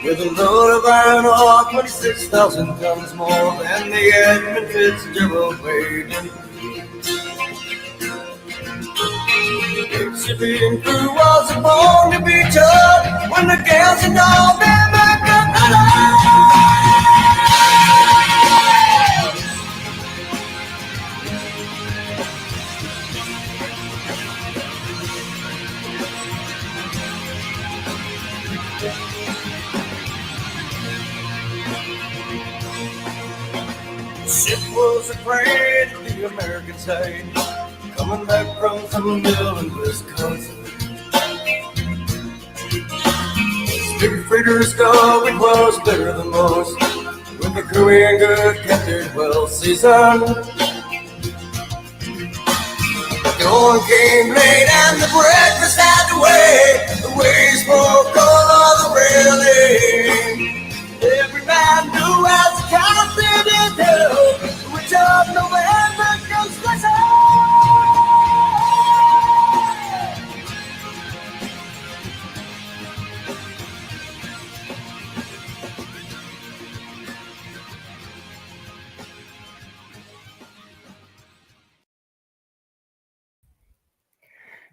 With a load of iron ore, 26,000 tons more than the Edmund Fitzgerald weighed. Shipping crew was born to be tough when the gals and all them I got the ship was afraid of the American side, coming back from some mill in Wisconsin. Big freighters going was better than most, with the crew and good captain well seasoned. The dawn came late and the breakfast had to wait. The way smoke all of the railing. Every man knew as the captain did tell, which of November comes blessed.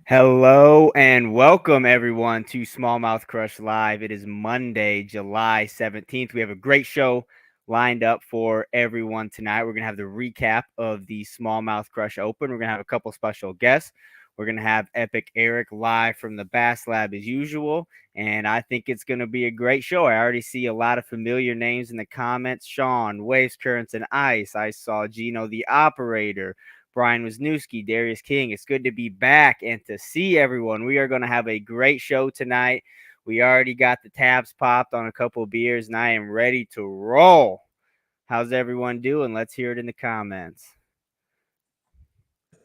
Hello and welcome everyone to SmallmouthCrush Live. It is Monday, July 17th. We have a great show lined up for everyone tonight. We're going to have the recap of the SmallmouthCrush Open. We're going to have a couple special guests. We're going to have Epic Eric live from the Bass Lab as usual, and I think it's going to be a great show. I already see a lot of familiar names in the comments. Sean, Waves, Currents, and Ice. I saw Gino the Operator, Brian Wisniewski, Darius King. It's good to be back and to see everyone. We are going to have a great show tonight. We already got the tabs popped on a couple of beers, and I am ready to roll. How's everyone doing? Let's hear it in the comments.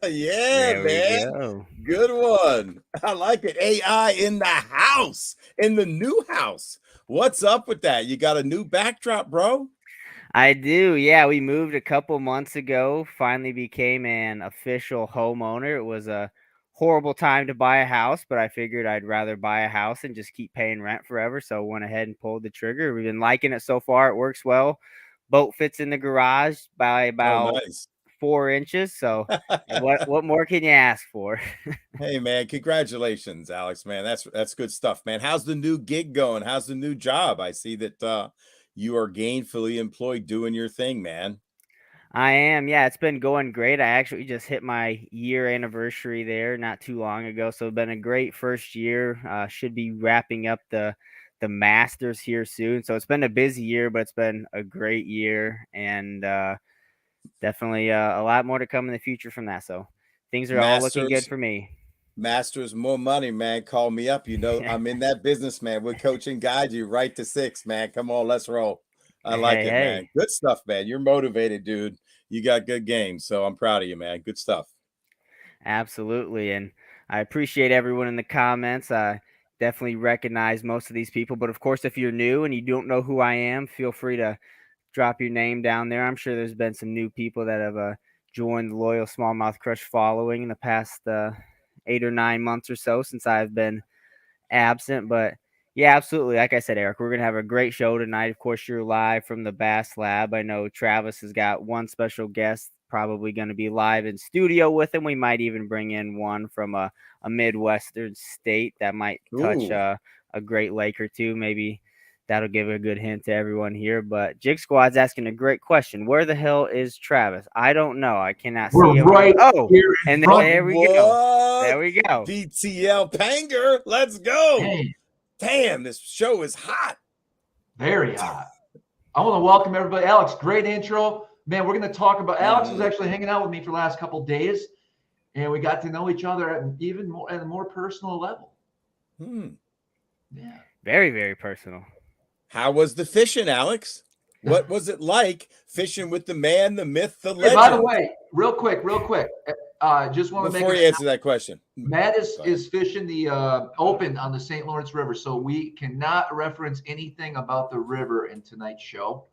Yeah, man. Good one. I like it. AI in the house, in the new house. What's up with that? You got a new backdrop, bro? I do. Yeah, we moved a couple months ago, finally became an official homeowner. It was a horrible time to buy a house, but I figured I'd rather buy a house and just keep paying rent forever. So went ahead and pulled the trigger. We've been liking it so far. It works well. Boat fits in the garage by about 4 inches. So what more can you ask for? Hey, man, congratulations, Alex, man. That's good stuff, man. How's the new gig going? How's the new job? I see that you are gainfully employed doing your thing, man. I am. Yeah, it's been going great. I actually just hit my year anniversary there not too long ago. So it's been a great first year. Should be wrapping up the Masters here soon. So it's been a busy year, but it's been a great year, and definitely a lot more to come in the future from that. So things are all looking good for me. Masters, more money, man. Call me up. You know, I'm in that business, man. We'll coach and guide you right to 6, man. Come on, let's roll. I like it, man. Good stuff, man. You're motivated, dude. You got good games, so I'm proud of you, man. Good stuff. Absolutely, and I appreciate everyone in the comments. I definitely recognize most of these people, but of course, if you're new and you don't know who I am, feel free to drop your name down there. I'm sure there's been some new people that have joined the loyal Smallmouth Crush following in the past 8 or 9 months or so since I've been absent. But yeah, absolutely. Like I said, Eric, we're going to have a great show tonight. Of course, you're live from the Bass Lab. I know Travis has got one special guest probably going to be live in studio with him. We might even bring in one from a Midwestern state that might touch a Great Lake or two. Maybe that'll give a good hint to everyone here. But Jig Squad's asking a great question. Where the hell is Travis? I don't know. I cannot see him. Right here and there we go. There we go. DTL Panger. Let's go. Hey. Damn, this show is hot. Very hot. I want to welcome everybody. Alex, great intro. Man, we're going to talk about Alex was actually hanging out with me for the last couple of days, and we got to know each other at a more personal level. Yeah. Very, very personal. How was the fishing, Alex? What was it like fishing with the man, the myth, the legend? By the way, real quick. Just want to before you answer that question. Matt is fishing the open on the St. Lawrence River, so we cannot reference anything about the river in tonight's show.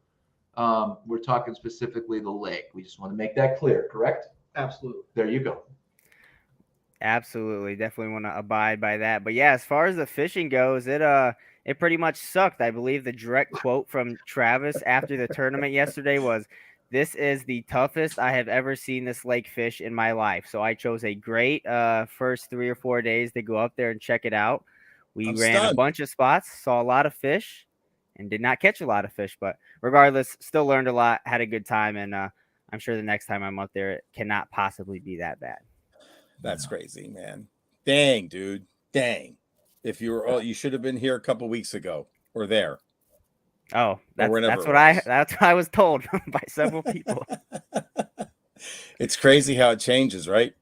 We're talking specifically the lake. We just want to make that clear, correct? Absolutely. There you go. Absolutely. Definitely want to abide by that. But yeah, as far as the fishing goes, it pretty much sucked. I believe the direct quote from Travis after the tournament yesterday was, "This is the toughest I have ever seen this lake fish in my life." So I chose a great first 3 or 4 days to go up there and check it out. We I'm ran a stunned. bunch of spots, saw a lot of fish, and did not catch a lot of fish. But regardless, still learned a lot, had a good time, and I'm sure the next time I'm up there, it cannot possibly be that bad. That's crazy, man. Dang, dude. Dang. If you were, you should have been here a couple weeks ago or there. Oh, that's what that's I was told by several people. It's crazy how it changes, right?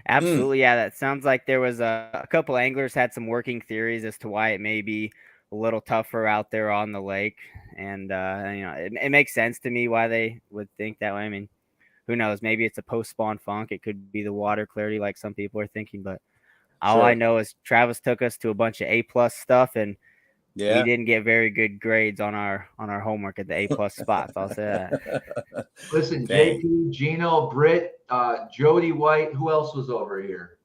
Absolutely, yeah. That sounds like there was a couple anglers had some working theories as to why it may be a little tougher out there on the lake, and it makes sense to me why they would think that way. I mean, who knows? Maybe it's a post-spawn funk. It could be the water clarity, like some people are thinking. But all I know is Travis took us to a bunch of A+ stuff, and we didn't get very good grades on our homework at the A+ spots. I'll say that. Listen, JP, Gino, Britt, Jody White. Who else was over here?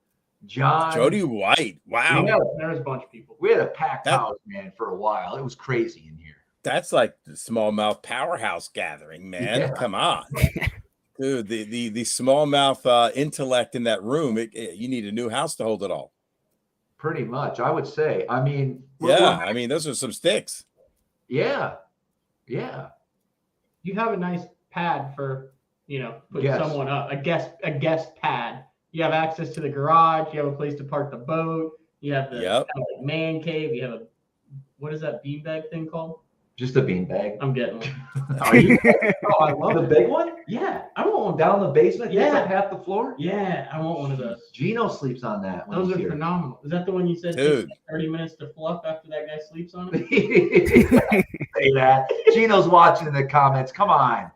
John. Jody White. Wow. Yeah, there was a bunch of people. We had a packed house, man, for a while. It was crazy in here. That's like the smallmouth powerhouse gathering, man. Yeah. Come on. Dude, the smallmouth intellect in that room, you need a new house to hold it all. Pretty much, I would say. I mean, I mean, those are some sticks. Yeah. You have a nice pad for, putting someone up, a guest pad. You have access to the garage. You have a place to park the boat. You have the man cave. You have what is that beanbag thing called? Just a beanbag. I'm getting one. I love the big one. Yeah, I want one down in the basement. Yeah, up half the floor. Yeah, I want one of those. Gino sleeps on that. Those are phenomenal. Is that the one you said? Dude, 30 minutes to fluff after that guy sleeps on it. Say that. Gino's watching in the comments. Come on.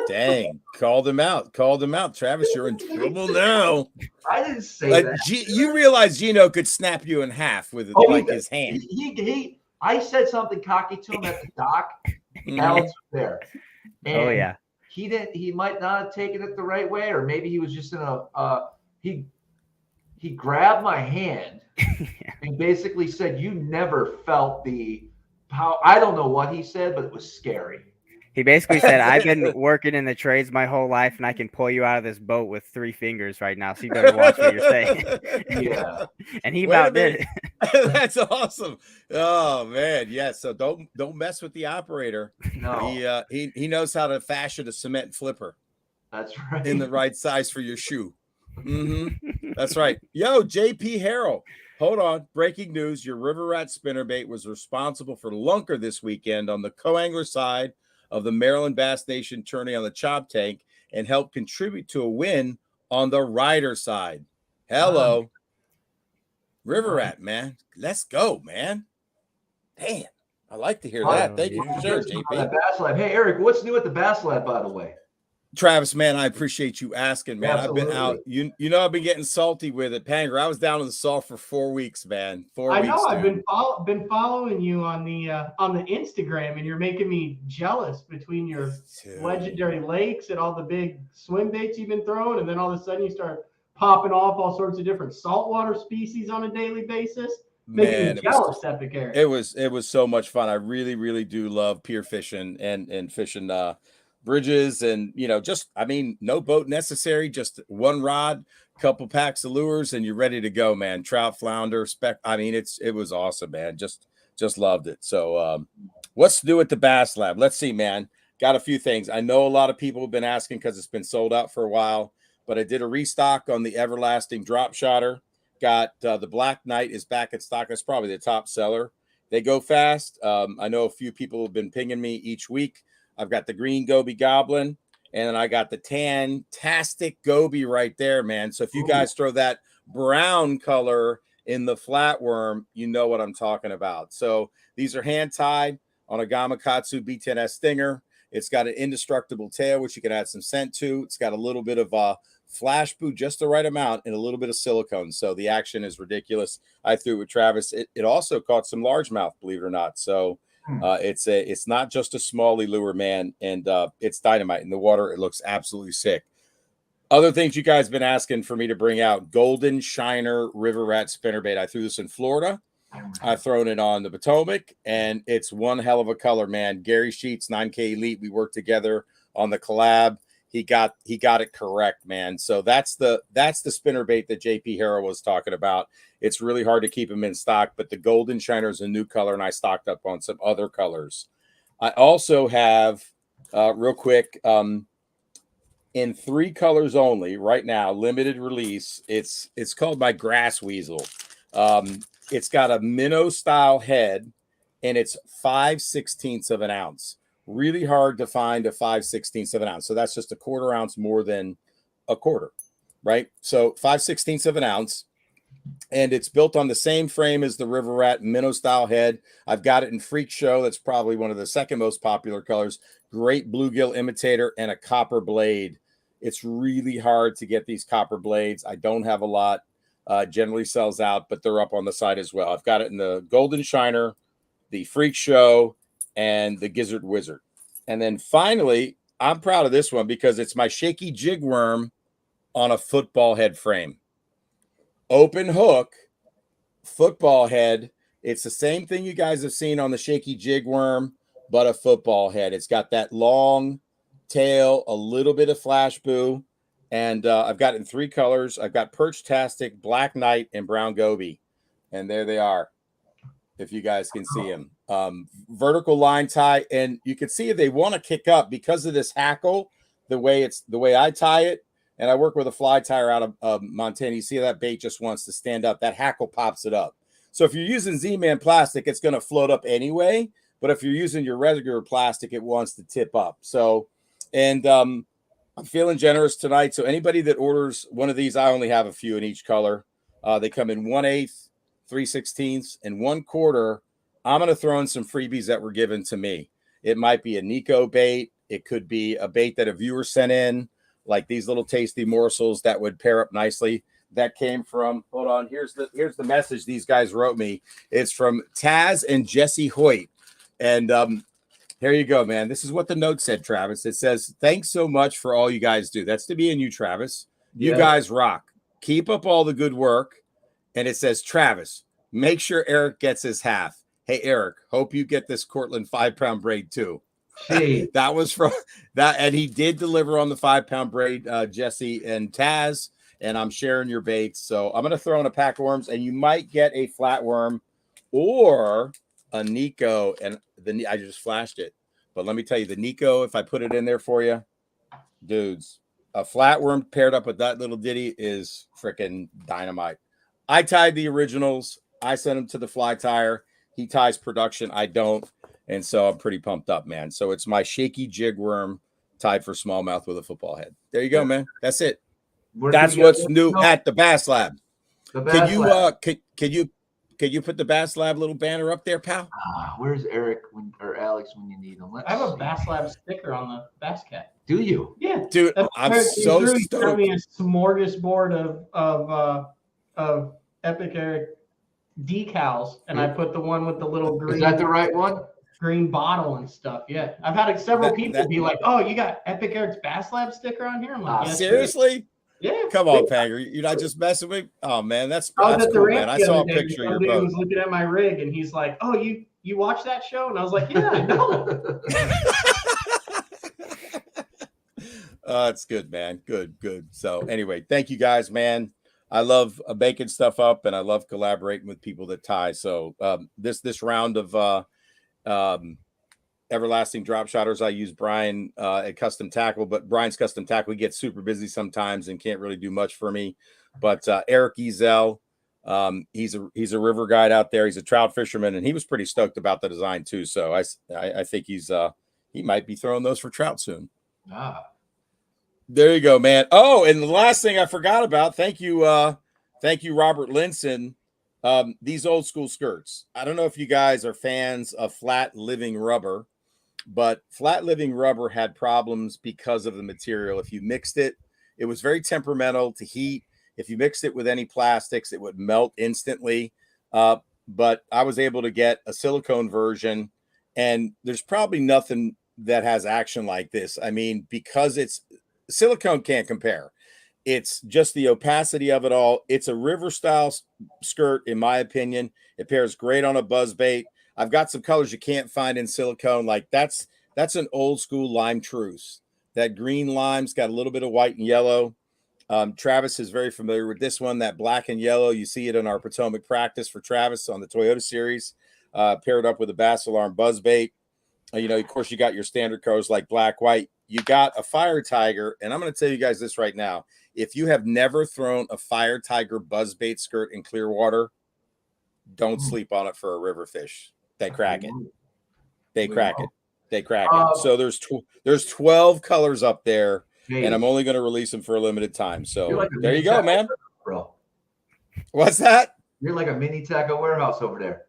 Dang, called him out. Travis, you're in trouble now. I didn't say that. You realize Gino could snap you in half with his hand. I said something cocky to him at the dock. Alex was there. And he didn't. He might not have taken it the right way, or maybe he was just in he grabbed my hand and basically said, "You never felt the power." I don't know what he said, but it was scary. He basically said, "I've been working in the trades my whole life, and I can pull you out of this boat with 3 fingers right now. So you better watch what you're saying." Yeah, and he about did it. That's awesome. Oh man, yeah. So don't mess with the operator. No, he knows how to fashion a cement flipper. That's right. In the right size for your shoe. Mm-hmm. That's right. Yo, JP Harrell. Hold on. Breaking news: your river rat spinnerbait was responsible for lunker this weekend on the co-angler side of the Maryland Bass Nation tourney on the chop tank, and helped contribute to a win on the rider side. Hello. River rat, man. Let's go, man. Damn. I like to hear that. Thank you for sure, JP. Bass Lab. Hey, Eric, what's new at the Bass Lab, by the way? Travis, man, I appreciate you asking, man. Absolutely. I've been out. You know, I've been getting salty with it. Panger, I was down in the salt for 4 weeks, man. 4 weeks. I know. I've dude. been following you on the Instagram, and you're making me jealous between your legendary lakes and all the big swim baits you've been throwing, and then all of a sudden you start popping off all sorts of different saltwater species on a daily basis. Making me jealous, Epic Eric. It was so much fun. I really, really do love pier fishing and fishing bridges, and no boat necessary, just one rod, couple packs of lures, and you're ready to go, man. Trout, flounder, speck. I mean, it was awesome, man. Just loved it. So what's new at the Bass Lab? Let's see, man. Got a few things. I know a lot of people have been asking because it's been sold out for a while, but I did a restock on the Everlasting Drop Shotter. Got the Black Knight is back in stock. That's probably the top seller. They go fast. I know a few people have been pinging me each week. I've got the green Goby Goblin, and then I got the Tantastic Goby right there, man. So if you guys throw that brown color in the flatworm, you know what I'm talking about. So these are hand-tied on a Gamakatsu B10S Stinger. It's got an indestructible tail, which you can add some scent to. It's got a little bit of flash boo, just the right amount, and a little bit of silicone. So the action is ridiculous. I threw it with Travis. It also caught some largemouth, believe it or not. So it's not just a smallie lure, man, and it's dynamite in the water. It looks absolutely sick. Other things you guys have been asking for me to bring out: Golden Shiner River Rat Spinnerbait. I threw this in Florida. I've thrown it on the Potomac, and it's one hell of a color, man. Gary Sheets, 9K Elite, we worked together on the collab. He got it correct, man. So that's the spinner bait that JP Harrell was talking about. It's really hard to keep them in stock, but the Golden Shiner is a new color, and I stocked up on some other colors. I also have, real quick, in 3 colors only right now, limited release. It's called my Grass Weasel. It's got a minnow style head, and it's 5/16 of an ounce. Really hard to find a 5/16 of an ounce. So that's just a 1/4 ounce more than a quarter, right? So 5/16 of an ounce, and it's built on the same frame as the River Rat minnow style head. I've got it in Freak Show. That's probably one of the second most popular colors. Great bluegill imitator and a copper blade. It's really hard to get these copper blades. I don't have a lot. Generally sells out, but they're up on the site as well. I've got it in the Golden Shiner, the Freak Show, and the Gizzard Wizard. And then finally, I'm proud of this one because it's my shaky jig worm on a football head frame. Open hook, football head. It's the same thing you guys have seen on the shaky jig worm, but a football head. It's got that long tail, a little bit of flash boo. And I've got it in 3 colors. I've got Perch-tastic, Black Knight, and Brown Goby. And there they are, if you guys can see them. Vertical line tie. And you can see they want to kick up because of this hackle, the way I tie it. And I work with a fly tire out of Montana. You see that bait just wants to stand up. That hackle pops it up. So if you're using Z-Man plastic, it's going to float up anyway. But if you're using your regular plastic, it wants to tip up. So, and I'm feeling generous tonight. So anybody that orders one of these, I only have a few in each color. They come in 1/8, 3/16, and 1/4. I'm going to throw in some freebies that were given to me. It might be a Nico bait. It could be a bait that a viewer sent in, like these little tasty morsels that would pair up nicely. That came from, hold on, here's the message these guys wrote me. It's from Taz and Jesse Hoyt. And here you go, man. This is what the note said, Travis. It says, thanks so much for all you guys do. That's to me and you, Travis. You guys rock. Keep up all the good work. And it says, Travis, make sure Eric gets his half. Hey, Eric, hope you get this Cortland 5-pound braid too. Hey. That was from that. And he did deliver on the 5-pound braid, Jesse and Taz. And I'm sharing your baits. So I'm going to throw in a pack of worms, and you might get a flatworm or a Nico. And I just flashed it. But let me tell you, the Nico, if I put it in there for you, dudes, a flatworm paired up with that little ditty is freaking dynamite. I tied the originals. I sent them to the fly tire. He ties production. I don't. And so I'm pretty pumped up, man. So it's my shaky jig worm tied for smallmouth with a football head. There you go, man. That's it. That's what's new at the Bass Lab. Can you put the Bass Lab little banner up there, pal? Where's Eric or Alex when you need them? I have a Bass Lab sticker on the Bass Cat. Do you? Yeah, dude. I'm so stoked. Me a smorgasbord of Epic Eric decals, and I put the one with the little green. Is that the right one? Green bottle and stuff. Yeah, I've had several people be like, "Oh, you got Epic Eric's Bass Lab sticker on here?" I'm like, yes, seriously? Yeah. Come on, Panger. You're not just messing with me? Oh man, that's cool, man. I saw a picture of your boat. He was looking at my rig, and he's like, "Oh, you watch that show?" And I was like, "Yeah, I know." It's good, man. Good. So anyway, thank you guys, man. I love baking stuff up, and I love collaborating with people that tie. So this round of everlasting drop shotters, I use Brian at Custom Tackle, but Brian's Custom Tackle, he gets super busy sometimes and can't really do much for me. But Eric Ezel, he's a river guide out there. He's a trout fisherman, and he was pretty stoked about the design too. So I think he might be throwing those for trout soon. There you go, man. Oh, and the last thing I forgot about, thank you, Robert Linson. These old school skirts. I don't know if you guys are fans of flat living rubber, but flat living rubber had problems because of the material. If you mixed it, it was very temperamental to heat. If you mixed it with any plastics, it would melt instantly. But I was able to get a silicone version, and there's probably nothing that has action like this. I mean, because silicone can't compare. It's just the opacity of it all. It's a river style skirt, in my opinion. It pairs great on a buzzbait. I've got some colors you can't find in silicone. Like that's an old school lime truce. That green lime's got a little bit of white and yellow. Travis is very familiar with this one, that black and yellow. You see it in our Potomac practice for Travis on the Toyota series, paired up with a Bass Alarm buzzbait. Of course, you got your standard colors like black, white. You got a Fire Tiger, and I'm going to tell you guys this right now. If you have never thrown a Fire Tiger buzzbait skirt in clear water, don't sleep on it for a river fish. They crack it. They crack it. They crack it. So there's 12 colors up there, and I'm only going to release them for a limited time. So there you go, man. Bro, what's that? You're like a mini taco warehouse over there.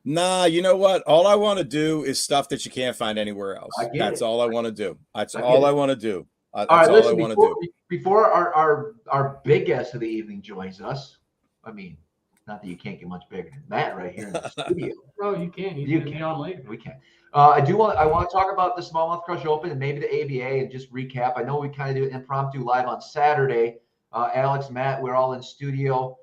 Nah, you know what? All I want to do is stuff that you can't find anywhere else. That's all I want to do. That's all I want to do. That's all I want to do. Before our big guest of the evening joins us, I mean, not that you can't get much bigger than Matt right here in the studio. Bro, you can. You can be on later. We can. I want to talk about the Smallmouth Crush Open and maybe the ABA and just recap. I know we kind of do an impromptu live on Saturday. Alex, Matt, we're all in studio.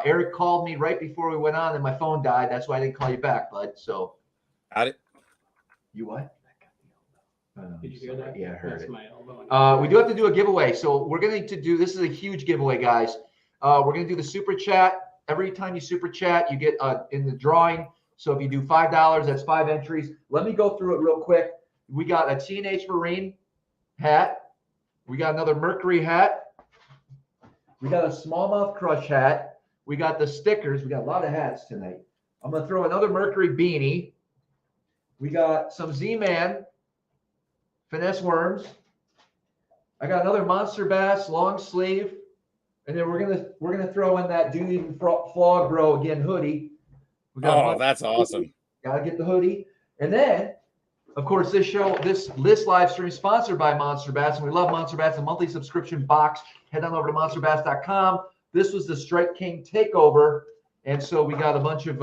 Eric called me right before we went on and my phone died. That's why I didn't call you back, bud. So got it. You what? Did you hear that? Yeah, I heard That's it. my elbow. We do have to do a giveaway. So we're going to do, this is a huge giveaway, guys. We're going to do the super chat. Every time you super chat, you get in the drawing. So if you do $5, that's 5 entries. Let me go through it real quick. We got a Teenage Marine hat. We got another Mercury hat. We got a Smallmouth Crush hat. We got the stickers. We got a lot of hats tonight. I'm going to throw another Mercury beanie. We got some Z-Man finesse worms. I got another MonsterBass long sleeve. And then we're gonna throw in that Dude Even Flog Bro again hoodie. That's awesome. Gotta get the hoodie. And then, of course, this live stream is sponsored by MonsterBass, and we love MonsterBass, a monthly subscription box. Head on over to monsterbass.com. This was the Strike King takeover, and so we got a bunch of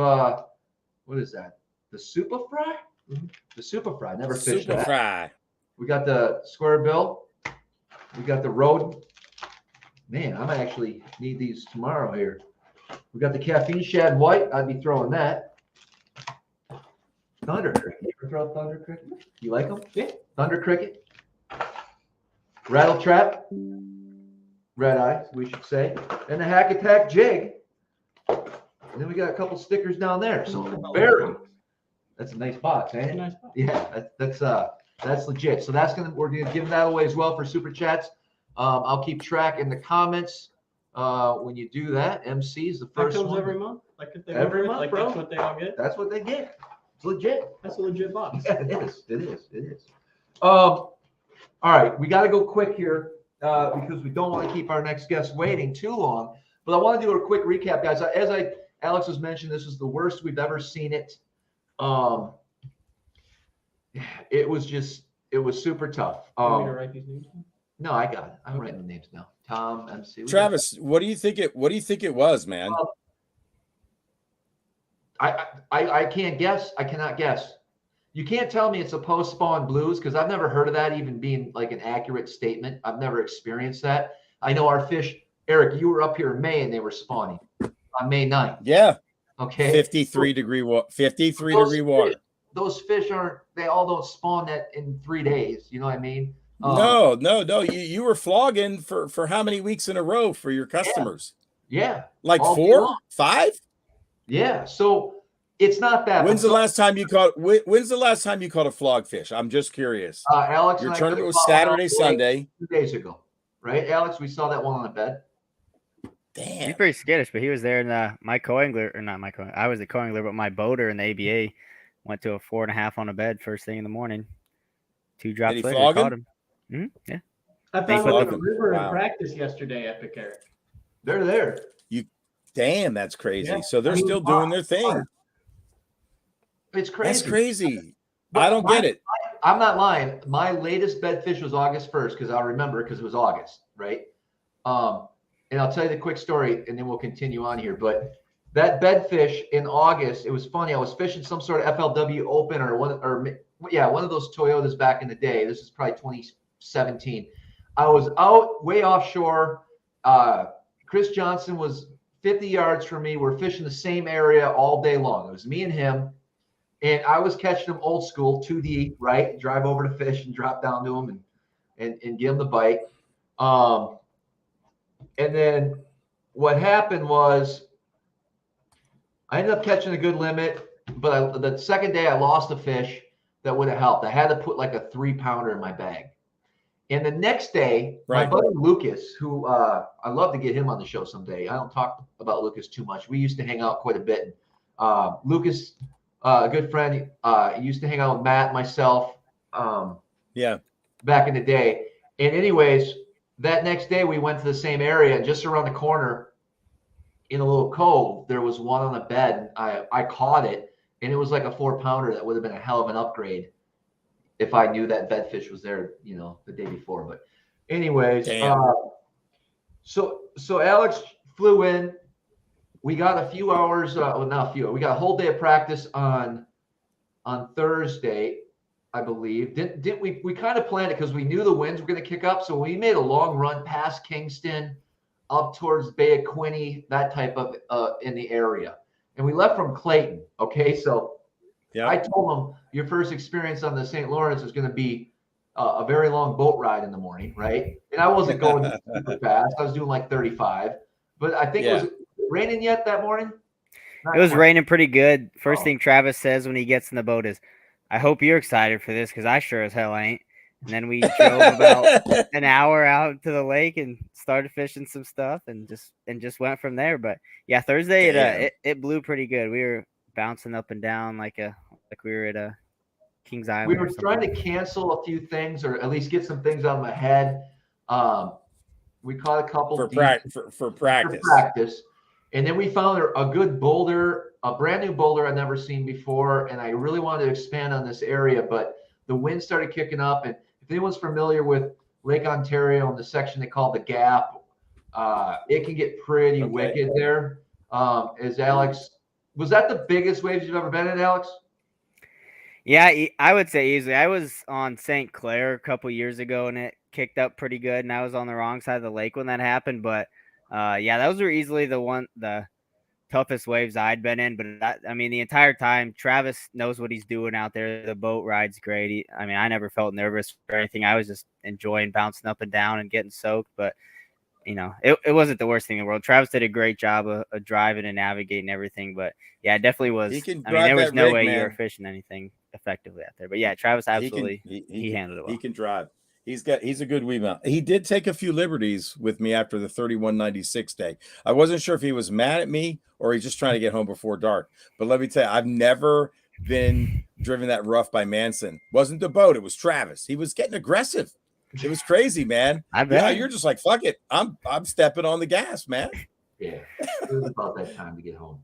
what is that? The Super Fry? Mm-hmm. The Super Fry. Never fished that. Fry. We got the Square Bill. We got the Rodent. Man, I might actually need these tomorrow here. We got the Caffeine Shad White. I'd be throwing that. Thunder Cricket. You ever throw Thunder Cricket? You like them? Yeah. Thunder Cricket. Rattle Trap. Red Eye, we should say. And the Hack Attack Jig. And then we got a couple stickers down there. So very. That's a nice box, ain't it? Nice box. Yeah, that's legit. So we're gonna give that away as well for super chats. I'll keep track in the comments when you do that. MC is the first one. Every month? Like if they Every month, bro. That's what they all get? That's what they get. It's legit. That's a legit box. Yeah, it is. All right, we got to go quick here because we don't want to keep our next guest waiting too long. But I want to do a quick recap, guys. Alex was mentioned, this is the worst we've ever seen it. It was super tough. Want me to write these names down? No, I got it. I'm writing the names now. Tom, MC. Travis, what do you think it was, man? I can't guess. I cannot guess. You can't tell me it's a post-spawn blues because I've never heard of that even being like an accurate statement. I've never experienced that. I know our fish, Eric, you were up here in May and they were spawning on May 9th. Yeah. Okay. 53 degree water. Those fish they all don't spawn that in 3 days. You know what I mean? No. You were flogging for how many weeks in a row for your customers? Yeah. Like 4, 5? Yeah. So it's not that. When's the last time you caught a flog fish? I'm just curious. Alex, your tournament was Saturday, Sunday. 2 days ago. Right, Alex? We saw that one on the bed. Damn. He's pretty skittish, but he was there in my co-angler, or not my co-angler. I was the co-angler, but my boater in the ABA went to a 4.5 on a bed first thing in the morning. 2 drops later, caught him. Mm-hmm. Yeah. I found them on the river in practice yesterday, Epic Eric. They're there. Damn, that's crazy. Yeah. So they're still doing their thing. It's crazy. That's crazy. I don't get it. I'm not lying. My latest bed fish was August 1st because I'll remember because it was August, right? And I'll tell you the quick story and then we'll continue on here. But that bed fish in August, it was funny. I was fishing some sort of FLW Open or one of those Toyotas back in the day. This is probably 2017. I was out way offshore Chris Johnson was 50 yards from me. We're fishing the same area all day long. It was me and him. And I was catching them old school, 2D, right? Drive over to fish and drop down to them and give them the bite. And then what happened was I ended up catching a good limit, but the second day I lost a fish that would have helped. I had to put like a 3-pounder in my bag. And the next day, my buddy Lucas, who I love to get him on the show someday. I don't talk about Lucas too much. We used to hang out quite a bit. Lucas, a good friend, used to hang out with Matt, myself, back in the day. And anyways, that next day we went to the same area, and just around the corner in a little cove, there was one on a bed. I caught it, and it was like a 4-pounder that would have been a hell of an upgrade if I knew that bedfish was there, you know, the day before. But anyways, so Alex flew in. We got a few hours, well, not a few. We got a whole day of practice on Thursday, I believe. Didn't we? We kind of planned it because we knew the winds were going to kick up. So we made a long run past Kingston, up towards Bay of Quinte, that type of in the area. And we left from Clayton. Okay, so I told him your first experience on the St. Lawrence is going to be a very long boat ride in the morning, right? And I wasn't going super fast. I was doing like 35, but I think it was raining yet that morning. It was raining pretty good. First thing Travis says when he gets in the boat is, "I hope you're excited for this because I sure as hell ain't." And then we drove about an hour out to the lake and started fishing some stuff and just went from there. But yeah, Thursday it blew pretty good. We were bouncing up and down like we were at Kings Island. We were trying to cancel a few things or at least get some things out of my head. We caught a couple for practice. And then we found a good boulder, a brand new boulder I'd never seen before. And I really wanted to expand on this area, but the wind started kicking up. And if anyone's familiar with Lake Ontario and the section they call the Gap, it can get pretty wicked there. As Alex, was that the biggest waves you've ever been in, Alex? Yeah, I would say easily. I was on St. Clair a couple years ago, and it kicked up pretty good, and I was on the wrong side of the lake when that happened. But those were easily the toughest waves I'd been in. But the entire time, Travis knows what he's doing out there. The boat ride's great. I never felt nervous or anything. I was just enjoying bouncing up and down and getting soaked. But it wasn't the worst thing in the world. Travis did a great job of driving and navigating everything. But yeah, it definitely was. There was no way you were fishing anything effectively out there. But yeah, Travis absolutely he handled it well. He can drive. He's a good wee mount. He did take a few liberties with me after the 3196 day. I wasn't sure if he was mad at me or he's just trying to get home before dark. But let me tell you, I've never been driven that rough by Manson. Wasn't the boat, it was Travis. He was getting aggressive. It was crazy, man. I bet. Yeah, you're just like, fuck it. I'm stepping on the gas, man. Yeah. It was about that time to get home.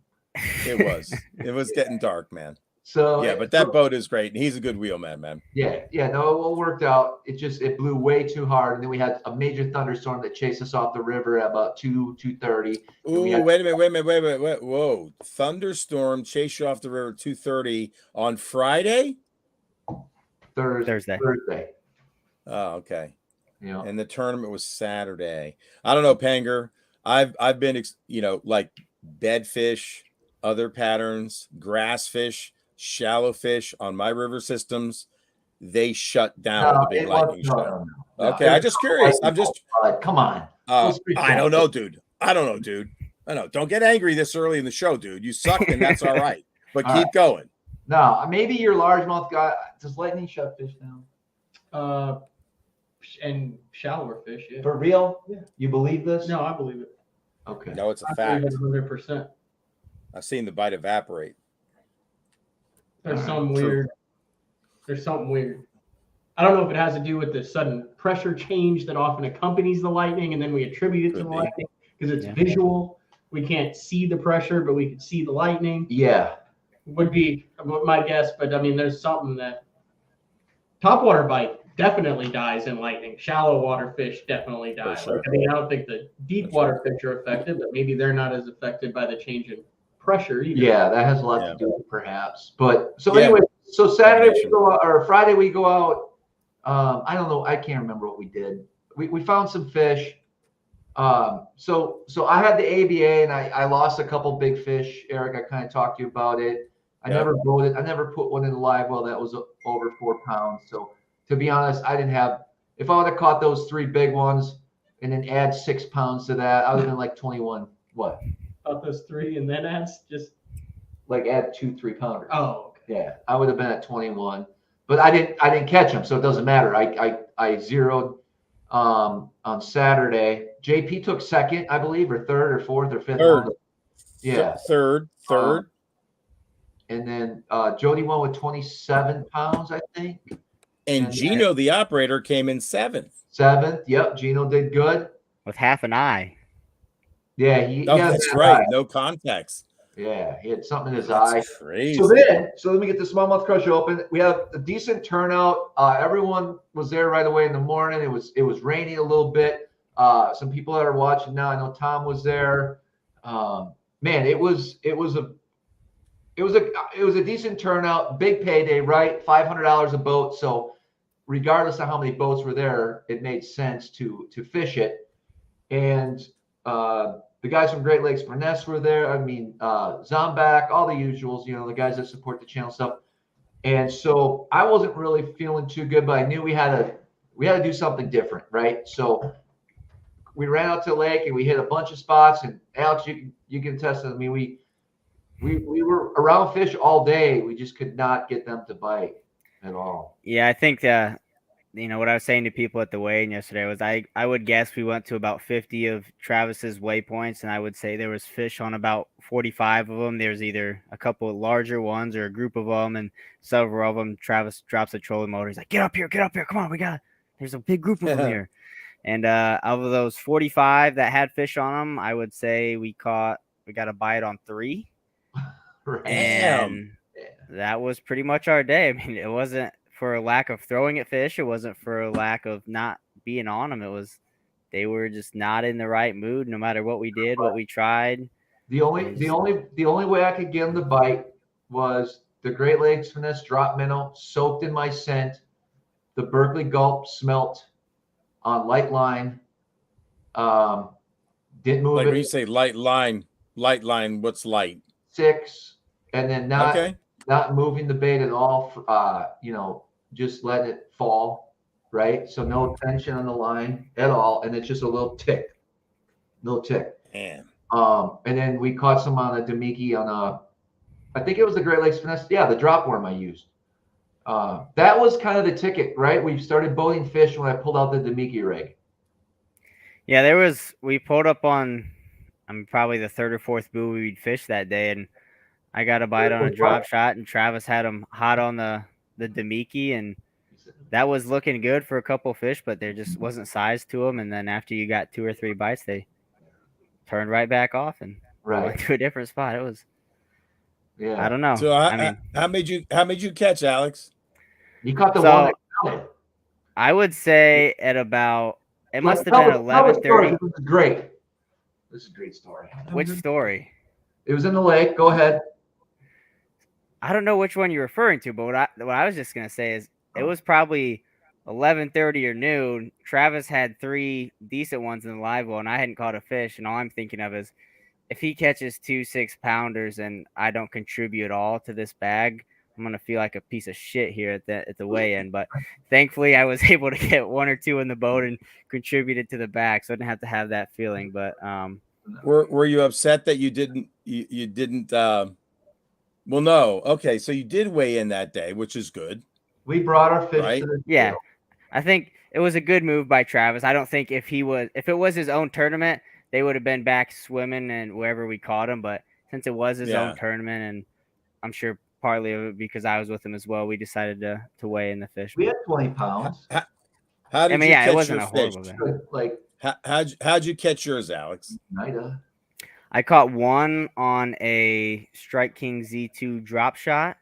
It was. It was getting dark, man. So yeah, but that boat is great, and he's a good wheelman, man. Yeah, no, it all worked out. It blew way too hard, and then we had a major thunderstorm that chased us off the river at about 2:30. Ooh, wait a minute. Whoa, thunderstorm chased you off the river at 2:30 on Friday? Thursday. Oh, okay. Yeah. And the tournament was Saturday. I don't know, Panger. I've been, like bedfish, other patterns, grass fish, shallow fish on my river systems. They shut down the big lightning show. No. Okay, I'm just curious. Come on. I don't know, dude. I know. Don't get angry this early in the show, dude. You suck, and that's all right. But keep going. No, maybe your largemouth guy. Does lightning shut fish down? And shallower fish. Yeah. For real? Yeah. You believe this? No, I believe it. Okay. No, it's a fact. 100%. I've seen the bite evaporate. There's something weird. I don't know if it has to do with the sudden pressure change that often accompanies the lightning, and then we attribute it to the lightning because it's visual. We can't see the pressure, but we can see the lightning. Yeah. Would be my guess, but there's something that topwater bite definitely dies in lightning. Shallow water fish definitely die. Sure. I don't think the deep water fish are affected, but maybe they're not as affected by the change in pressure either. Yeah, that has a lot to do with it, perhaps. But anyway, so Saturday we go out, or Friday we go out. I don't know. I can't remember what we did. We found some fish. So I had the ABA and I lost a couple big fish. Eric, I kind of talked to you about it. I never voted. I never put one in the live well that was over 4 pounds. So to be honest, I didn't have. If I would have caught those 3 big ones and then add 6 pounds to that, I would have been like 21. What? Caught those 3 and then just like add 2 3-pounders. Oh, okay. Yeah, I would have been at 21, but I didn't catch them, so it doesn't matter. I zeroed on Saturday. JP took second, I believe, or third or fourth or fifth. Third. Yeah, Third. And then Jody won with 27 pounds, I think. And Gino, the operator, came in 7th. 7th. Yep, Gino did good with half an eye. Yeah, that's right. No context. Yeah, he had something in his That's eye. Crazy. So let me get the Smallmouth Crush open. We have a decent turnout. Everyone was there right away in the morning. It was raining a little bit. Some people that are watching now, I know Tom was there. Man, it was a decent turnout. Big payday, right? $500 a boat. So regardless of how many boats were there, it made sense to fish it. And the guys from Great Lakes Finesse were there. I mean, Zombak, all the usuals, the guys that support the channel stuff. And so I wasn't really feeling too good, but I knew we had to do something different, right? So we ran out to the lake and we hit a bunch of spots. And Alex, you can attest to it. I mean, we were around fish all day. We just could not get them to bite at all. Yeah, I think what I was saying to people at the weigh-in yesterday was I would guess we went to about 50 of Travis's waypoints, and I would say there was fish on about 45 of them. There's either a couple of larger ones or a group of them, and several of them. Travis drops a trolling motor. He's like, get up here, come on, there's a big group of them here. And out of those 45 that had fish on them, I would say we got a bite on 3. And that was pretty much our day. I mean, it wasn't for a lack of throwing at fish. It wasn't for a lack of not being on them. They were just not in the right mood. No matter what we did, what we tried. The only way I could get them to bite was the Great Lakes Finesse drop minnow soaked in my scent. The Berkeley Gulp smelt on light line. Didn't move. Like when you say light line, what's light? 6, and then not moving the bait at all. Just let it fall, right? So no tension on the line at all, and it's just a little tick. Man. And then we caught some on a Demiki I think it was the Great Lakes Finesse. Yeah, the drop worm I used. That was kind of the ticket, right? We started boating fish when I pulled out the Demiki rig. Yeah, we pulled up on probably the 3rd or 4th buoy we'd fished that day, and I got a bite on a drop shot, and Travis had him hot on the Demiki, and that was looking good for a couple of fish, but there just wasn't size to them. And then after you got 2 or 3 bites, they turned right back off and went to a different spot. It was, I don't know. So how made you catch, Alex? You caught the one that counted. I would say at about, it must have been 11:30. This is great. This is a great story. Which story? It was in the lake. Go ahead. I don't know which one you're referring to, but what I was just gonna say is it was probably 11:30 or noon. Travis had 3 decent ones in the live well, and I hadn't caught a fish. And all I'm thinking of is if he catches 2 6-pounders and I don't contribute at all to this bag, I'm gonna feel like a piece of shit here at the weigh-in. But thankfully, I was able to get 1 or 2 in the boat and contributed to the bag, so I didn't have to have that feeling. But were you upset that you didn't? You didn't. Well, no. Okay, so you did weigh in that day, which is good. We brought our fish. Right? To the yeah, I think it was a good move by Travis. I don't think if it was his own tournament, they would have been back swimming and wherever we caught him. But since it was his own tournament, and I'm sure partly of it because I was with him as well, we decided to weigh in the fish. We had 20 pounds. How did you catch it wasn't your a horrible fish? thing. How'd you catch yours, Alex? I caught one on a Strike King Z2 drop shot,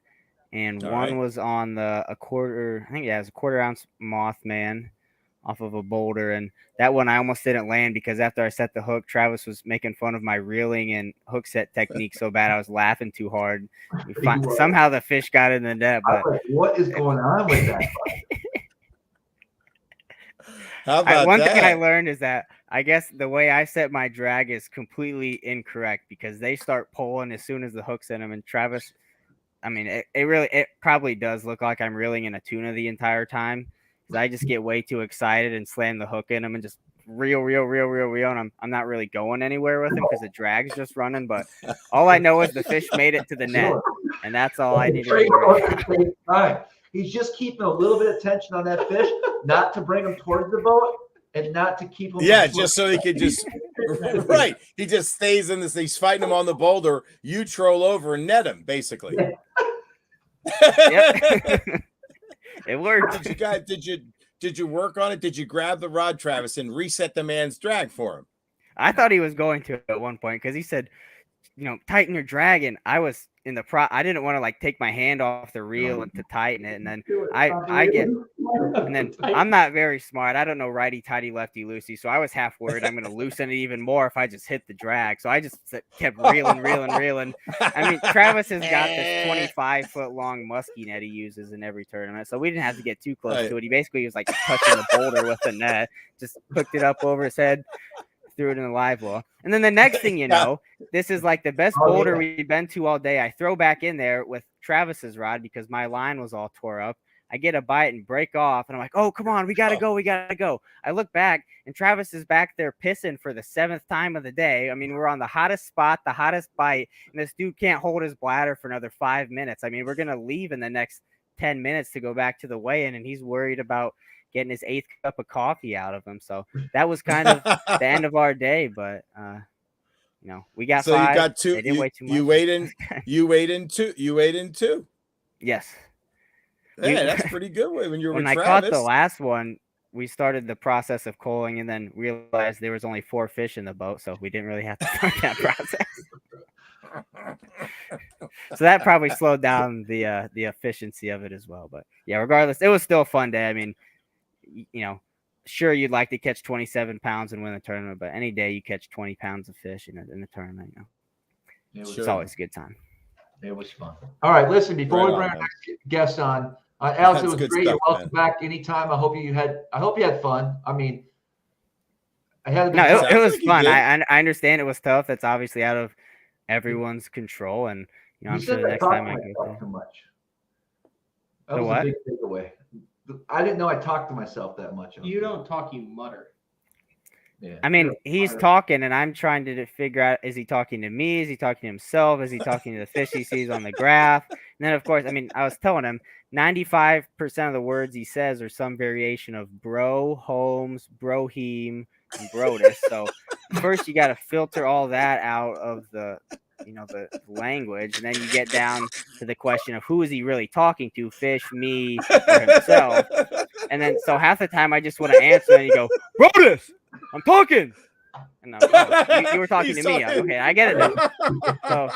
and one was on a quarter. I think it was a 1/4 ounce Mothman off of a boulder, and that one I almost didn't land because after I set the hook, Travis was making fun of my reeling and hook set technique so bad I was laughing too hard. Somehow the fish got in the net. But what is going on with that? How about one that? thing I learned is that I guess the way I set my drag is completely incorrect because they start pulling as soon as the hook's in them. And Travis, I mean, it probably does look like I'm reeling in a tuna the entire time because I just get way too excited and slam the hook in them and just reel, and I'm not really going anywhere with him because the drag's just running. But all I know is the fish made it to the net, and that's all I need to worry about. He's just keeping a little bit of tension on that fish, not to bring him towards the boat and not to keep him. Yeah, just so he could just right. He just stays in this. He's fighting him on the boulder. You troll over and net him, basically. Yep. It worked. Did you work on it? Did you grab the rod, Travis, and reset the man's drag for him? I thought he was going to at one point because he said, tighten your drag. And I was in the I didn't want to like take my hand off the reel and to tighten it. And then I'm not very smart. I don't know righty tighty lefty loosey. So I was half worried I'm going to loosen it even more if I just hit the drag. So I just kept reeling. I mean, Travis has got this 25-foot long musky net he uses in every tournament. So we didn't have to get too close to it. He basically was like touching the boulder with the net, just hooked it up over his head, threw it in the live well. And then the next thing you know, this is like the best boulder we've been to all day. I throw back in there with Travis's rod because my line was all tore up. I get a bite and break off, and I'm like, oh, come on, we got to go. I look back, and Travis is back there pissing for the 7th time of the day. I mean, we're on the hottest spot, the hottest bite, and this dude can't hold his bladder for another 5 minutes. I mean, we're going to leave in the next 10 minutes to go back to the weigh-in, and he's worried about getting his 8th cup of coffee out of him. So that was kind of the end of our day, but we got 5. You got 2. You weighed in 2. Yes. Yeah, that's pretty good when you were when with I Travis. caught the last one, we started the process of culling and then realized there was only 4 fish in the boat, so we didn't really have to start that process. So that probably slowed down the efficiency of it as well. But yeah, regardless, it was still a fun day. I mean, sure, you'd like to catch 27 pounds and win the tournament, but any day you catch 20 pounds of fish in a tournament, it's always a good time. It was fun. All right, listen, before we bring our next guest on, Alex, it was great. You're welcome back anytime. I hope you had fun. I mean, it was fun. I understand it was tough. It's obviously out of everyone's control, and I'm sure the next time I go there. Too much. That was a big takeaway. I didn't know I talked to myself that much. You don't talk, you mutter. Yeah. I mean, he's talking, and I'm trying to figure out, is he talking to me? Is he talking to himself? Is he talking to the fish he sees on the graph? And then, of course, I mean, I was telling him 95% of the words he says are some variation of bro, Holmes, broheem, and brodus. So first you got to filter all that out of the language, and then you get down to the question of who is he really talking to, fish, me, or himself. And then so half the time I just want to answer, and you go, brodus, I'm talking. And you were talking to me. Okay, I get it now.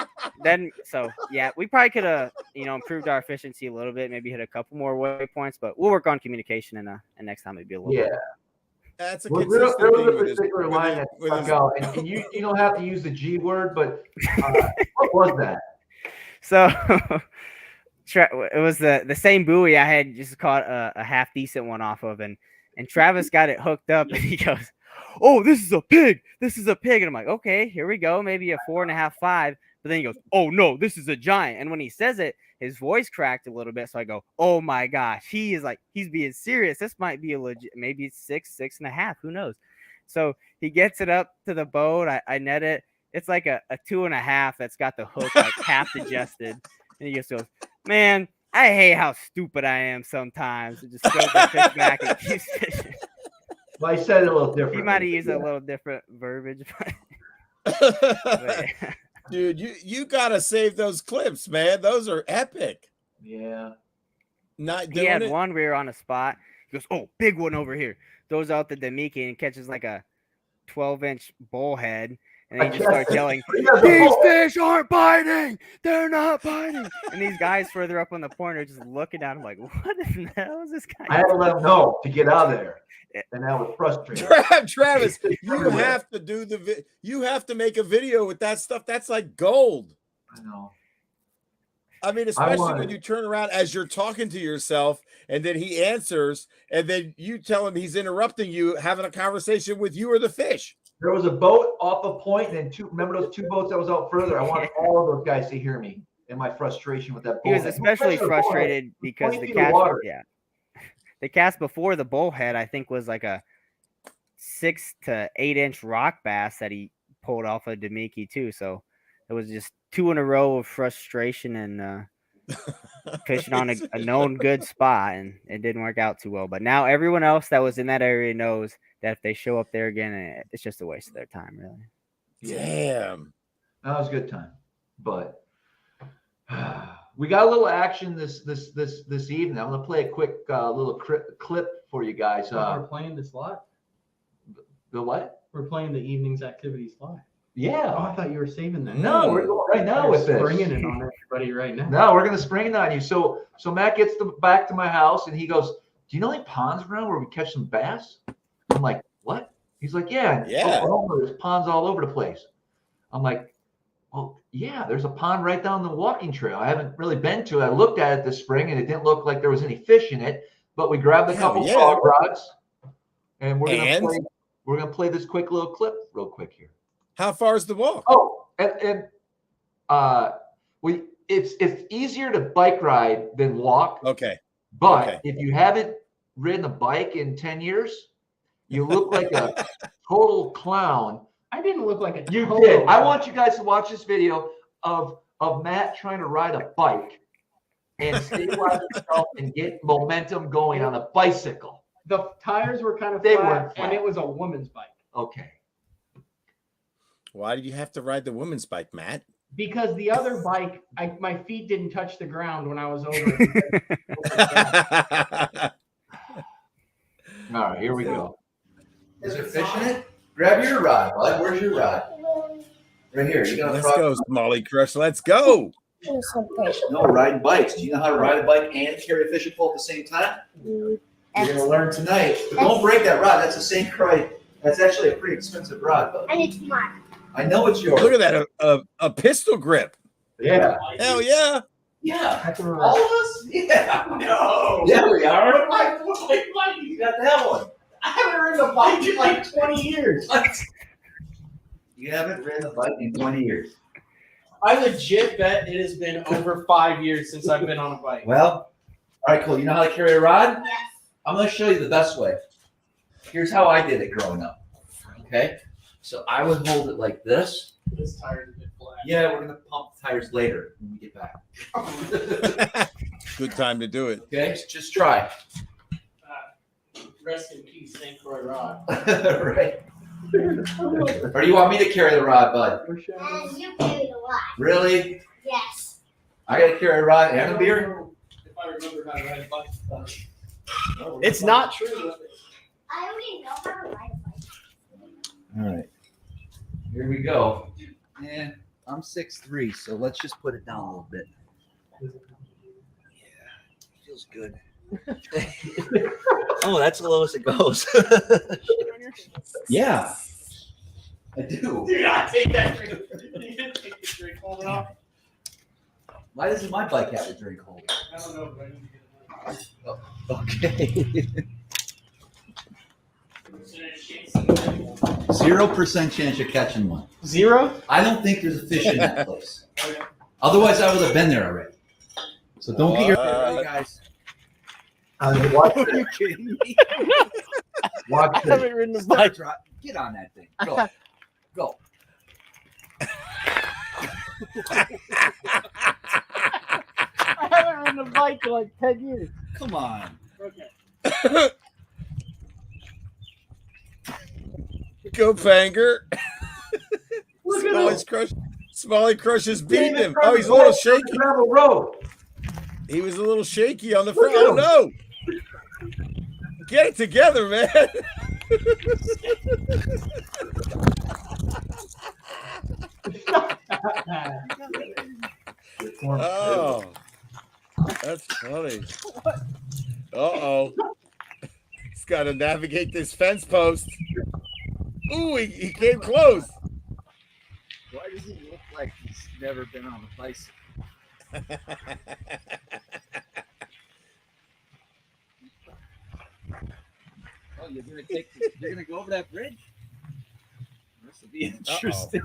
So yeah, we probably could have improved our efficiency a little bit, maybe hit a couple more waypoints, but we'll work on communication, and next time it'd be a little bit. That's a there was a particular line that stuck out, and you don't have to use the G word, but what was that? So it was the same buoy I had just caught a half decent one off of, and Travis got it hooked up, and he goes, oh, this is a pig. And I'm like, okay, here we go. Maybe a 4.5, 5. But then he goes, oh no, this is a giant. And when he says it, his voice cracked a little bit. So I go, oh my gosh, he's being serious. This might be a legit, maybe it's 6, 6.5. Who knows? So he gets it up to the boat. I net it. It's like a 2.5 that's got the hook like half digested. And he just goes, man, I hate how stupid I am sometimes. It just throws the fish back and keeps fishing. Well, he said it a little different. He might have used a little different verbiage. But yeah. Dude, you gotta save those clips, man. Those are epic. Yeah. He had one. We were on a spot. He goes, "Oh, big one over here." Throws out the Demiki and catches like a 12-inch bullhead. And then he just starts yelling, "These fish aren't biting! They're not biting!" And these guys further up on the point are just looking at him like, "What in the hell is this guy?" I had to let him know to get out of there. And that was frustrating. Travis, you have to do you have to make a video with that stuff. That's like gold. I know. I mean, especially when you turn around as you're talking to yourself and then he answers and then you tell him he's interrupting you, having a conversation with you or the fish. There was a boat off a point, and then remember those 2 boats that was out further? I want all of those guys to hear me and my frustration with that boat. He was especially frustrated because the cast, the cast before the bullhead, I think, was like a 6 to 8 inch rock bass that he pulled off of Demiki too. So it was just 2 in a row of frustration and fishing on a known good spot, and it didn't work out too well. But now everyone else that was in that area knows that if they show up there again, it's just a waste of their time, really. Damn. That was a good time, but we got a little action this evening. I'm gonna play a quick little clip for you guys. We're playing this live. The what? We're playing the evening's activities live. Yeah. Oh, I thought you were saving that. No, we're going right now with this. Springing it on everybody right now. No, we're gonna spring it on you. So Matt gets back to my house and he goes, "Do you know any ponds around where we catch some bass?" I'm like, "What?" He's like, "Yeah, there's ponds all over the place." I'm like, "Well, yeah, there's a pond right down the walking trail. I haven't really been to it. I looked at it this spring and it didn't look like there was any fish in it, but we grabbed a couple frog rods and we're gonna play this quick little clip real quick here." How far is the walk? Oh, and it's easier to bike ride than walk. Okay. But if you haven't ridden a bike in 10 years, you look like a total clown. I didn't look like a You did. I want you guys to watch this video of Matt trying to ride a bike and stabilize himself and get momentum going on a bicycle. The tires were kind of flat, and it was a woman's bike. Okay. Why did you have to ride the woman's bike, Matt? Because the other bike, my feet didn't touch the ground when I was over. All right, here we go. Is there fish in it? Grab your rod, bud. Where's your rod? Right here. Let's go, SmallmouthCrush. Let's go. No, riding bikes. Do you know how to ride a bike and carry a fishing pole at the same time? You're going to learn tonight. But don't break that rod. That's a St. Croix. That's actually a pretty expensive rod, though. And it's mine. I know it's yours. Look at that, a pistol grip. Yeah. Hell yeah. Yeah. All of us? Yeah. No. Yeah, we are. You got that one. I haven't ridden a bike in like 20 years. You haven't ridden a bike in 20 years. I legit bet it has been over 5 years since I've been on a bike. Well, all right, cool. You know how to carry a rod? Yes. I'm going to show you the best way. Here's how I did it growing up. Okay? So I would hold it like this. This tire's a bit flat. Yeah, we're going to pump the tires later when we get back. Good time to do it. Okay? Just try. Rest in peace, St. Croix rod. Right. Or do you want me to carry the rod, bud? And you carry the rod. Really? Yes. I got to carry a rod and a beer? If I remember how to ride a bike. It's not true. I don't even know how to ride a bike. All right. Here we go. And I'm 6'3", so let's just put it down a little bit. Yeah, feels good. Oh, that's the lowest it goes. Yeah, I do. Do not take that drink. You didn't take the drink holder off. Why doesn't my bike have a drink holder? I don't know, but I need to get it. Okay. 0% chance of catching one. 0? I don't think there's a fish in that place. Otherwise, I would have been there already. So don't get your guys. Watch Are you kidding me? Watch I haven't ridden a bike. Get on that thing. Go. Go. I haven't ridden a bike in like 10 years. Come on. Okay. Go, Fanger. Look at him. SmallmouthCrush is beating him. Oh, he's a little shaky. Gravel road. He was a little shaky on the front. Oh, no. Get it together, man. Oh, that's funny. Uh-oh. He's got to navigate this fence post. Ooh, he came close. Why does he look like he's never been on a bicycle? Oh, you're gonna go over that bridge? This will be interesting.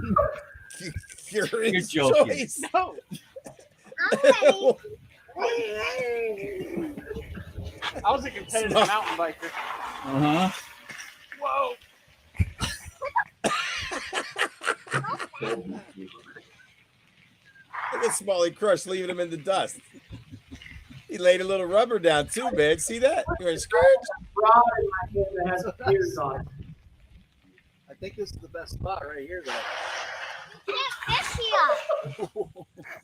Curious You're joking. choice. No. I'm I was a competitive mountain biker. Uh-huh. Whoa. Look at SmallmouthCrush leaving him in the dust. He laid a little rubber down too, man. See that? You're in skirt. Rod in my hand that has ears on it. I think this is the best spot right here, though. fish here.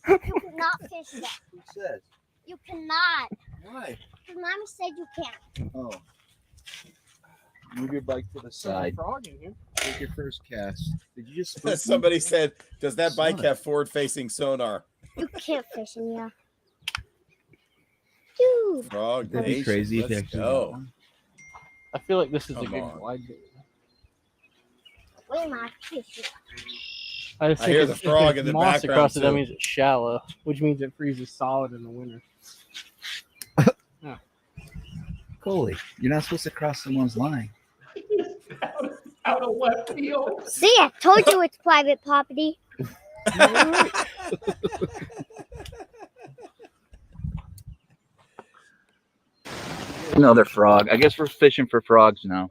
You cannot fish there. Who says? You cannot. Why? Because Mommy said you can't. Oh. Move your bike to the side. Frog in here. Take your first cast. Did you just? Somebody said, "Does that bike have forward-facing sonar?" You can't fish in here. Dude. Frog That'd be Nation, crazy if let's actually go. I feel like this is Come a good on. wide. We're not fishing. I just I think hear if- the if frog there's in the moss background, across it, that too. means it's shallow, which means it freezes solid in the winter. Coley, you're not supposed to cross someone's line. Out of left field. See, I told you it's private property. Another frog. I guess we're fishing for frogs now.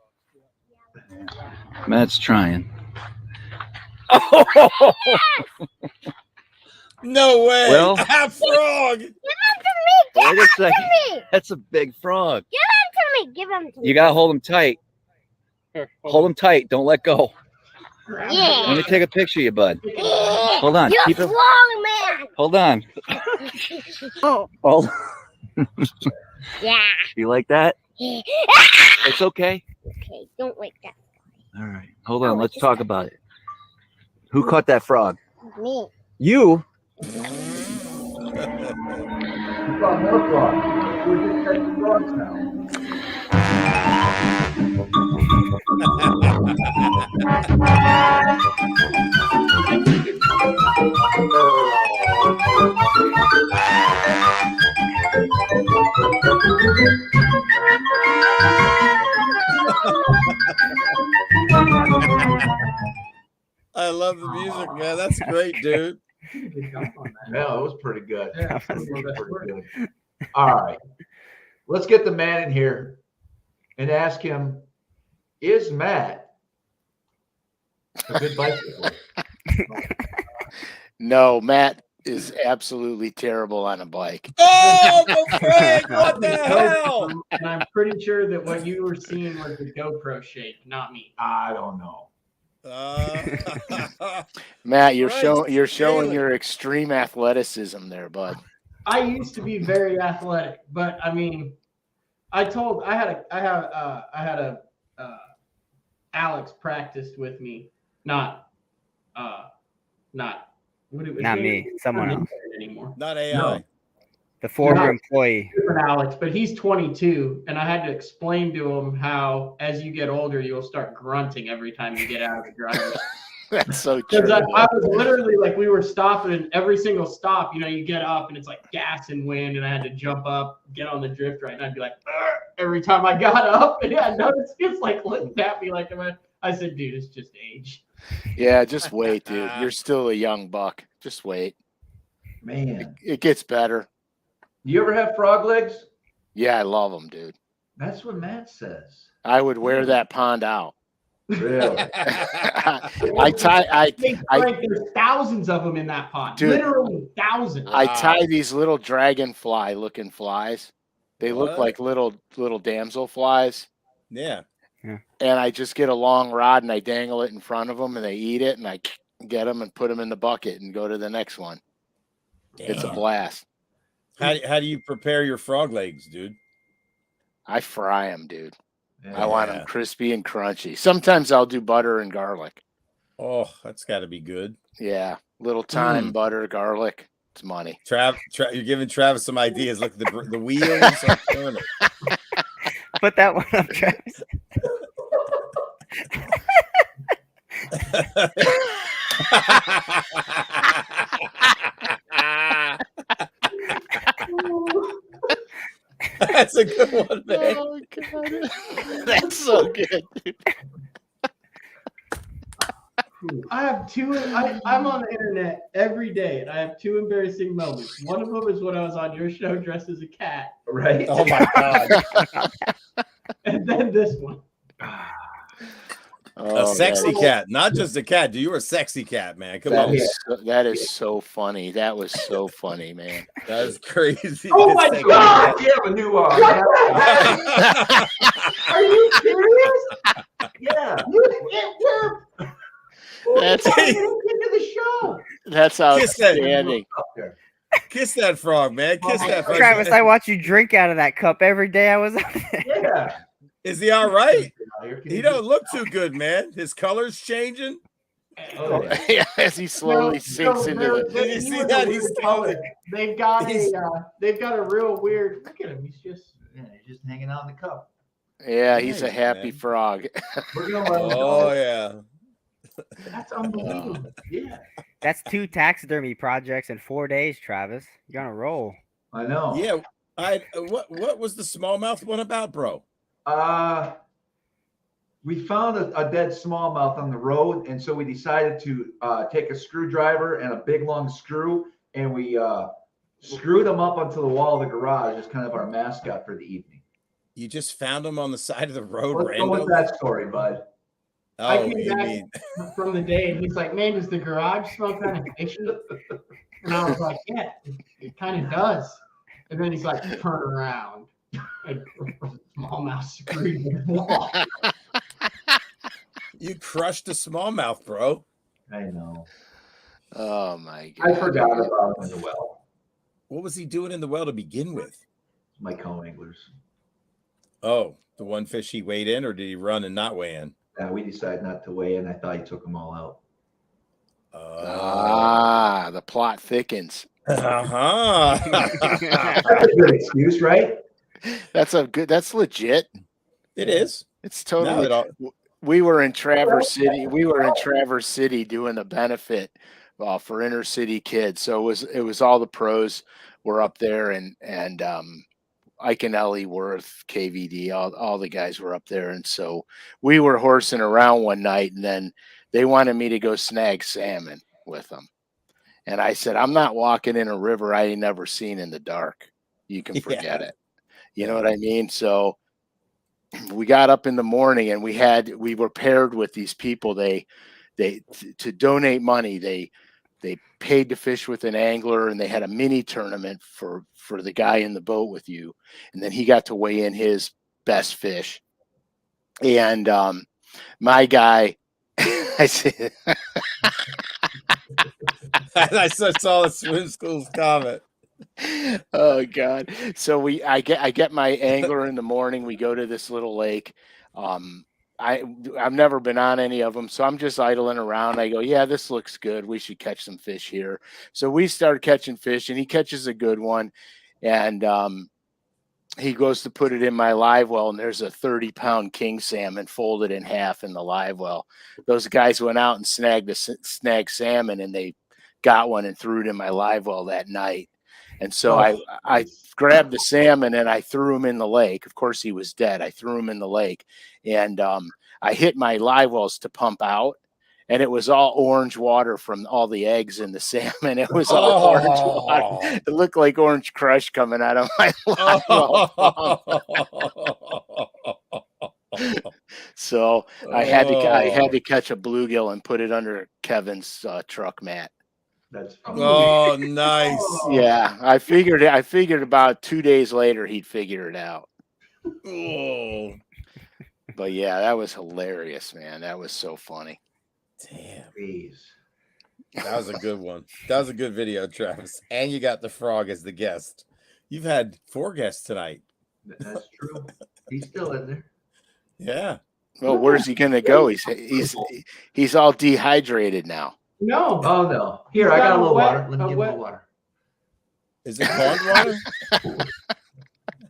Matt's trying. No way. Well- A frog. Give him to me. Give Wait a him second. to me. That's a big frog. Give him to me. Give him to me. You gotta hold him tight. Hold him tight. Don't let go. Let Yeah. me take a picture of you, bud. Hold on. You're Keep it. strong, man. Hold on. Oh, Hold. yeah. You like that? Okay, It's okay. don't like that. All right. Hold on. Let's talk about it. Who caught that frog? Me. You? We've got more frogs. We're just catching frogs now. I love the music, man. That's great, dude. Yeah, it was pretty good. Yeah, It was pretty good. All right. Let's get the man in here and ask him, is Matt a good bicyclist? No, Matt is absolutely terrible on a bike. Oh, Uncle Frank, what the hell? And I'm pretty sure that what you were seeing was the GoPro shake, not me. I don't know. Matt, you're Right, showing really. your extreme athleticism there, bud. I used to be very athletic, but I mean, I had Alex practiced with me, not what it was. Not me, someone else. Anymore. Not AI. No. The former No. employee. Different Alex, but he's 22, and I had to explain to him how, as you get older, you'll start grunting every time you get out of the driveway. That's so true. Because I was literally like, we were stopping, and every single stop, you get up, and it's like gas and wind, and I had to jump up, get on the drift right, and I'd be like, "Arr!" every time I got up, and I noticed it's like looking at me like, I said, dude, it's just age. Yeah, just wait, dude. You're still a young buck. Just wait. Man, It gets better. do you ever have frog legs? Yeah, I love them, dude. That's what Matt says. I would wear that pond out. Really? I tie Frank, there's thousands of them in that pond. Dude. Literally thousands. I tie these little dragonfly looking flies. They look What? like little damsel flies. Yeah. And I just get a long rod and I dangle it in front of them and they eat it and I get them and put them in the bucket and go to the next one. It's a Damn. blast. How do you prepare your frog legs, dude? I fry them, dude. Yeah. I want them crispy and crunchy. Sometimes I'll do butter and garlic. Oh, that's got to be good. Yeah, little thyme, butter, garlic. It's money. You're giving Travis some ideas. Look, the wheels are turning. Put that one up, Travis. a good one, man. Oh God, that's so good. Dude. I have two. I'm on the internet every day, and I have two embarrassing moments. One of them is when I was on your show dressed as a cat, Right? Oh my God. and then this one. A sexy cat, not just a cat. You were a sexy cat, man. Come on. That is so funny. That was so funny, man. That is crazy. Oh my God! You have a new Are you serious? Yeah. That's into the show. that's outstanding. Kiss that frog, man. Kiss that frog. Travis, I watch you drink out of that cup every day I was out there. Yeah. Is he all right? He don't look too good, man. His color's changing. Oh, Yeah, as he slowly sinks into the. Did you see that? He's They've got a real weird. Look at him. He's just. yeah, he's just hanging out in the cup. Yeah, he's a Nice, happy man. frog. We're gonna let him Oh go. yeah. That's unbelievable. Yeah, That's 2 taxidermy projects in 4 days, Travis. You're on a roll. I know. Yeah. What was the smallmouth one about, bro? We found a dead smallmouth on the road, and so we decided to take a screwdriver and a big long screw, and we screwed them up onto the wall of the garage as kind of our mascot for the evening. You just found him on the side of the road, Let's go with random? that story, bud. I Oh, came you back mean from the day, and he's like, "Man, does the garage smell kind of fishy?" And I was like, "Yeah, it kind of does." And then he's like, "Turn around." And smallmouth screwed the wall. you crushed a smallmouth, bro? I know. Oh my God. I forgot about him in the well. What was he doing in the well to begin with? My cone anglers. Oh, the one fish he weighed in, or did he run and not weigh in? We decided not to weigh in. I thought he took them all out. The plot thickens. Uh-huh. That's a good excuse, right? That's legit. It is. It's Now totally. it all- We were in Traverse City. We were in Traverse City doing a benefit for inner city kids. So it was all the pros were up there, and Ike and Ellie Worth, KVD, all the guys were up there. And so we were horsing around one night, and then they wanted me to go snag salmon with them. And I said, I'm not walking in a river I ain't never seen in the dark. You can forget it. You know what I mean? So we got up in the morning, and we were paired with these people. They to donate money, they paid to fish with an angler, and they had a mini tournament for the guy in the boat with you. And then he got to weigh in his best fish. And my guy, I said, I saw the swim school's comment. Oh God. So I get my angler in the morning. We go to this little lake. I've never been on any of them, so I'm just idling around. I go, yeah, this looks good. We should catch some fish here. So we start catching fish, and he catches a good one, and he goes to put it in my live well, and there's a 30-pound king salmon folded in half in the live well. Those guys went out and snagged salmon, and they got one and threw it in my live well that night. And so I grabbed the salmon and I threw him in the lake. Of course, he was dead. I threw him in the lake, and I hit my live wells to pump out, and it was all orange water from all the eggs in the salmon. It was all orange water. It looked like orange crush coming out of my live well. So I had to catch a bluegill and put it under Kevin's truck mat. That's funny. Oh, nice. Yeah, I figured about 2 days later he'd figure it out. Oh, But yeah, that was hilarious, man. That was so funny. damn. Please. That was a good one. That was a good video, Travis. And you got the frog as the guest. You've had 4 guests tonight. That's true. He's still in there. Yeah. Well, where's he gonna go? He's all dehydrated now. No. Oh no. Here, I got a little water. Let me get a little water. Is it pond water?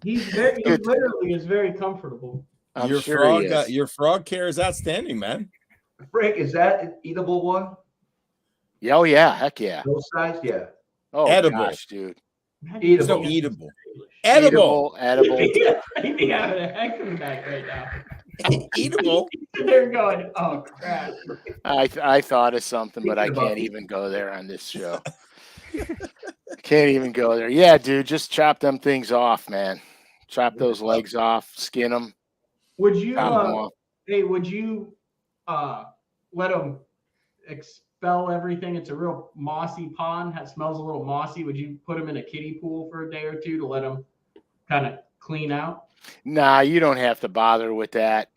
He literally is very comfortable. I'm Your sure frog, he is. your frog care is outstanding, man. Frank, is that an eatable one? Yeah, oh yeah, heck yeah. Those size? Yeah. Oh Edible. gosh, dude. It's Eatable. no eatable. Edible. Edible. He'd be having a heck of a night right now. Eatable. He's there going, oh crap. I thought of something, but I Thinking about can't eating. even go there on this show. Can't even go there. Yeah, dude, just chop them things off, man. Chop those legs off, skin them. Would you, Chop 'em off. hey, would you let them expel everything? It's a real mossy pond. It smells a little mossy. Would you put them in a kiddie pool for a day or two to let them kind of clean out? Nah, you don't have to bother with that.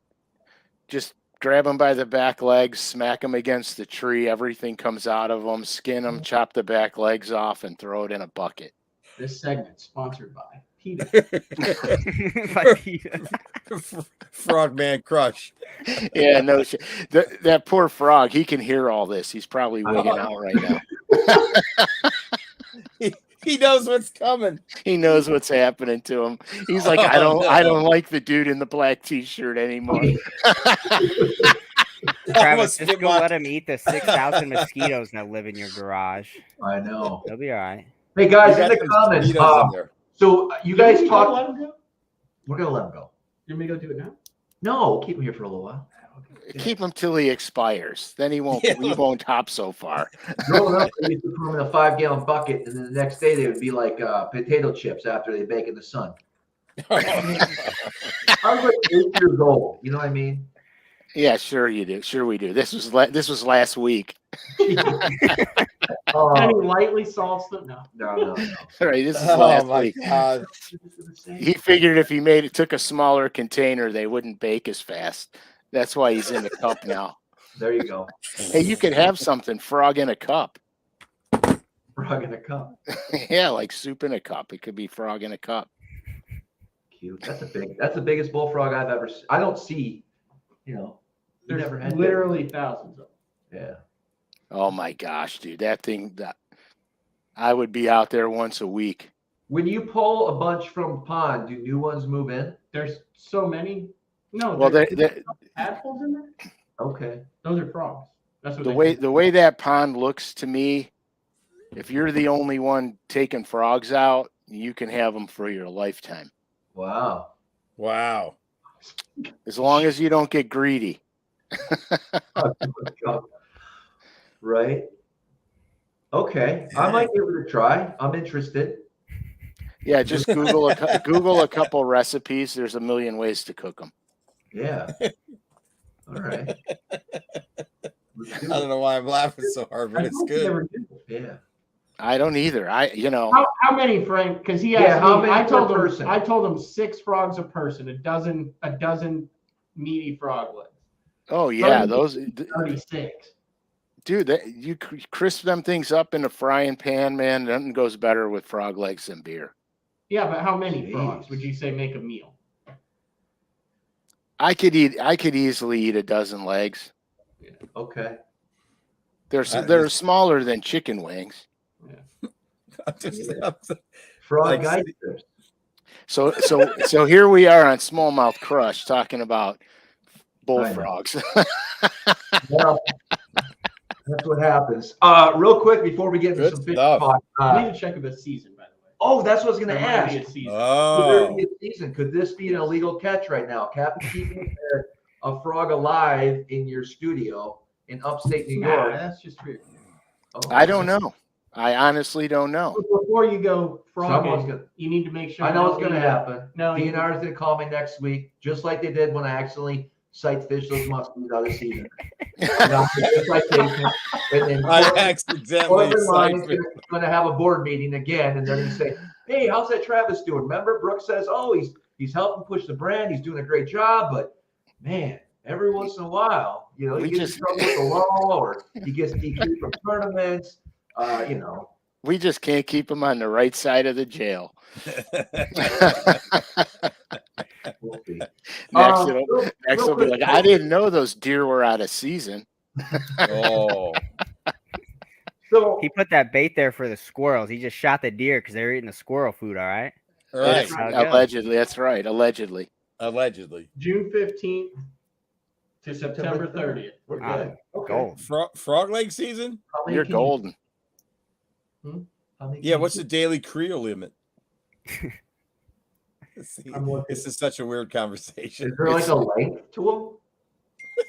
Just grab them by the back legs, smack them against the tree. Everything comes out of them. Skin them, chop the back legs off, and throw it in a bucket. This segment sponsored by PETA. Frogman Crush. Yeah, no shit. That poor frog, he can hear all this. He's probably wigging out right now. He knows what's coming. He knows what's happening to him. He's like, I don't like the dude in the black t-shirt anymore. Travis, just go let him eat the 6,000 mosquitoes that live in your garage. I know. They'll be all right. Hey guys, in the comments. So you guys talk. Let him go? We're gonna let him go. You want me to go do it now? No, keep him here for a little while. Keep him till he expires. Then he won't hop so far. Growing up, they used to put them in a 5-gallon bucket, and then the next day they would be like potato chips after they bake in the sun. I was like 8 years old. You know what I mean? Yeah, sure you do. Sure we do. This was last week. And he lightly salts them. No. Right, this is last week. God. He figured if he took a smaller container, they wouldn't bake as fast. That's why he's in the cup now. There you go. Hey, you could have something frog in a cup. Frog in a cup. Yeah, like soup in a cup. It could be frog in a cup. Cute. That's the biggest bullfrog I've ever seen. I don't see, There's never had literally thousands of them. Yeah. Oh my gosh, dude. That thing, I would be out there once a week. When you pull a bunch from a pond, do new ones move in? There's so many. No, Well, there's tadpoles in there. Okay. Those are frogs. That's what the way that pond looks to me, if you're the only one taking frogs out, you can have them for your lifetime. Wow. As long as you don't get greedy. Right. Okay. I might give it a try. I'm interested. Yeah, just Google a couple recipes. There's a million ways to cook them. Yeah. All right. I don't know why I'm laughing so hard, but it's good. Yeah. I don't either. How many, Frank? Because he asked me. I told him 6 frogs a person, a dozen meaty frog legs. Oh yeah, those 36. Dude, you crisp them things up in a frying pan, man. Nothing goes better with frog legs than beer. Yeah, but how many frogs would you say make a meal? I could easily eat a dozen legs. Yeah. Okay. They're smaller than chicken wings. Yeah. Frog geysters. So here we are on Smallmouth Crush talking about bullfrogs. Well, that's what happens. Real quick before we get into some fish talk, I need to check if it's seasoned, by the way. Oh, that's what I was going to ask. Oh. Could there be a season? Could this be an illegal catch right now? Captain keeping a frog alive in your studio in upstate New York. That's just weird. Oh, I don't know. I honestly don't know. Before you go frogging, you need to make sure. I know it's going to happen. No, DNR is going to call me next week, just like they did when I accidentally sight fished those muskies out of season. I accidentally going to have a board meeting again, and they're going to say, "Hey, how's that Travis doing? Remember, Brooks says, oh, he's helping push the brand. He's doing a great job, but man, every once in a while, he gets in trouble with the law, or he gets DQ'd from tournaments. We just can't keep him on the right side of the jail." Next will be like, I didn't know those deer were out of season. Oh. So he put that bait there for the squirrels. He just shot the deer because they were eating the squirrel food. All right. Right. Allegedly. That's right. Allegedly. June 15th to September 30th. We're good. Okay. Frog leg season? You're golden. Yeah. What's the daily creel limit? See, I'm looking. this is such a weird conversation. Is there like a length to them?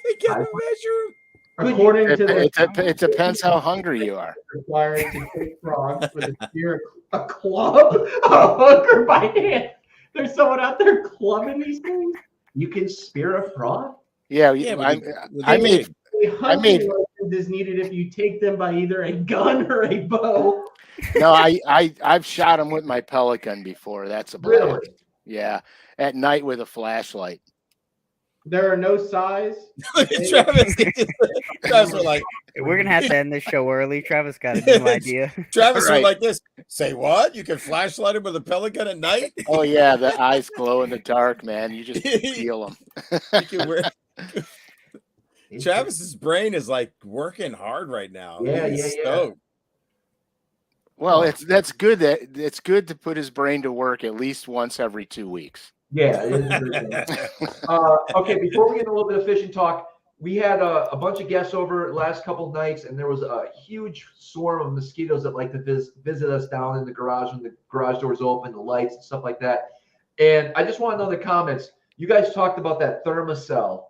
They can't measure. According to the It depends how hungry you are. required to take frogs with a spear, a club, a hook, or by hand. There's someone out there clubbing these things. You can spear a frog? Yeah, I made. A hunting license is needed if you take them by either a gun or a bow. No, I've shot them with my pellet gun before. That's a blast. Really? Yeah, at night with a flashlight. There are no size. Travis was like, we're gonna have to end this show early. Travis got a new idea. Travis was like this. Say what? You can flashlight him with a pellet gun at night? Oh yeah, the eyes glow in the dark, man. You just feel them. You can wear. Travis's brain is like working hard right now. Yeah, He's yeah. stoked. Well, it's good that it's good to put his brain to work at least once every 2 weeks. Yeah. It is okay, before we get a little bit of fishing talk, we had a bunch of guests over the last couple of nights, and there was a huge swarm of mosquitoes that like to visit us down in the garage when the garage doors open, the lights and stuff like that. And I just want to know the comments. You guys talked about that thermocell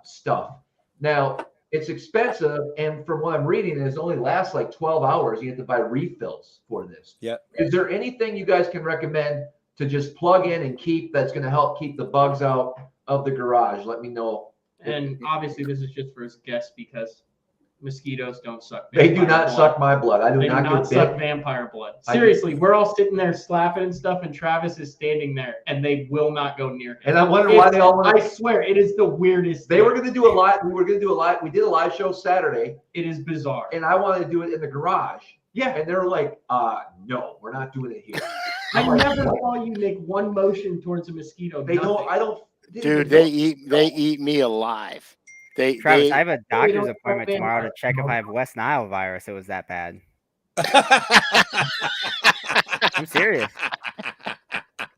stuff. Now, it's expensive, and from what I'm reading, it only lasts like 12 hours. You have to buy refills for this. Yeah. Is there anything you guys can recommend to just plug in and keep that's going to help keep the bugs out of the garage? Let me know. And obviously, this is just for his guests because mosquitoes don't suck. They do not suck my blood. I do not get suck bit. vampire blood. Seriously, we're all sitting there slapping and stuff, and Travis is standing there, and they will not go near him. And I wonder why they all. I swear, it is the weirdest. They were going to do a live. We were going to do a live. We did a live show Saturday. It is bizarre. And I wanted to do it in the garage. Yeah. And they were like, "No, we're not doing it here." I never saw you make one motion towards a mosquito. They don't. I don't. Dude, they eat me alive. Travis, I have a doctor's appointment tomorrow to check if I have West Nile virus. It was that bad. I'm serious.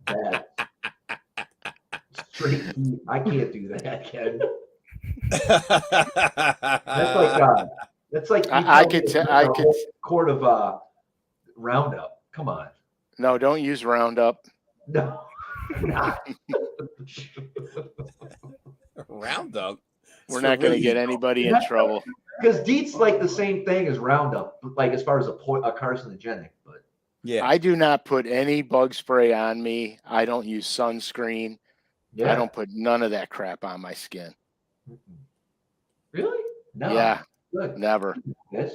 Bad. Straight heat. I can't do that, Ken. That's like I could quart of Roundup. Come on. No, don't use Roundup. No. Roundup. We're not going to get anybody in trouble. Because DEET's like the same thing as Roundup, like as far as a carcinogenic. But yeah, I do not put any bug spray on me. I don't use sunscreen. yeah. I don't put none of that crap on my skin. Really? No. Yeah, Good. never. Yes.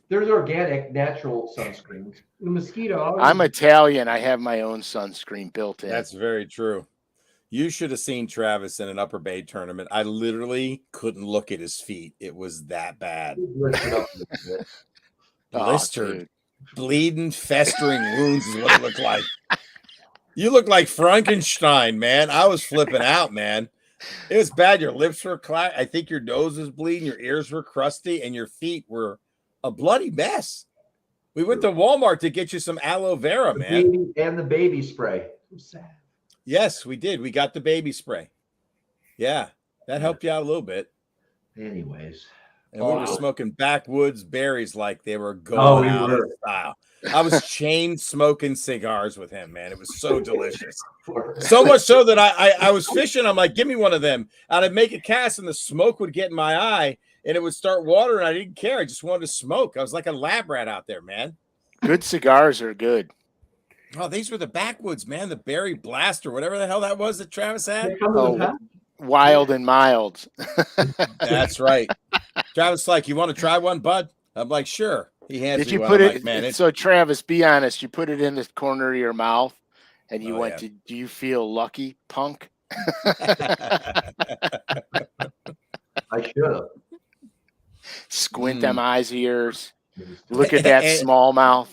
There's organic, natural sunscreens. The mosquito. I'm Italian. I have my own sunscreen built in. that's very true. You should have seen Travis in an Upper Bay tournament. I literally couldn't look at his feet. It was that bad. Blistered, bleeding, festering wounds is what it looked like. You look like Frankenstein, man. I was flipping out, man. It was bad. Your lips were clacked. I think your nose was bleeding. Your ears were crusty, and your feet were a bloody mess. We went to Walmart to get you some aloe vera, man. And the baby spray. I'm sad. Yes, we did. We got the baby spray. Yeah, that helped you out a little bit. Anyways. And we were smoking backwoods berries like they were going out of style. I was chain smoking cigars with him, man. It was so delicious. So much so that I was fishing. I'm like, give me one of them. And I'd make a cast and the smoke would get in my eye and it would start watering. I didn't care. I just wanted to smoke. I was like a lab rat out there, man. Good cigars are good. Oh, these were the backwoods, man. The berry blast or whatever the hell that was that Travis had. Oh, wild and mild. That's right. Travis like, you want to try one, bud? I'm like, sure. He hands Did me you one. put I'm it? like, man, So Travis, be honest. You put it in the corner of your mouth, and you went yeah. to. Do you feel lucky, punk? I should have. Squint them eyes, ears. Look at that smallmouth.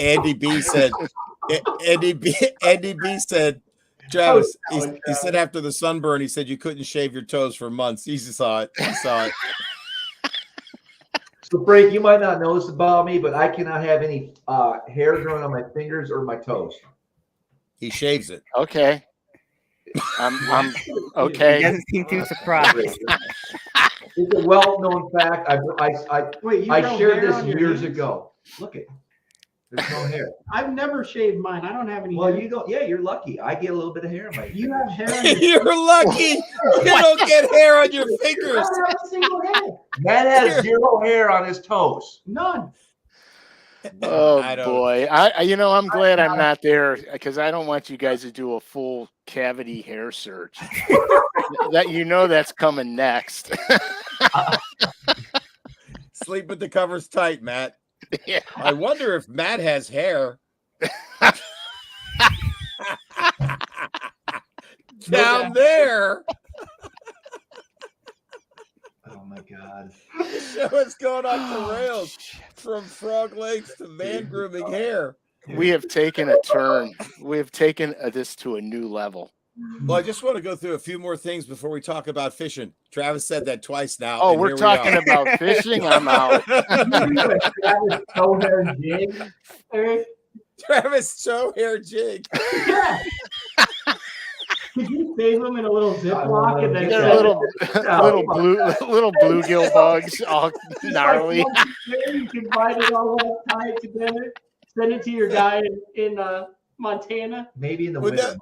Andy B said. Andy B said. Travis, he said after the sunburn, he said you couldn't shave your toes for months. He saw it. He saw it. So, Frank, you might not know this about me, but I cannot have any hair growing on my fingers or my toes. He shaves it. Okay. I'm okay. He doesn't seem too surprised. It's a well-known fact. I shared this years ago. Look at There's no hair. I've never shaved mine. I don't have any Well, hair. you don't. Yeah, you're lucky. I get a little bit of hair in my You fingers. have hair on your You're lucky. You don't get hair on your I fingers. don't have a single hair. Matt has 0 hair on his toes. None. Oh I don't- boy, I'm glad I'm not there because I don't want you guys to do a full cavity hair search. That's coming next. Sleep with the covers tight, Matt. Yeah. I wonder if Matt has hair down there. Oh my God. The show is going off the rails from frog legs to man grooming hair. We have taken a turn. We have taken this to a new level. Well, I just want to go through a few more things before we talk about fishing. Travis said that twice now. Oh, and we're here we talking are. about fishing. I'm out. Travis toe hair jig, Eric. Travis show hair jig. Yeah. Could you save them in a little Ziploc and then They're little bluegill bugs, all gnarly. You can bind it all up, tie it together, send it to your guy in Montana. Maybe in the Would winter. that-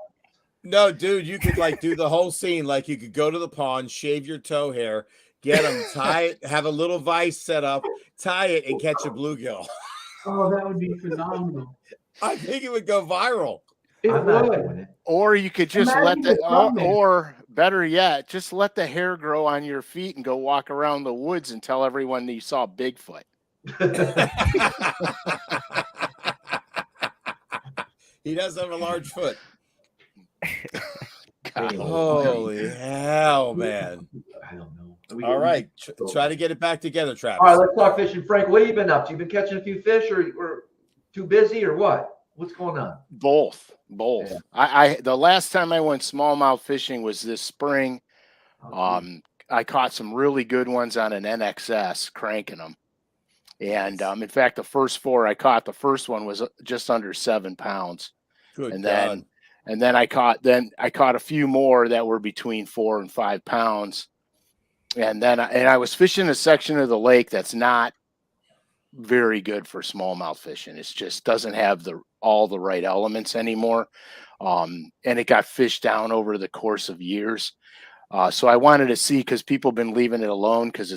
No, dude, you could like do the whole scene. Like you could go to the pond, shave your toe hair, get them, tie it, have a little vise set up, tie it, and catch a bluegill. Oh, that would be phenomenal. I think it would go viral. It I'm not would. doing it. Or you could just Imagine the thumbnail. or better yet, just let the hair grow on your feet and go walk around the woods and tell everyone that you saw Bigfoot. He does have a large foot. God. Holy hell, man. I don't know. All right. Try to get it back together, Travis. All right, let's talk fishing. Frank, what have you been up to? You been catching a few fish or too busy or what? What's going on? Both. Yeah. I the last time I went smallmouth fishing was this spring. I caught some really good ones on an NXS, cranking them. And in fact, the first 4 I caught, the first one was just under 7 pounds. Good And God. then I caught a few more that were between 4 and 5 pounds. And then I was fishing a section of the lake that's not very good for smallmouth fishing. It just doesn't have all the right elements anymore. And it got fished down over the course of years. So I wanted to see, because people have been leaving it alone because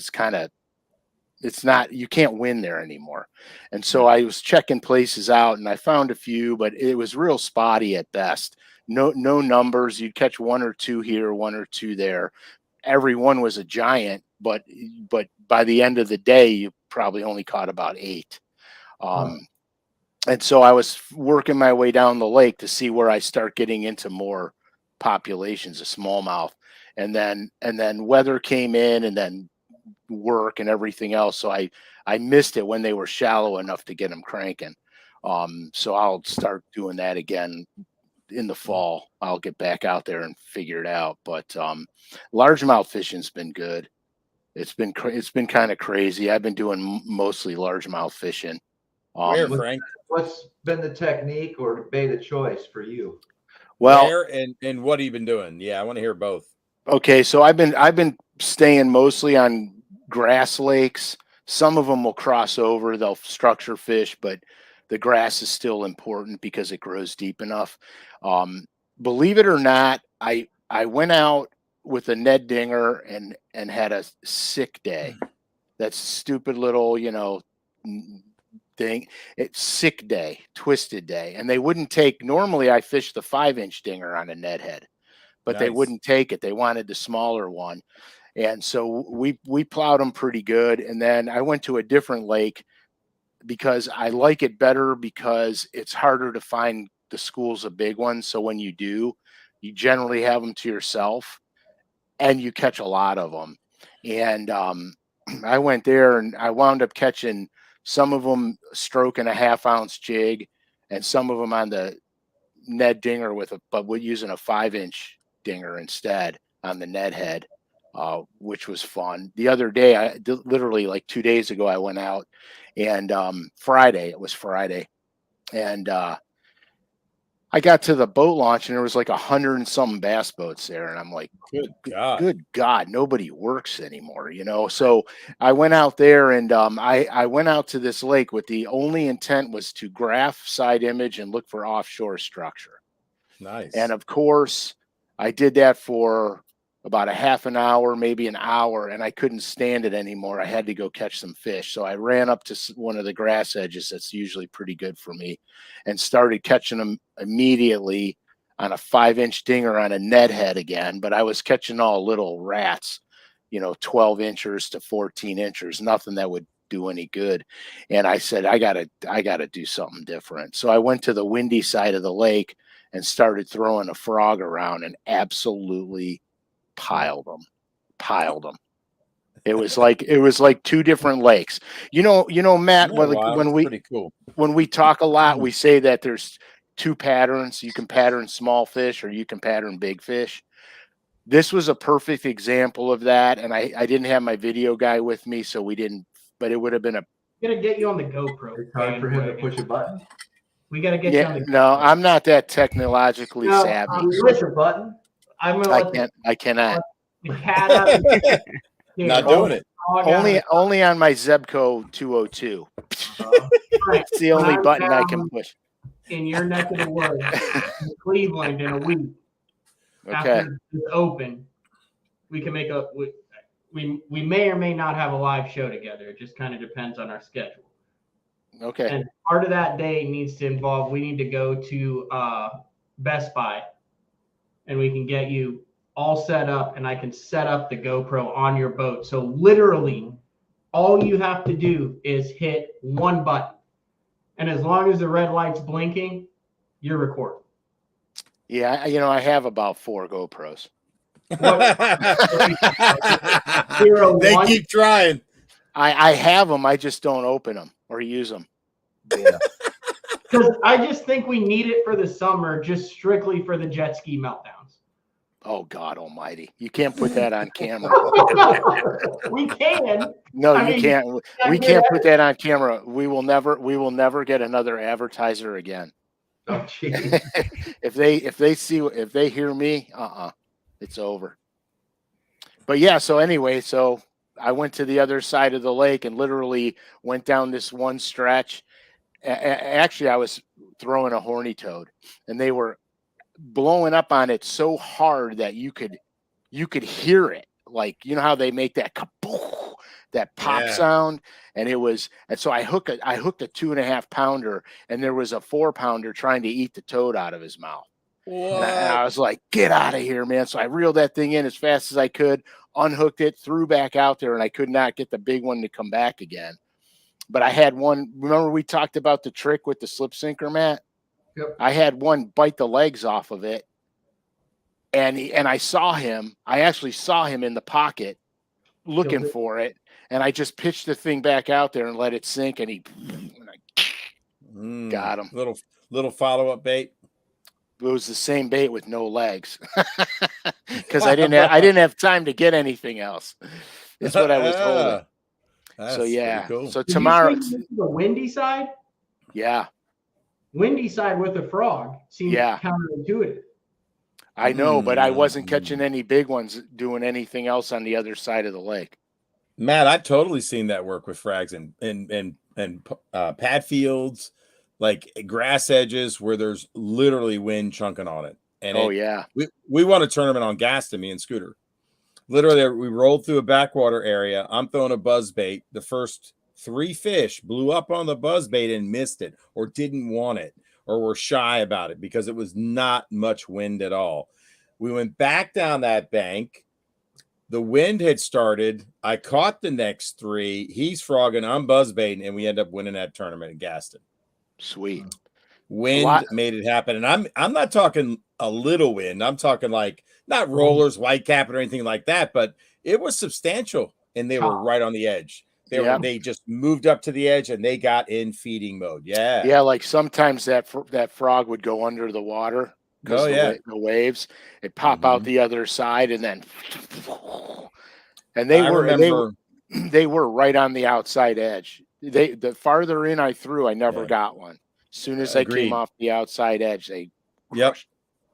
you can't win there anymore. And so I was checking places out and I found a few, but it was real spotty at best. No numbers. You'd catch 1 or 2 here, 1 or 2 there. Every one was a giant, but by the end of the day, you probably only caught about 8. And so I was working my way down the lake to see where I start getting into more populations of smallmouth. And then weather came in, and then work and everything else. So I missed it when they were shallow enough to get them cranking. So I'll start doing that again in the fall. I'll get back out there and figure it out. But largemouth fishing's been good. It's been kind of crazy. I've been doing mostly largemouth fishing. Where, Frank? What's been the technique or bait of choice for you? Well, Where and what have you been doing? Yeah, I want to hear both. Okay, so I've been staying mostly on grass lakes. Some of them will cross over, they'll structure fish, but the grass is still important because it grows deep enough. Believe it or not, I went out with a Ned Dinger and had a sick day. That stupid little, thing. It's sick day, twisted day. And they wouldn't take, normally I fish the 5-inch Dinger on a Ned head, but they Nice. wouldn't take it. They wanted the smaller one. And so we plowed them pretty good. And then I went to a different lake because I like it better because it's harder to find the schools of big ones. So when you do, you generally have them to yourself and you catch a lot of them. And I went there and I wound up catching some of them stroking a 1/2-ounce jig and some of them on the Ned Dinger but we're using a 5-inch Dinger instead on the Ned head, which was fun. The other day, literally like 2 days ago, I went out and it was Friday. And I got to the boat launch and there was like 100 and some bass boats there. And I'm like, good God, nobody works anymore, you know? So I went out there and I went out to this lake with the only intent was to graph side image and look for offshore structure. Nice. And of course, I did that for about a half an hour, maybe an hour, and I couldn't stand it anymore. I had to go catch some fish. So I ran up to one of the grass edges that's usually pretty good for me and started catching them immediately on a 5-inch dinger on a Ned head again. But I was catching all little rats, you know, 12 inchers to 14 inchers, nothing that would do any good. And I said, I gotta do something different. So I went to the windy side of the lake and started throwing a frog around and absolutely piled them. It was like two different lakes. You know, Matt, when we talk a lot, we say that there's two patterns. You can pattern small fish or you can pattern big fish. This was a perfect example of that. And I didn't have my video guy with me, so we didn't, but it would have been We're gonna get you on the GoPro. It's hard for him to push a button. We gotta get you on the GoPro. No, I'm not that technologically savvy. Push a button. I cannot. The cat out of here, Not doing it. Only on my Zebco 202. It's the only button I can push. In your neck of the woods, in Cleveland, in a week. Okay. After it's open, we can make we may or may not have a live show together. It just kind of depends on our schedule. Okay. And part of that day needs to involve, we need to go to Best Buy and we can get you all set up and I can set up the GoPro on your boat. So literally all you have to do is hit one button. And as long as the red light's blinking, you're recording. Yeah, you know, I have about 4 GoPros. They keep trying. I have them. I just don't open them or use them. Yeah. Because I just think we need it for the summer, just strictly for the jet ski meltdowns. Oh God Almighty! You can't put that on camera. We can. No, you can't. We can't put that on camera. We will never get another advertiser again. Oh, if they hear me, it's over. But yeah, so anyway, so I went to the other side of the lake and literally went down this one stretch. Actually, I was throwing a horny toad, and they were blowing up on it so hard that you could hear it. Like, you know how they make that kapoof, that pop sound, and so I hooked a 2.5 pounder, and there was a 4 pounder trying to eat the toad out of his mouth. And I was like, get out of here, man. So I reeled that thing in as fast as I could, unhooked it, threw back out there, and I could not get the big one to come back again. But I had one. Remember we talked about the trick with the slip sinker, Matt? Yep. I had one bite the legs off of it, and I saw him. I actually saw him in the pocket looking for it, and I just pitched the thing back out there and let it sink, and I got him. Little follow-up bait. It was the same bait with no legs, because I didn't have time to get anything else. That's what I was holding. So yeah. Cool. So tomorrow, the windy side. Yeah. Windy side with a frog seems counterintuitive. I know, but I wasn't catching any big ones doing anything else on the other side of the lake. Matt, I've totally seen that work with frags and pad fields, like grass edges where there's literally wind chunking on it. And we won a tournament on Gaston, me and Scooter. Literally, we rolled through a backwater area. I'm throwing a buzz bait. The first 3 fish blew up on the buzz bait and missed it, or didn't want it, or were shy about it because it was not much wind at all. We went back down that bank. The wind had started. I caught the next 3. He's frogging, I'm buzz baiting, and we end up winning that tournament at Gaston. Sweet. Wind made it happen. And I'm not talking a little wind. I'm talking like not rollers, white cap, or anything like that, but it was substantial, and they were right on the edge. They just moved up to the edge and they got in feeding mode. Yeah. Yeah. Like sometimes that frog would go under the water because the waves, it pop out the other side, and then, and they were right on the outside edge. The farther in I threw, I never got one. As soon as I came off the outside edge, they Yep.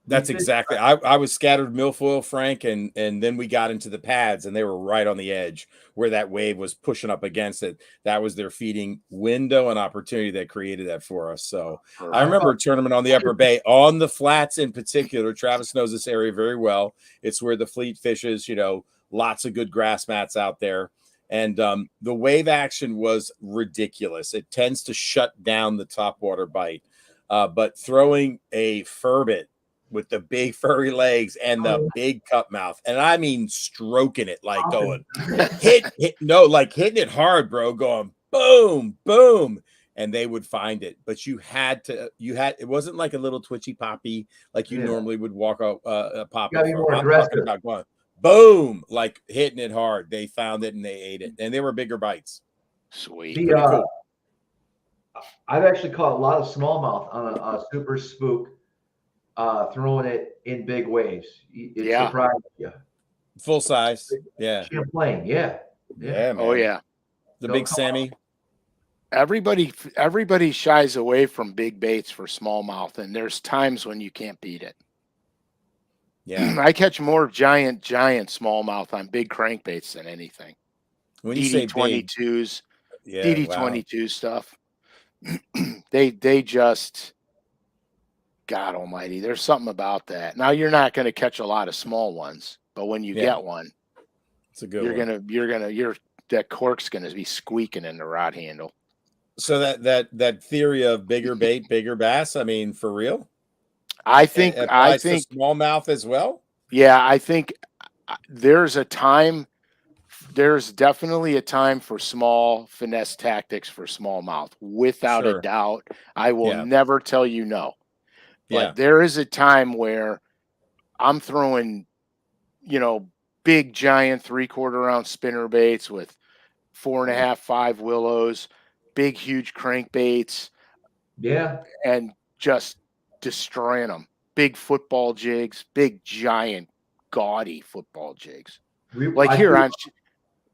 That's exactly. I was scattered milfoil, Frank, and then we got into the pads, and they were right on the edge where that wave was pushing up against it. That was their feeding window and opportunity that created that for us. So I remember a tournament on the Upper Bay, on the flats in particular. Travis knows this area very well. It's where the fleet fishes. Lots of good grass mats out there, and the wave action was ridiculous. It tends to shut down the topwater bite, but throwing a furbit with the big furry legs and the big cup mouth, and I mean stroking it, like going hitting it hard, bro, going boom, boom, and they would find it. But it wasn't like a little twitchy poppy like you normally would walk a poppy. I'm talking about going boom, like hitting it hard. They found it and they ate it, and they were bigger bites. Sweet. Pretty cool. I've actually caught a lot of smallmouth on a super spook. Throwing it in big waves. It surprised you. Full size. Yeah. Champlain. Yeah. Man. Oh, yeah. The big Sammy. Everybody shies away from big baits for smallmouth, and there's times when you can't beat it. Yeah. I catch more giant smallmouth on big crankbaits than anything. When you say DD22s, DD22 stuff. They just, God almighty, there's something about that. Now you're not going to catch a lot of small ones, but when you get one, it's a good one. That cork's going to be squeaking in the rod handle. So that theory of bigger bait, bigger bass, I mean, for real? I think smallmouth as well. Yeah, I think there's definitely a time for small finesse tactics for smallmouth, without a doubt. I will never tell you no. But there is a time where I'm throwing, big giant 3/4 ounce spinner baits with 4.5, 5 willows, big huge crankbaits. Yeah. And just destroying them. Big football jigs, big giant gaudy football jigs.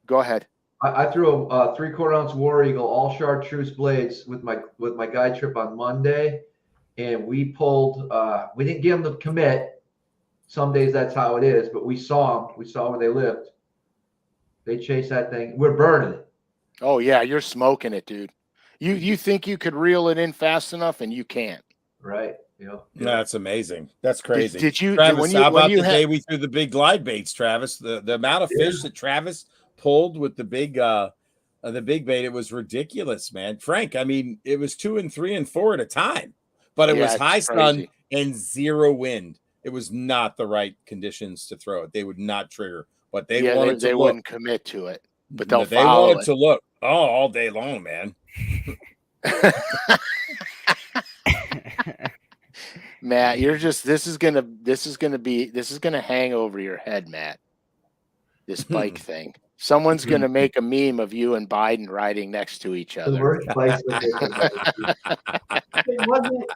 Go ahead. I threw a 3/4 ounce War Eagle all chartreuse blades with my guide trip on Monday. And we pulled, we didn't get them to commit. Some days that's how it is, but we saw them. We saw where they lived. They chased that thing. We're burning it. Oh, yeah. You're smoking it, dude. You think you could reel it in fast enough, and you can't. Right. Yeah. That's amazing. That's crazy. Travis, how about the day we threw the big glide baits, Travis? The amount of fish that Travis pulled with the big bait, it was ridiculous, man. Frank, I mean, it was 2 and 3 and 4 at a time. But it was high sun and 0 wind. It was not the right conditions to throw it. They would not trigger, but they wouldn't commit to it. But they wanted to look all day long, man. Matt, this is gonna hang over your head, Matt. This bike thing. Someone's going to make a meme of you and Biden riding next to each other.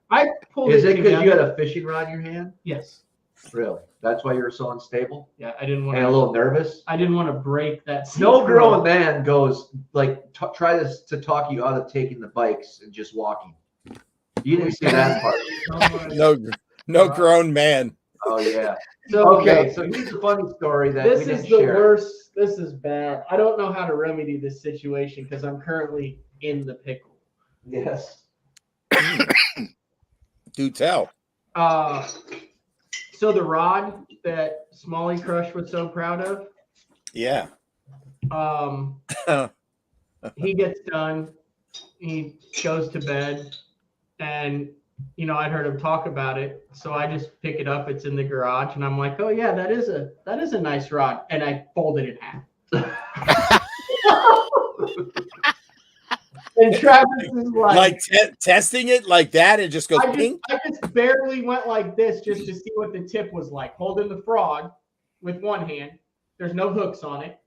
I pulled Is it because you had a fishing rod in your hand? Yes. Really? That's why you were so unstable? Yeah, I didn't want and a little nervous? I didn't want to break that. No grown man goes, try to talk you out of taking the bikes and just walking. You didn't see that part. No grown man. Oh, yeah. So, okay, so here's a funny story that this is the worst. This is bad. I don't know how to remedy this situation because I'm currently in the pickle. Yes. Do tell. So the rod that SmallmouthCrush was so proud of. Yeah. He gets done. He goes to bed, and I'd heard him talk about it, so I just pick it up. It's in the garage, and I'm like, "Oh yeah, that is a nice rod," and I fold it in half. And Travis is like testing it like that, it just goes pink. I just barely went like this just to see what the tip was like, holding the frog with one hand. There's no hooks on it,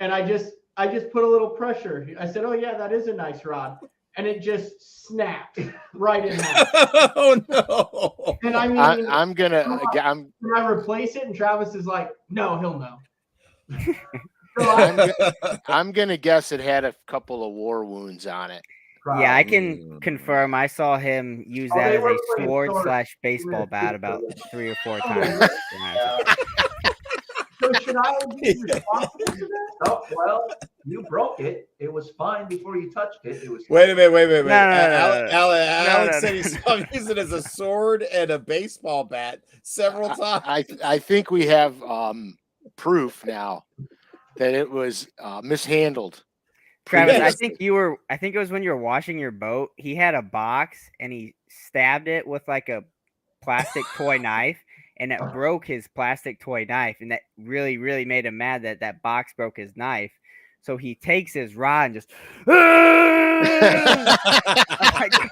and I just put a little pressure. I said, "Oh yeah, that is a nice rod." And it just snapped right in half. Oh no! And I mean, can I replace it? And Travis is like, "No, he'll know." So I'm gonna guess it had a couple of war wounds on it. proud. Yeah, I can confirm. I saw him use that they as were a playing sword swords. / baseball bat about 3 or 4 Oh, times. yeah. So should I be responsible for that? Oh, well, you broke it. It was fine before you touched it. It was. Wait a minute. No, Alex said he saw him use it as a sword and a baseball bat several times. I think we have proof now that it was mishandled. Travis, I think it was when you were washing your boat. He had a box and he stabbed it with like a plastic toy knife, and it broke his plastic toy knife, and that really, really made him mad that that box broke his knife. So he takes his rod and just, I go,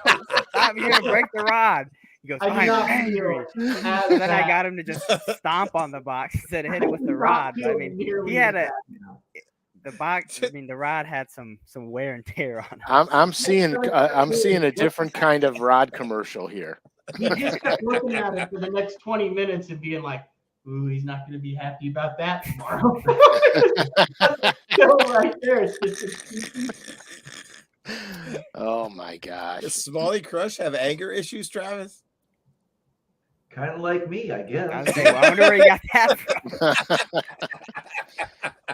stop! You're gonna break the rod. He goes, I'm angry. So then I got him to just stomp on the box instead of hit it with the rod. But, I mean, he had the box. I mean, the rod had some wear and tear on it. I'm seeing a different kind of rod commercial here. He just kept looking at it for the next 20 minutes and being like, ooh, he's not going to be happy about that tomorrow. Still right there. It's just Oh, my gosh. Does SmallmouthCrush have anger issues, Travis? Kind of like me, I guess. I wonder where you got that from.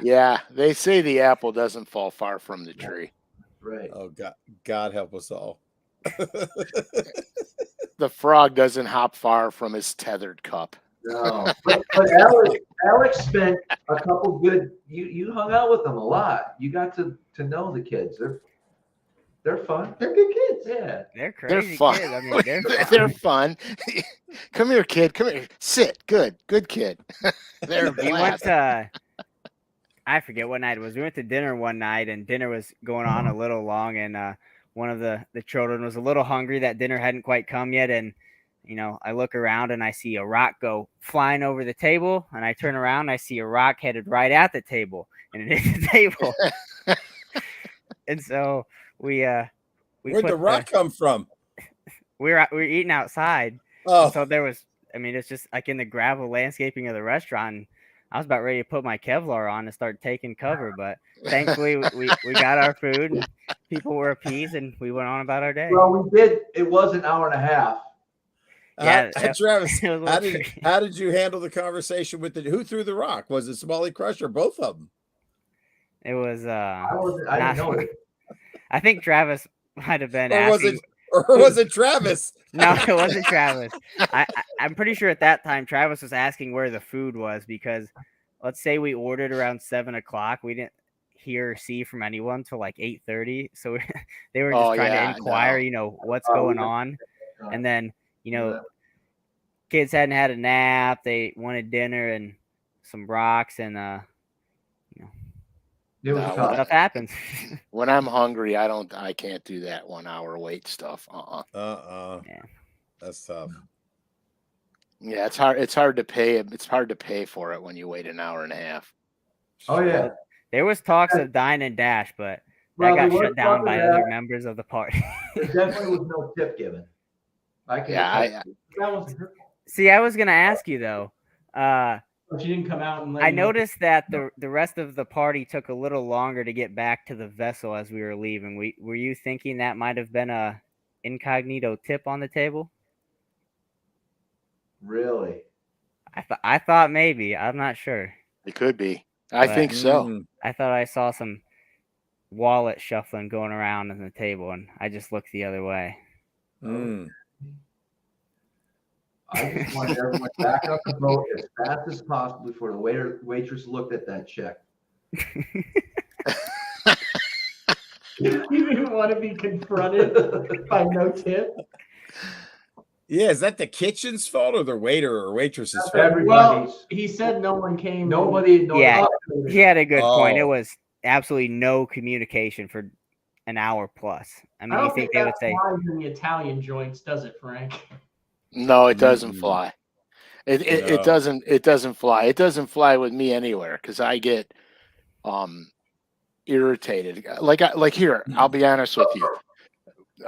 Yeah, they say the apple doesn't fall far from the tree. Right. Oh, God help us all. The frog doesn't hop far from his tethered cup. No, but Alex spent a couple good. You hung out with them a lot. You got to know the kids. They're fun. They're good kids. Yeah, they're crazy. They're fun. Kids. I mean, they're fun. Come here, kid. Come here. Sit. Good kid. They're we went to. I forget what night it was. We went to dinner one night, and dinner was going on a little long, and one of the children was a little hungry that dinner hadn't quite come yet, and I look around and I see a rock go flying over the table, and I turn around and I see a rock headed right at the table, and it hit the table. And so where'd the rock come from? We were eating outside. Oh, so there was, I mean, it's just like in the gravel landscaping of the restaurant. And I was about ready to put my Kevlar on and start taking cover, but thankfully we got our food and people were appeased and we went on about our day. Well, we did. It was an hour and a half. Yeah, Travis, how did you handle the conversation with who threw the rock? Was it SmallmouthCrush or both of them? It was I didn't know it. I think Travis might have been or was it Travis? No, it wasn't Travis. I'm pretty sure at that time Travis was asking where the food was, because let's say we ordered around 7 o'clock. We didn't hear or see from anyone till like 8:30. So they were just trying to inquire, what's going on. And then, kids hadn't had a nap. They wanted dinner and some rocks, and stuff happens. When I'm hungry, I can't do that 1 hour wait stuff. Yeah. That's tough. Yeah, it's hard to pay. It's hard to pay for it when you wait an hour and a half. Oh yeah. There was talks of dine and dash, but that got shut down by other members of the party. There definitely was no tip given. that wasn't her fault. See, I was gonna ask you though. She didn't come out and let I you know. noticed that the rest of the party took a little longer to get back to the vessel as we were leaving. Were you thinking that might have been a incognito tip on the table? Really? I thought maybe. I'm not sure. It could be. I think so. I thought I saw some wallet shuffling going around on the table, and I just looked the other way. I just wanted everyone back up the boat as fast as possible before the waitress looked at that check. You didn't want to be confronted by no tip. Yeah, is that the kitchen's fault or the waiter or waitress's fault? Everybody's. Well, he said no one came. Nobody. Yeah, he had a good point. It was absolutely no communication for an hour plus. I mean, you think they would say in the Italian joints, does it, Frank? No, it doesn't fly. It doesn't. It doesn't fly. It doesn't fly with me anywhere because I get irritated. Like here, I'll be honest with you.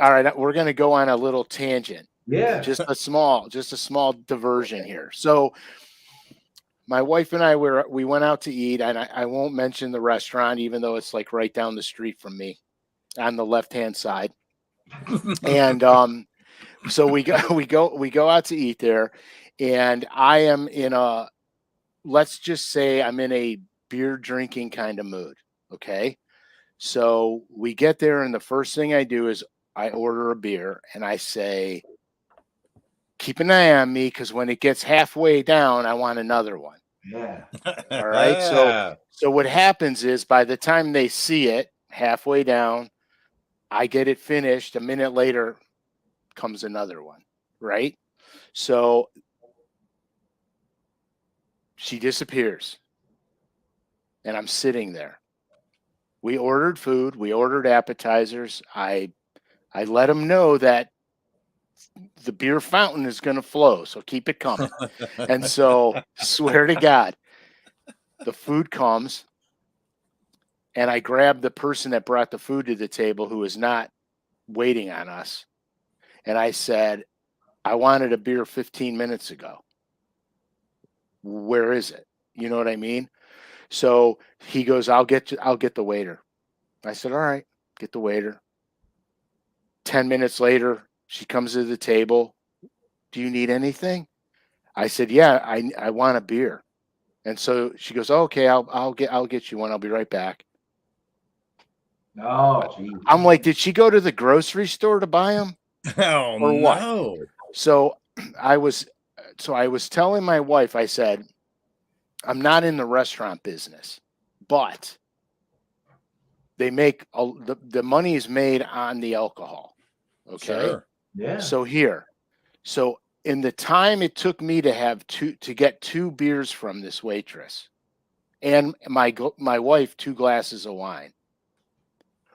All right, we're gonna go on a little tangent. Yeah, just a small diversion here. So my wife and I we went out to eat, and I won't mention the restaurant, even though it's like right down the street from me on the left-hand side. And so we go out to eat there, and I am in a, let's just say I'm in a beer drinking kind of mood. Okay. So we get there, and the first thing I do is I order a beer, and I say, keep an eye on me, because when it gets halfway down, I want another one. Yeah. All right. So what happens is, by the time they see it halfway down, I get it finished. A minute later comes another one. Right. So she disappears, and I'm sitting there. We ordered food. We ordered appetizers. I let them know that the beer fountain is going to flow, so keep it coming. And so, swear to God, the food comes, and I grab the person that brought the food to the table, who is not waiting on us, and I said, I wanted a beer 15 minutes ago. Where is it? You know what I mean? So he goes, I'll get the waiter. I said, all right, get the waiter. 10 minutes later, she comes to the table. Do you need anything? I said, yeah, I want a beer. And so she goes, oh, okay, I'll get you one. I'll be right back. Oh, geez. I'm like, did she go to the grocery store to buy them? Oh, or what? No. So I was telling my wife, I said, I'm not in the restaurant business, but they make the money is made on the alcohol. Okay. Sure. Yeah. So in the time it took me to get 2 beers from this waitress, and my wife 2 glasses of wine,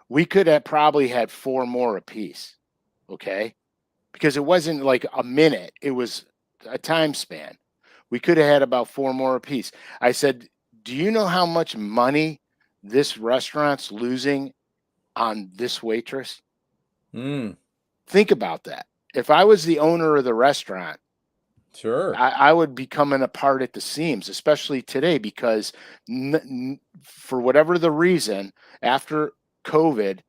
we could have probably had 4 more apiece. Okay. Because it wasn't like a minute. It was a time span. We could have had about 4 more apiece. I said, do you know how much money this restaurant's losing on this waitress? Think about that. If I was the owner of the restaurant, sure, I would be coming apart at the seams, especially today, because for whatever the reason, after COVID,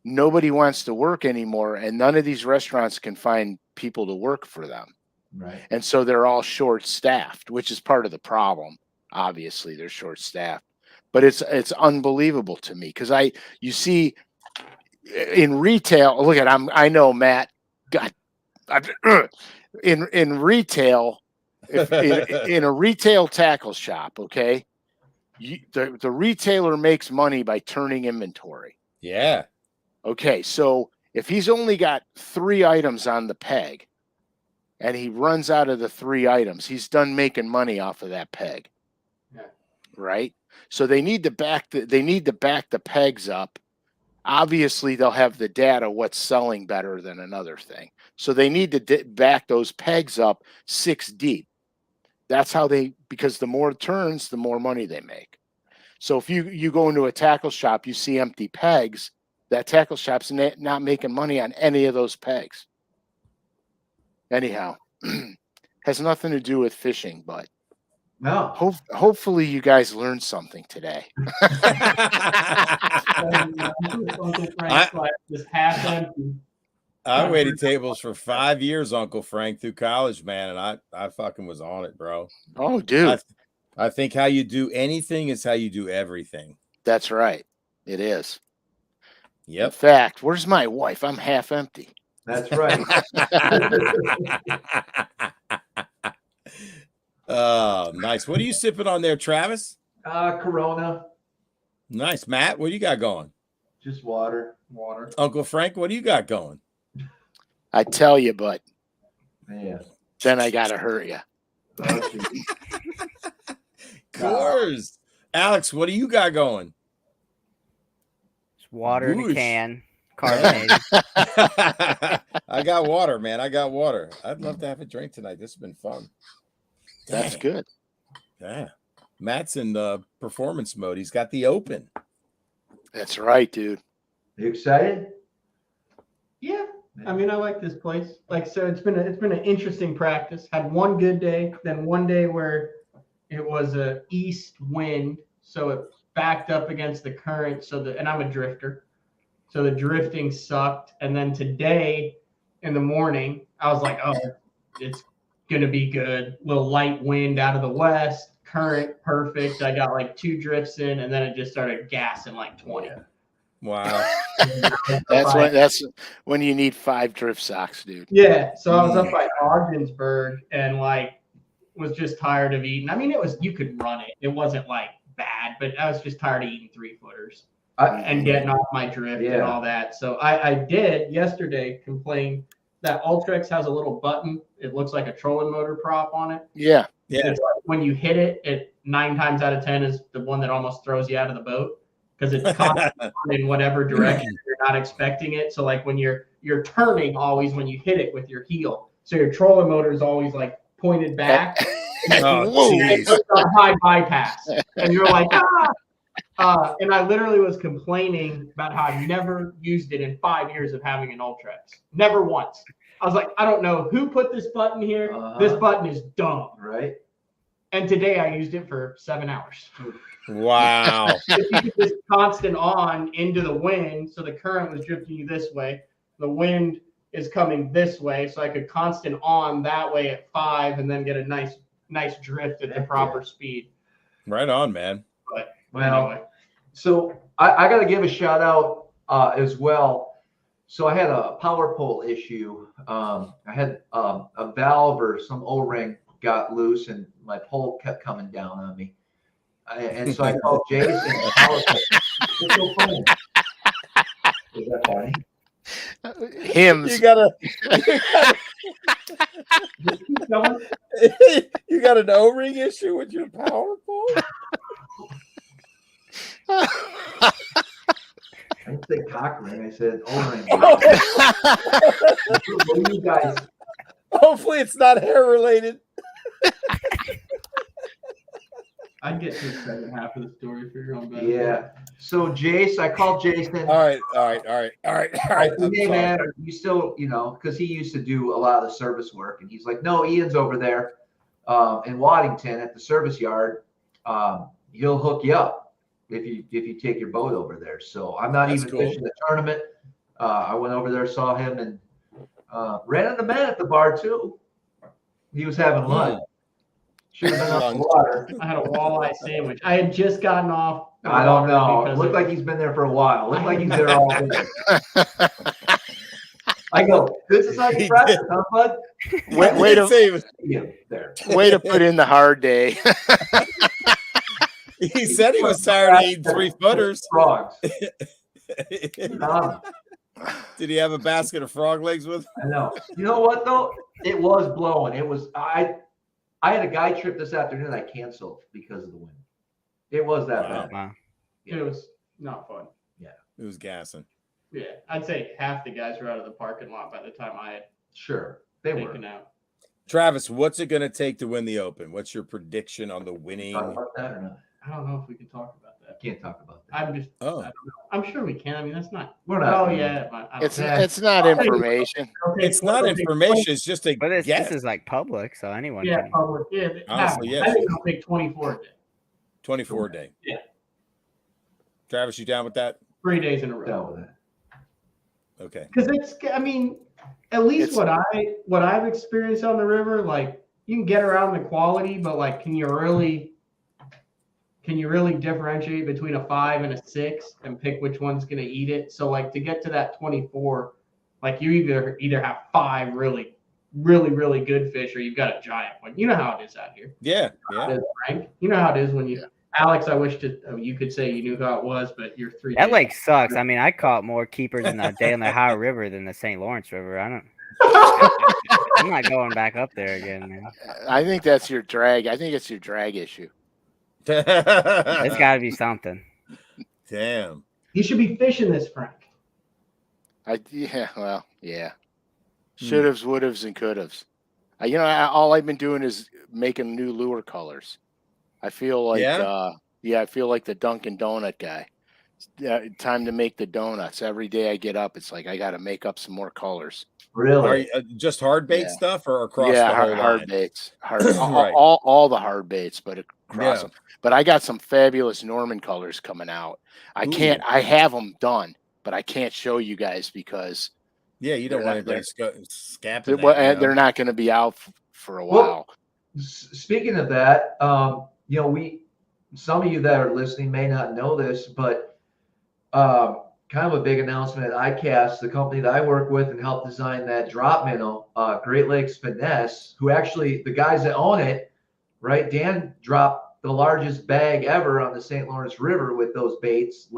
nobody wants to work anymore, and none of these restaurants can find people to work for them. Right. And so they're all short-staffed, which is part of the problem. Obviously, they're short-staffed, but it's unbelievable to me, because you see in retail. Look at I know, Matt. God, in retail, in a retail tackle shop, okay, the retailer makes money by turning inventory. Yeah. Okay, so if he's only got 3 items on the peg, and he runs out of the 3 items, he's done making money off of that peg. Yeah. Right? So they need to back the pegs up. Obviously, they'll have the data what's selling better than another thing. So they need to back those pegs up 6 deep. That's how because the more turns, the more money they make. So if you go into a tackle shop, you see empty pegs, that tackle shop's not making money on any of those pegs. Anyhow, has nothing to do with fishing, but no. Hopefully you guys learned something today. I waited tables for 5 years, Uncle Frank, through college, man, and I fucking was on it, bro. Oh, dude. I think how you do anything is how you do everything. That's right. It is. Yep. In fact, where's my wife? I'm half empty. That's right. Oh, nice. What are you sipping on there, Travis? Corona. Nice. Matt, what do you got going? Just water. Uncle Frank, what do you got going? I tell you, but yeah. Then I gotta hurt you. Coors. Alex, what do you got going? It's water in a Whoosh. can, carbonated. I got water, man. I got water. I'd love to have a drink tonight. This has been fun. That's good. Yeah. Matt's in the performance mode. He's got the open. That's right, dude. You excited? Yeah. I mean, I like this place. Like, so it's been an interesting practice. Had one good day, then one day where it was a east wind, so it backed up against the current. And I'm a drifter, So the drifting sucked. And then today in the morning, I was like, oh, it's going to be good. Little light wind out of the west, current perfect. I got like 2 drifts in, and then it just started gassing like 20. Wow. That's when you need 5 drift socks, dude. Yeah. So I was up by Ogdensburg and like was just tired of eating. I mean, you could run it. It wasn't like bad, but I was just tired of eating 3-footers and getting off my drift and all that. So I did yesterday complain that Ultrex has a little button. It looks like a trolling motor prop on it. Yeah. It's like when you hit it, it 9 times out of 10 is the one that almost throws you out of the boat because it's constantly in whatever direction you're not expecting it. So like when you're turning always when you hit it with your heel. So your trolling motor is always like pointed back. It's a high bypass. And you're like, and I literally was complaining about how I never used it in 5 years of having an Ultrex. Never once. I was like, I don't know who put this button here. This button is dumb. Right. And today I used it for 7 hours. Wow. If you could just constant on into the wind, so the current was drifting you this way. The wind is coming this way, so I could constant on that way at 5 and then get a nice drift at the proper speed. Right on, man. But anyway. So I got to give a shout out as well. So I had a power pole issue. I had a valve or some O-ring got loose and my pole kept coming down on me. And so I called Jason. It's so funny. Is that funny? Hymns. You got an O-ring issue with your power pole? I didn't say cock ring. I said O-ring. What do you guys? Hopefully it's not hair related. I'd get to the second half of the story for your own benefit. Yeah. So Jace, I called Jason. All right. I said, hey man, are you still, because he used to do a lot of the service work, and he's like, no, Ian's over there in Waddington at the service yard. He'll hook you up if you take your boat over there. So I'm not even fishing the tournament. I went over there, saw him, and ran into Matt at the bar too. He was having lunch. Should have been on the water. I had a walleye sandwich. I had just gotten off. I don't know. It looked like he's been there for a while. It looked like he's there all day. I go, this is how you practice, huh, bud? Way to put in the hard day. He said he was tired of eating 3-footers. Frogs. Did he have a basket of frog legs with him? I know. You know what though? It was blowing. It was I had a guy trip this afternoon I canceled because of the wind. It was that bad. Wow. It was not fun. Yeah. It was gassing. Yeah. I'd say half the guys were out of the parking lot by the time I had taken out. Travis, what's it going to take to win the Open? What's your prediction on the winning? Talk about that or not? I don't know if we can talk about that. Can't talk about that. I don't know. I'm sure we can. I mean, that's not. We're not. Oh yeah. It's not information. It's not information. It's just a But guess. this is like public, so anyone Yeah, can. public. Yeah. Honestly, yes. I think I'll pick 24 a day. 24 day. Yeah. Travis, you down with that? 3 days in a row. Down with that. Okay. Because I mean, at least what I've experienced on the river, like you can get around the quality, but like, can you really differentiate between a 5 and a 6 and pick which one's going to eat it? So like to get to that 24, like you either have 5 really good fish, or you've got a giant one. You know how it is out here. Yeah. Frank, you know how it is when you. Alex, I wish you could say you knew how it was, but you're 3 That days. lake sucks. I mean, I caught more keepers in the day on the Ohio River than the St. Lawrence River. I'm not going back up there again, man. I think that's your drag. I think it's your drag issue. It's got to be something. Damn. You should be fishing this, Frank. Should'ves, would'ves, and could'ves. All I've been doing is making new lure colors. I feel like, I feel like the Dunkin' Donut guy. Time to make the donuts. Every day I get up, it's like I got to make up some more colors. Really? Are you, just hard bait stuff or across the whole hard line? baits. All the hard baits, but across them. But I got some fabulous Norman colors coming out. I have them done, but I can't show you guys because you don't want anybody scapping that. Well, they're not going to be out for a while. Speaking of that, you know, some of you that are listening may not know this, but kind of a big announcement at icast, the company that I work with and help design that drop minnow, Great Lakes Finesse, who actually, the guys that own it, right? Dan dropped the largest bag ever on the St. Lawrence River with those baits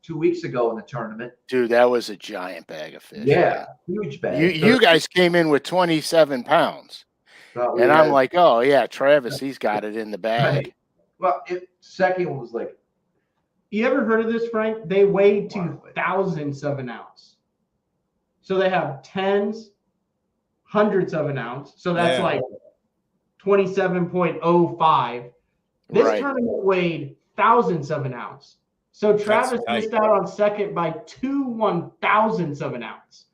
2 weeks ago in the tournament. Dude, that was a giant bag of fish. Yeah, huge bag. You guys came in with 27 pounds. And I'm like, oh, yeah, Travis, he's got it in the bag. Right. Well, second was like, you ever heard of this, Frank? They weigh to thousandths of an ounce. So they have tens, hundredths of an ounce. So that's like 27.05. This tournament weighed thousandths of an ounce. So Travis missed out on second by 2 1,000ths of an ounce.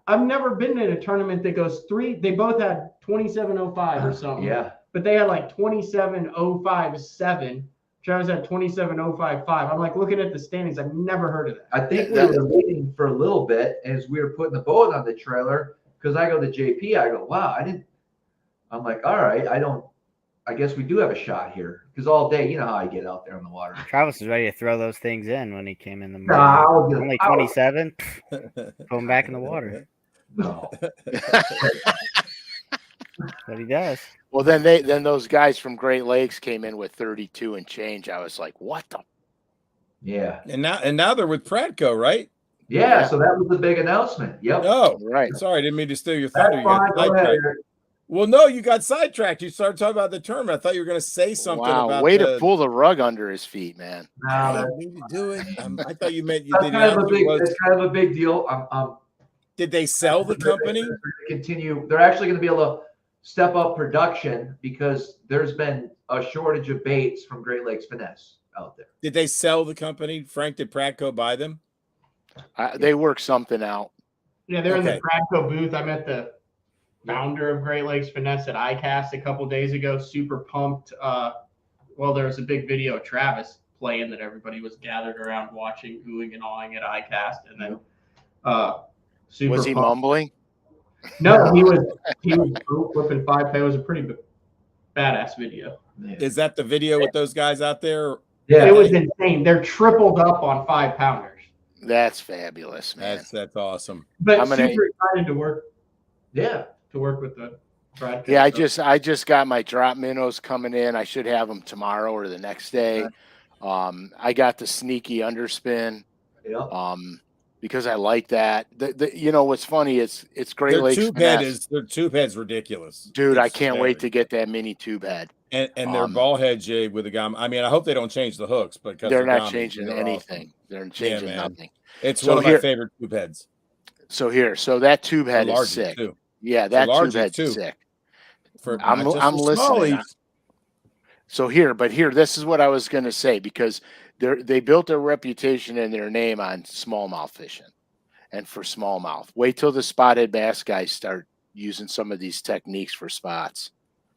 I've never been in a tournament that goes three. They both had 27.05 or something. Yeah. But they had like 27.057. Travis had 27.055. I'm like looking at the standings. I've never heard of that. I think we were waiting for a little bit as we were putting the boat on the trailer, because I go to JP. I go, wow, I'm like, all right, I guess we do have a shot here, because all day, you know how I get out there in the water. Travis was ready to throw those things in when he came in the morning. Only 27. Put him back in the water. No. What he does. Well, then those guys from Great Lakes came in with 32 and change. I was like, what the? Yeah. And now they're with Pratco, right? Yeah. So that was the big announcement. Yep. Oh, right. Sorry, I didn't mean to steal your thunder. Go ahead. Well, no, you got sidetracked. You started talking about the tournament. I thought you were going to say something about way to pull the rug under his feet, man. I didn't mean to do it. I thought you meant you That's did. It's kind of a big deal. Did they sell the company? Continue. They're actually going to be able to step up production because there's been a shortage of baits from Great Lakes Finesse out there. Did they sell the company? Frank, did Pratco buy them? They worked something out. Yeah, they're in the Pratco booth. I met the founder of Great Lakes Finesse at icast a couple days ago. Super pumped. Well, there was a big video of Travis playing that everybody was gathered around watching, oohing and awing at icast, and then super. Was he pumped. mumbling? No, he was flipping 5 pounds. It was a pretty badass video. Yeah. Is that the video with those guys out there? Yeah, it was insane. They're tripled up on 5-pounders. That's fabulous, man. That's awesome. But super excited to work. Yeah, to work with the Brad. Yeah, I just got my drop minnows coming in. I should have them tomorrow or the next day. I got the sneaky underspin. Yeah. Because I like that. You know what's funny? It's Great Lakes. Their tube head's ridiculous, dude. I can't wait to get that mini tube head. And their ball head jig with the gum. I mean, I hope they don't change the hooks, because they're not changing anything. They're changing nothing. It's one of my favorite tube heads. So that tube head is sick. Too. Yeah, that tube head's sick. I'm listening. So here, this is what I was going to say, because they built their reputation and their name on smallmouth fishing and for smallmouth. Wait till the spotted bass guys start using some of these techniques for spots.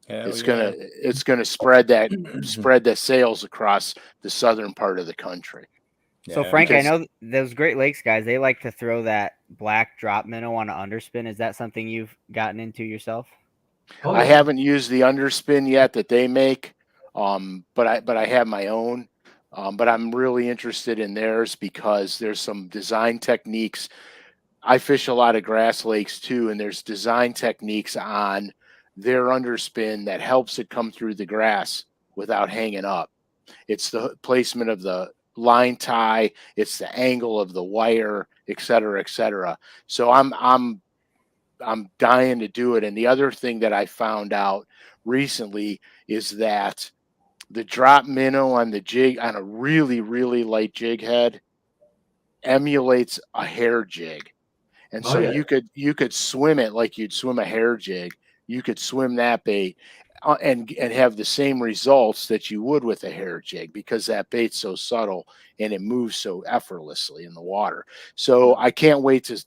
It's gonna spread the sales across the southern part of the country. So Frank, I know those Great Lakes guys, they like to throw that black drop minnow on an underspin. Is that something you've gotten into yourself? I haven't used the underspin yet that they make, but I have my own. But I'm really interested in theirs because there's some design techniques. I fish a lot of grass lakes too, and there's design techniques on their underspin that helps it come through the grass without hanging up. It's the placement of the line tie, it's the angle of the wire, et cetera, et cetera. So I'm dying to do it. And the other thing that I found out recently is that the drop minnow on the jig, on a really, really light jig head, emulates a hair jig. And so you could swim it like you'd swim a hair jig. You could swim that bait and have the same results that you would with a hair jig, because that bait's so subtle and it moves so effortlessly in the water. So I can't wait to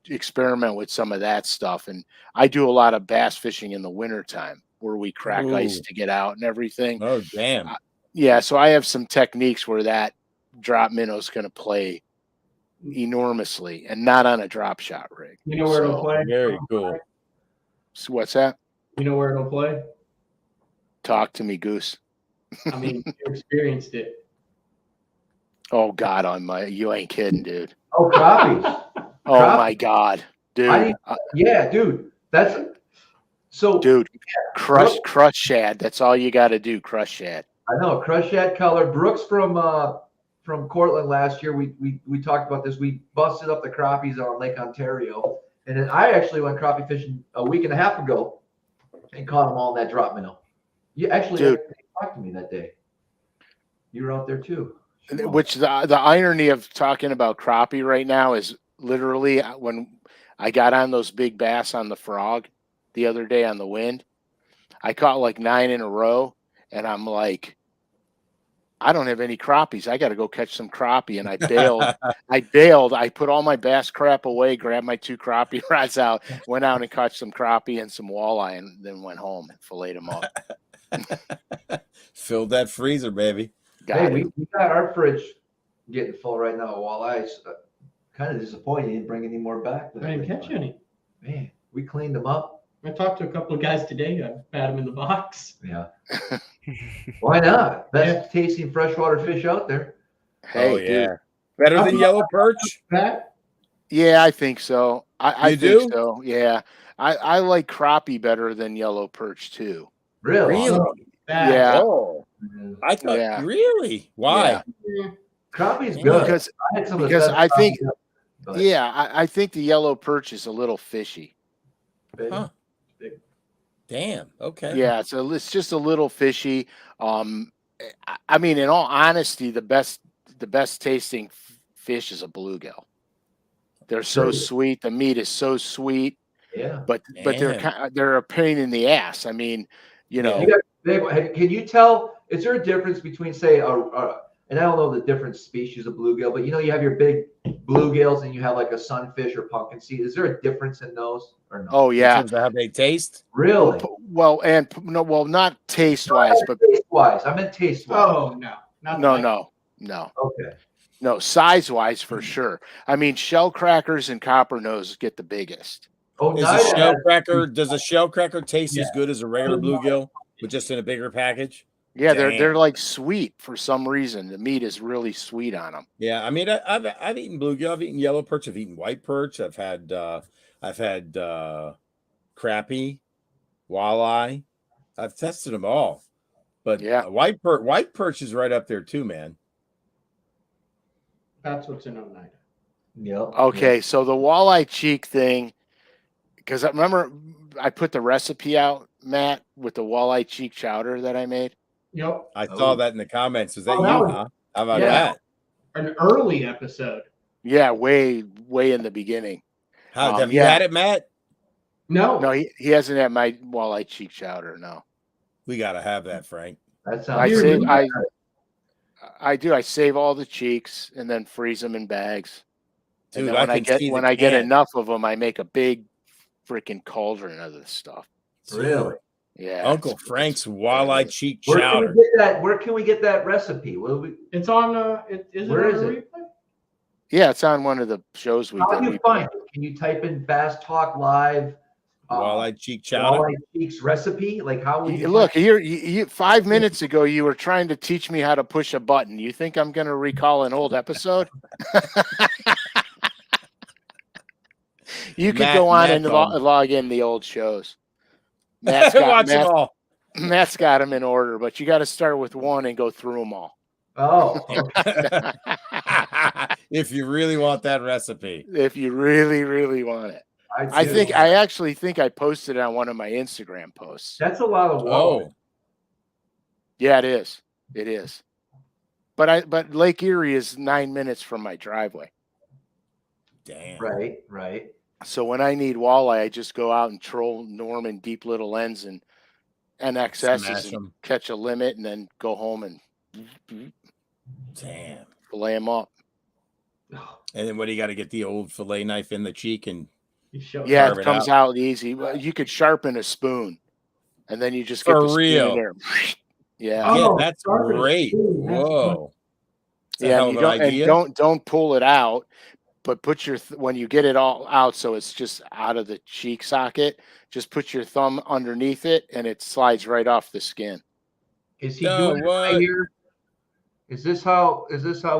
experiment with some of that stuff. And I do a lot of bass fishing in the wintertime where we crack ice to get out and everything. Oh, damn. Yeah, so I have some techniques where that drop minnow is going to play enormously, and not on a drop shot rig. You know where it'll play? Very cool. So what's that? You know where it'll play? Talk to me, Goose. I mean, you experienced it. Oh God, you ain't kidding, dude. Oh, crappies. Oh my God, dude. Yeah, dude. That's so. Dude, crush shad. That's all you got to do. Crush shad. I know, crush shad color. Brooks from Cortland last year. We talked about this. We busted up the crappies on Lake Ontario, and then I actually went crappie fishing a week and a half ago, and caught them all in that drop minnow. You actually talked to me that day. You were out there too. Which the irony of talking about crappie right now is literally when I got on those big bass on the frog the other day on the wind, I caught like 9 in a row, and I'm like, I don't have any crappies. I got to go catch some crappie, and I bailed. I put all my bass crap away, grabbed my 2 crappie rods out, went out and caught some crappie and some walleye, and then went home and filleted them up. Filled that freezer, baby. We got our fridge getting full right now. Walleyes. Kind of disappointed you didn't bring any more back. I didn't catch any. Man, we cleaned them up. I talked to a couple of guys today. I had them in the box. Yeah. Why not? Best tasting freshwater fish out there. Hey, yeah. dude. Better than yellow perch? Pat? Yeah, I think so. I do? think so. Yeah. I like crappie better than yellow perch too. Really? Yeah. Oh. I thought, really? Why? Yeah. Crappie's good. Because I think, I think the yellow perch is a little fishy. Huh. Damn. Okay. Yeah, so it's just a little fishy. I mean, in all honesty, the best tasting fish is a bluegill. They're so sweet. The meat is so sweet. Yeah. But they're a pain in the ass. I mean, you know. Can you tell? Is there a difference between, say, and I don't know the different species of bluegill, but you have your big bluegills and you have like a sunfish or pumpkin seed. Is there a difference in those or no? Oh yeah. In terms of how they taste? Really? Well, not taste wise, but taste wise. I meant taste wise. Oh no. No. Okay. No, size wise for sure. I mean, shell crackers and copper nose get the biggest. Oh, does a shell cracker taste as good as a regular bluegill, but just in a bigger package? Yeah, they're like sweet for some reason. The meat is really sweet on them. Yeah, I mean, I've eaten bluegill, I've eaten yellow perch, I've eaten white perch, I've had crappie, walleye. I've tested them all, but yeah, white perch is right up there too, man. That's what's in Oneida. Yep. Okay, so the walleye cheek thing, because I remember I put the recipe out, Matt, with the walleye cheek chowder that I made. Yep. I saw that in the comments. Is that you, huh? How about that? An early episode. Yeah, way in the beginning. Have you had it, Matt? No, he hasn't had my walleye cheek chowder. No. We gotta have that, Frank. That sounds. I do. I save all the cheeks and then freeze them in bags. Dude, and then when I get enough of them, I make a big freaking cauldron of this stuff. Really? Yeah. Uncle Frank's walleye cheek chowder. Where can we get that recipe? It's on. Where is it? Yeah, it's on one of the shows we did. How do you find it? Can you type in Bass Talk Live? Walleye cheek chowder. Walleye cheeks recipe. Like how would you look here? You 5 minutes ago you were trying to teach me how to push a button. You think I'm going to recall an old episode? You could go on and log in the old shows. Matt's got them in order, but you got to start with one and go through them all. Oh, if you really want that recipe, if you really want it, I actually think I posted it on one of my Instagram posts. That's a lot of work. Yeah, it is. It is. But Lake Erie is 9 minutes from my driveway. Damn. Right. So when I need walleye, I just go out and troll Norman deep little ends and NXSs and catch a limit, and then go home and fillet them up. And then what do you got to get the old fillet knife in the cheek and it comes out easy. You could sharpen a spoon, and then you just get the spoon in there. Yeah, that's great. Whoa. Yeah, and don't pull it out. but put your when you get it all out, so it's just out of the cheek socket, just put your thumb underneath it, and it slides right off the skin. Is he doing it right here? Is this how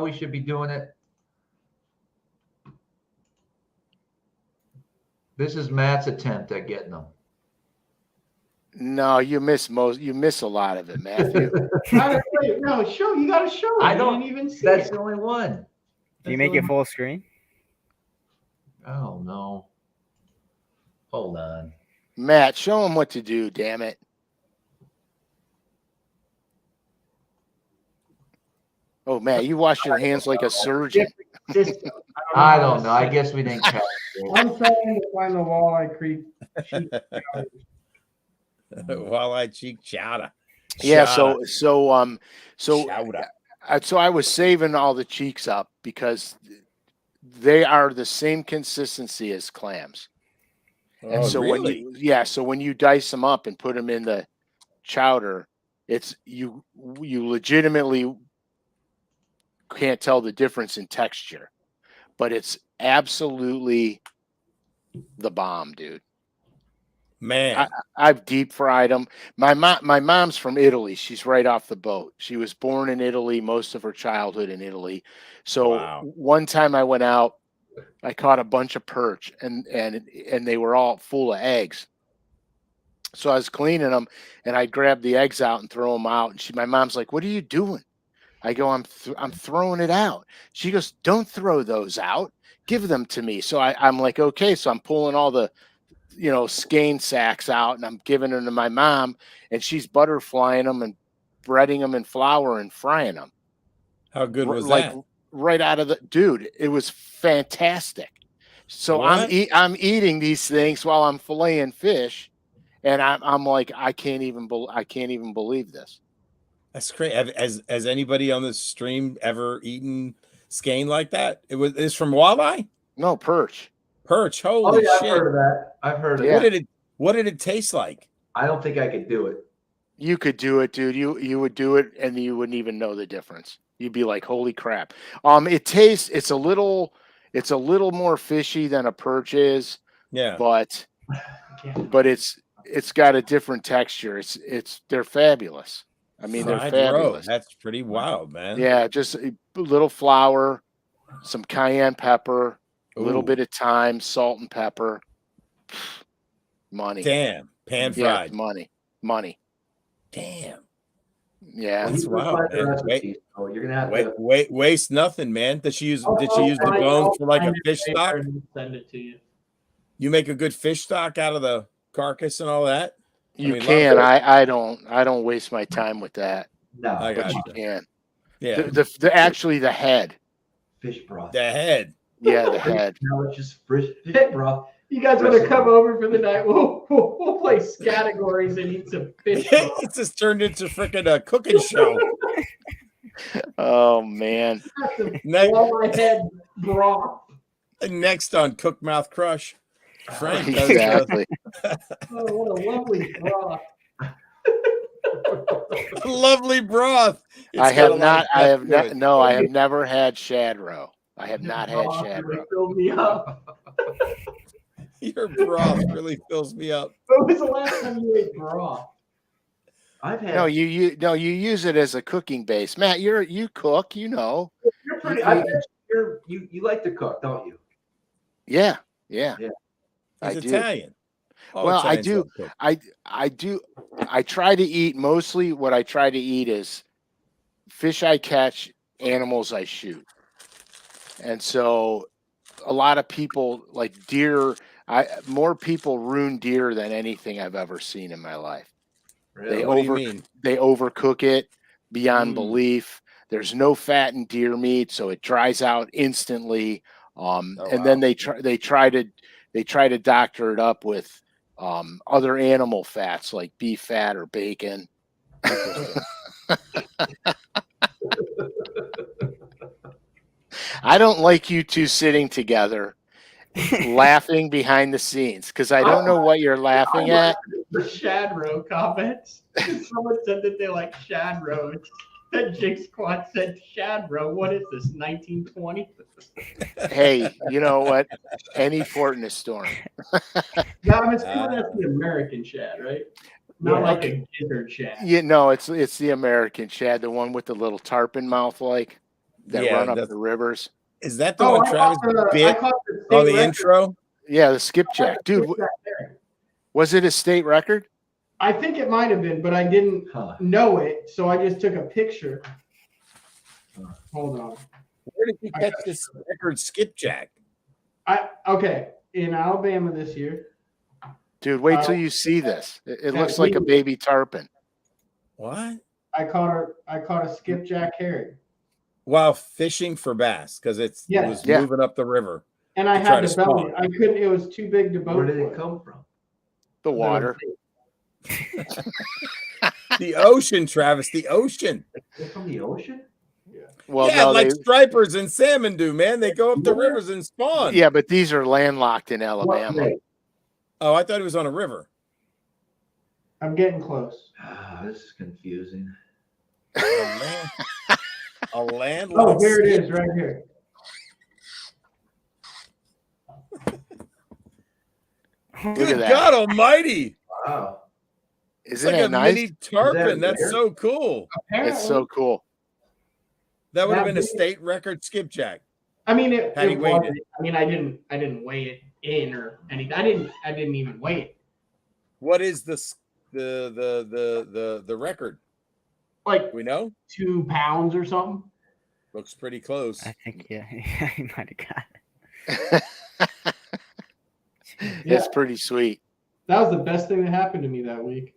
we should be doing it? This is Matt's attempt at getting them. No, you miss a lot of it, Matthew. Wait, no, you gotta show it. I don't didn't even see that's it. the only one. Do you make it full screen? Oh no. Hold on. Matt, show him what to do, damn it. Oh, Matt, you wash your hands like a surgeon. I don't know. I guess we didn't catch it. I'm trying to find the walleye creek. Walleye cheek chowder. Yeah, so Chowder. so I was saving all the cheeks up because they are the same consistency as clams. And so really? when you dice them up and put them in the chowder, it's you legitimately can't tell the difference in texture, but it's absolutely the bomb, dude. Man, I've deep fried them. My mom's from Italy. She's right off the boat. She was born in Italy, most of her childhood in Italy. So one time I went out, I caught a bunch of perch, and they were all full of eggs. So I was cleaning them, and I grabbed the eggs out and throw them out. And my mom's like, "What are you doing?" I go, I'm throwing it out. She goes, "Don't throw those out. Give them to me." So I'm like, okay. So I'm pulling all the skein sacks out, and I'm giving them to my mom, and she's butterflying them and breading them in flour and frying them. How good was that? Right out of the dude, it was fantastic. So What? I'm eating these things while I'm filleting fish, and I'm like, I can't even believe this. That's great. Has anybody on this stream ever eaten skein like that? It's from walleye? No, perch. Perch. Holy shit. I've heard of that. I've heard of that. What did it taste like? I don't think I could do it. You could do it, dude. You would do it, and you wouldn't even know the difference. You'd be like, "Holy crap!" It's a little more fishy than a perch is. Yeah. But it's got a different texture. They're fabulous. I mean, they're fabulous. That's pretty wild, man. Yeah, just a little flour, some cayenne pepper, a little bit of thyme, salt and pepper. Money. Damn. Pan fried. Money. Damn. Yeah. That's wild, man. You're gonna have to waste nothing, man. Did she use the bones for like a fish stock? Send it to you. You make a good fish stock out of the carcass and all that? You can. I don't waste my time with that. No, but you can. Yeah. Actually the head. Fish broth. The head. Yeah, the head. No, it's just fish broth. You guys want to come over for the night? We'll play categories and eat some fish. It's just turned into freaking a cooking show. Oh man. Walleye head broth. Next on MouthCrush, Frank. Exactly. Oh, what a lovely broth. Lovely broth. I have never had shad roe. I have not had shad roe. Filled me up. Your broth really fills me up. When was the last time you ate broth? I've had. No, you use it as a cooking base. Matt, you cook, You're pretty. You like to cook, don't you? Yeah. He's Italian. Well, I do. I do. I try to eat mostly. What I try to eat is fish I catch, animals I shoot, and so a lot of people like deer. More people ruin deer than anything I've ever seen in my life. Really? They overcook it beyond belief. There's no fat in deer meat, so it dries out instantly. Then they try to doctor it up with other animal fats like beef fat or bacon. I don't like you two sitting together laughing behind the scenes because I don't know what you're laughing at. The shad roe comments. Someone said that they like shad roe. That Jig Squad said, Shad, bro, what is this, 1920? Hey, you know what? Any fort in a storm. Yeah, I'm assuming that's the American Shad, right? Not like a gizzard Shad. Yeah, no, it's the American Shad, the one with the little tarpon mouth like that run up the rivers. Is that the one Travis bit on the intro? Yeah, the skipjack. Dude, was it a state record? I think it might have been, but I didn't know it, so I just took a picture. Hold on. Where did you catch this record skipjack? Okay, in Alabama this year. Dude, wait till you see this. It looks like a baby tarpon. What? I caught a skipjack herring. While fishing for bass, because it was moving up the river. And I had to belly. I couldn't. It was too big to boat. Where did it come from? The water. The ocean, Travis. The ocean. They're from the ocean? Yeah. Well, yeah, no, like stripers and salmon do, man. They go up the rivers and spawn. Yeah, but these are landlocked in Alabama. Oh, I thought it was on a river. I'm getting close. This is confusing. A land. Oh, here it is, right here. Good God Almighty! Wow, It's like a nice? mini tarpon. That's so cool. Apparently, it's so cool. That would have been a state record skipjack. I mean, it weighed it. I mean, I didn't weigh it in or anything. I didn't even weigh it. What is the record? Like, we know 2 pounds or something. Looks pretty close. I think he might have got it. It's pretty sweet. That was the best thing that happened to me that week.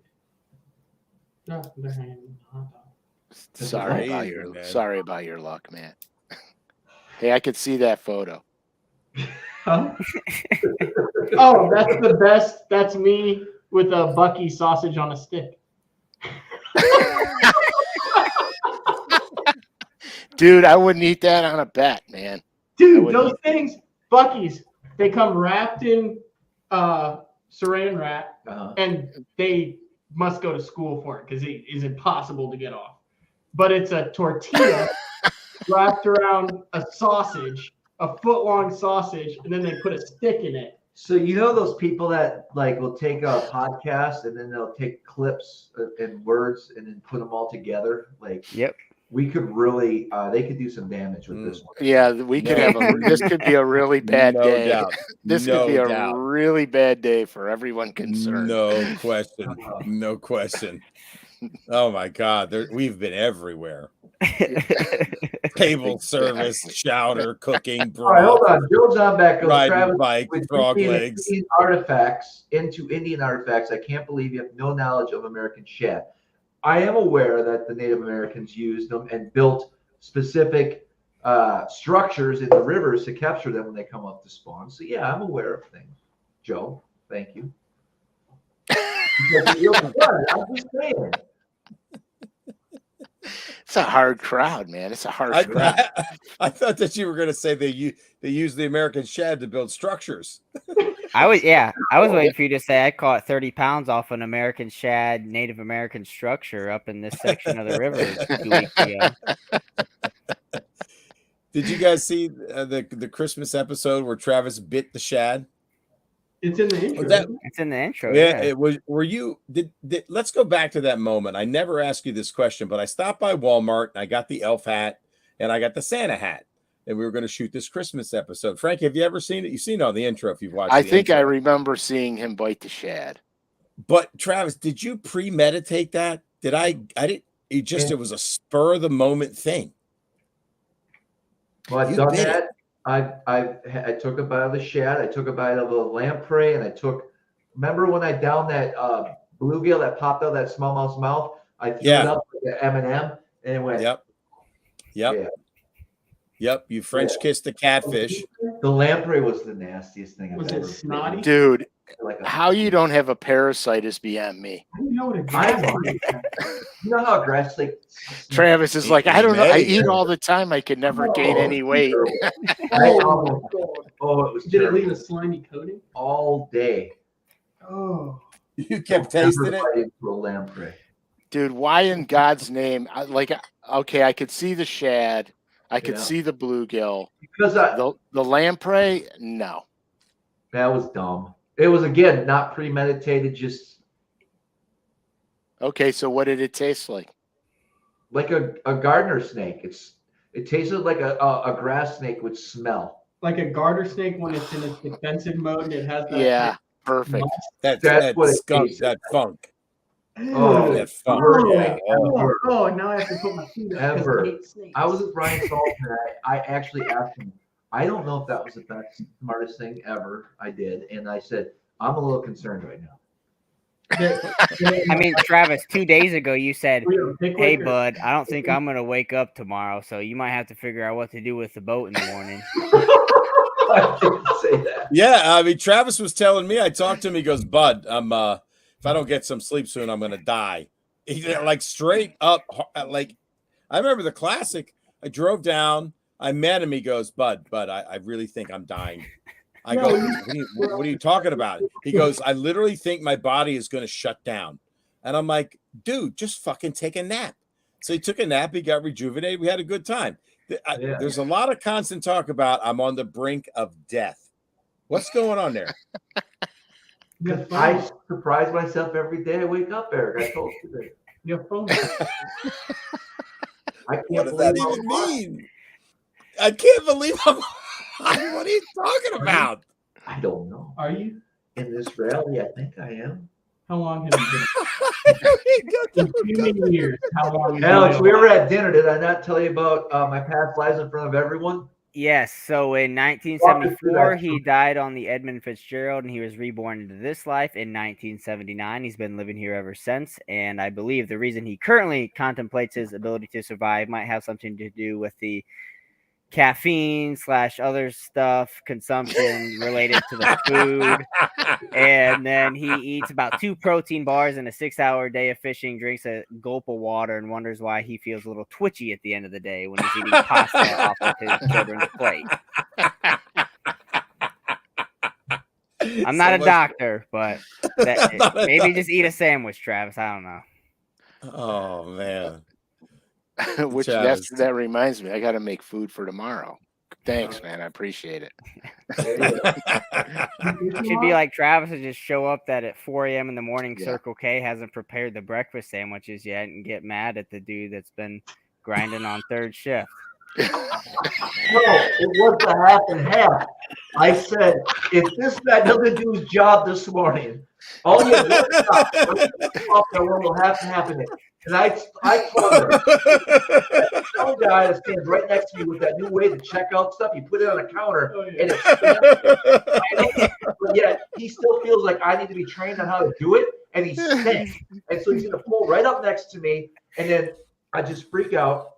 Sorry about your luck, man. Hey, I could see that photo. Huh? Oh, that's the best. That's me with a Bucky sausage on a stick. Dude, I wouldn't eat that on a bet, man. Dude, those things, Bucky's, they come wrapped in saran wrap, and they must go to school for it because it is impossible to get off. But it's a tortilla wrapped around a sausage, a foot-long sausage, and then they put a stick in it. So you know those people that like will take a podcast and then they'll take clips and words and then put them all together? Like, yep. We could really, they could do some damage with this one. Yeah, we could have this could be a really bad day. Doubt. This could be a really bad day for everyone concerned. No question. No question. Oh my God, we've been everywhere. Table service, chowder, cooking, all right, hold on. Joe's on back. Riding bike, frog legs. Indian artifacts. I can't believe you have no knowledge of American Shad. I am aware that the Native Americans used them and built specific structures in the rivers to capture them when they come up to spawn. So yeah, I'm aware of things. Joe, thank you. I'm just saying. It's a hard crowd, man. It's a hard crowd. I thought that you were going to say they use the American Shad to build structures. I was waiting for you to say I caught 30 pounds off an American Shad Native American structure up in this section of the river 2 weeks ago. Did you guys see the Christmas episode where Travis bit the shad? It's in the intro. It's in the intro. Yeah, it was. Were you? Did let's go back to that moment. I never asked you this question, but I stopped by Walmart and I got the elf hat and I got the Santa hat, and we were going to shoot this Christmas episode. Frank, have you ever seen it? You've seen it on the intro if you've watched. I think I remember seeing him bite the shad. But Travis, did you premeditate that? Did I didn't. It was a spur of the moment thing. Well, I've done that. I took a bite of the shad. I took a bite of the lamprey, and remember when I downed that bluegill that popped out of that smallmouth's mouth? I threw it up like an M&M, and it went. Yep. You French kissed the catfish. The lamprey was the nastiest thing I've ever. Was it snotty? Dude, how you don't have a parasite is beyond me. I don't know what You know how aggressive Travis is like, I don't know. I eat all the time. I could never gain any weight. It was. Did it leave a slimy coating all day? Oh, you kept tasting it. Into a lamprey. Dude, why in God's name? Okay, I could see the shad. I could Yeah. see the bluegill. Because The lamprey, no. that was dumb. It was, again, not premeditated, just Okay, so what did it taste like? like a gardener snake. It tasted like a grass snake would smell. Like a garter snake when it's in its defensive mode and it has that. Yeah, perfect. That what it skunk, tastes that funk. Oh, that funk. Oh, Yeah. now I have to put my feet up because Ever. I hate snakes. I was with Brian Saltwater. I actually asked him. I don't know if that was the best, smartest thing ever I did, and I said, I'm a little concerned right now. I mean, Travis, 2 days ago you said, Hey, "Hey, bud, I don't think I'm gonna wake up tomorrow, so you might have to figure out what to do with the boat in the morning." I didn't say that. Yeah, I mean, Travis was telling me. I talked to him. He goes, "Bud, if I don't get some sleep soon, I'm gonna die." He like straight up, like I remember the classic. I drove down. I met him. He goes, "Bud, I really think I'm dying." I go, what are you talking about? He goes, "I literally think my body is going to shut down." And I'm like, "Dude, just fucking take a nap." So he took a nap. He got rejuvenated. We had a good time. There's a lot of constant talk about I'm on the brink of death. What's going on there? I surprise myself every day I wake up, Eric. I told you that. Your phone. What does that even mean? I can't believe I'm. What are you talking about? I don't know. Are you? In this reality, I think I am. How long have you been? In 2 years. How long? Have Alex, you we been? were at dinner. Did I not tell you about my past lives in front of everyone? Yes. So in 1974, he died on the Edmund Fitzgerald, and he was reborn into this life in 1979. He's been living here ever since, and I believe the reason he currently contemplates his ability to survive might have something to do with the caffeine / other stuff consumption related to the food. And then he eats about 2 protein bars in a 6-hour day of fishing, drinks a gulp of water, and wonders why he feels a little twitchy at the end of the day when he's eating pasta off of his children's plate. I'm not a doctor, but maybe just eat a sandwich, Travis. I don't know. Oh man. Which Travis. that reminds me, I got to make food for tomorrow. Thanks, man. I appreciate it. It should be like Travis and just show up that at 4 a.m. in the morning, Yeah. Circle K hasn't prepared the breakfast sandwiches yet and get mad at the dude that's been grinding on third shift. No, it was a half and half. I said, if this guy doesn't do his job this morning, all you do is stop. A little half and half in it. And I told him, some guy that stands right next to me with that new way to check out stuff, you put it on a counter, and it's but yet he still feels like I need to be trained on how to do it, and he's sick. And so he's going to pull right up next to me, and then I just freak out.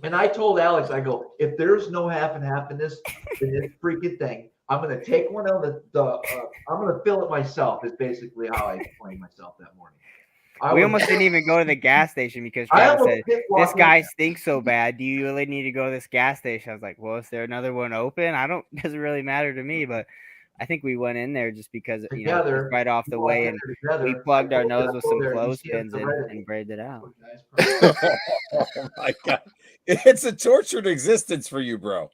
And I told Alex, I go, if there's no half and half in this freaking thing, I'm going to take one out of I'm going to fill it myself, is basically how I explained myself that morning. We almost didn't even go to the gas station because Travis said, "This guy stinks so bad. Do you really need to go to this gas station?" I was like, "Well, is there another one open? It doesn't really matter to me." But I think we went in there just because it's right off the way, and we plugged our nose with some clothespins and braided it out. Oh my God, it's a tortured existence for you, bro.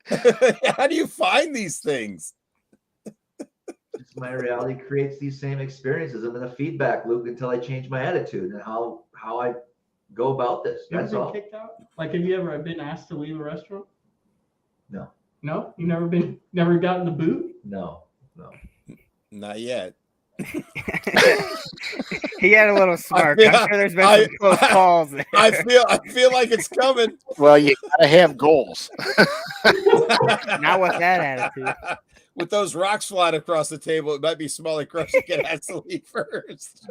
How do you find these things? It's my reality creates these same experiences. I'm in a feedback loop until I change my attitude and how I go about this. You That's ever all. been kicked out? Like, have you ever been asked to leave a restaurant? No. No? You never gotten the boot? No. Not yet. He had a little smirk. I'm sure there's been some close calls there. I feel like it's coming. Well, you gotta have goals. Not with that attitude. With those rocks flying across the table, it might be SmallmouthCrush that has to leave first.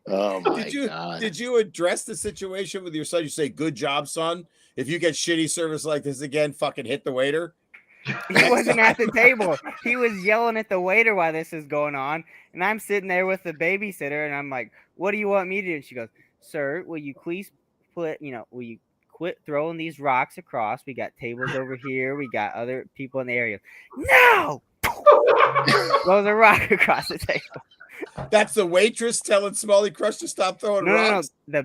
Oh my God. Did you address the situation with your son? You say, "Good job, son. If you get shitty service like this again, fucking hit the waiter." He wasn't at the table. He was yelling at the waiter while this is going on. And I'm sitting there with the babysitter and I'm like, "What do you want me to do?" And she goes, "Sir, will you please will you quit throwing these rocks across? We got tables over here. We got other people in the area." No! Throws a rock across the table. That's the waitress telling SmallmouthCrush to stop throwing rocks? No.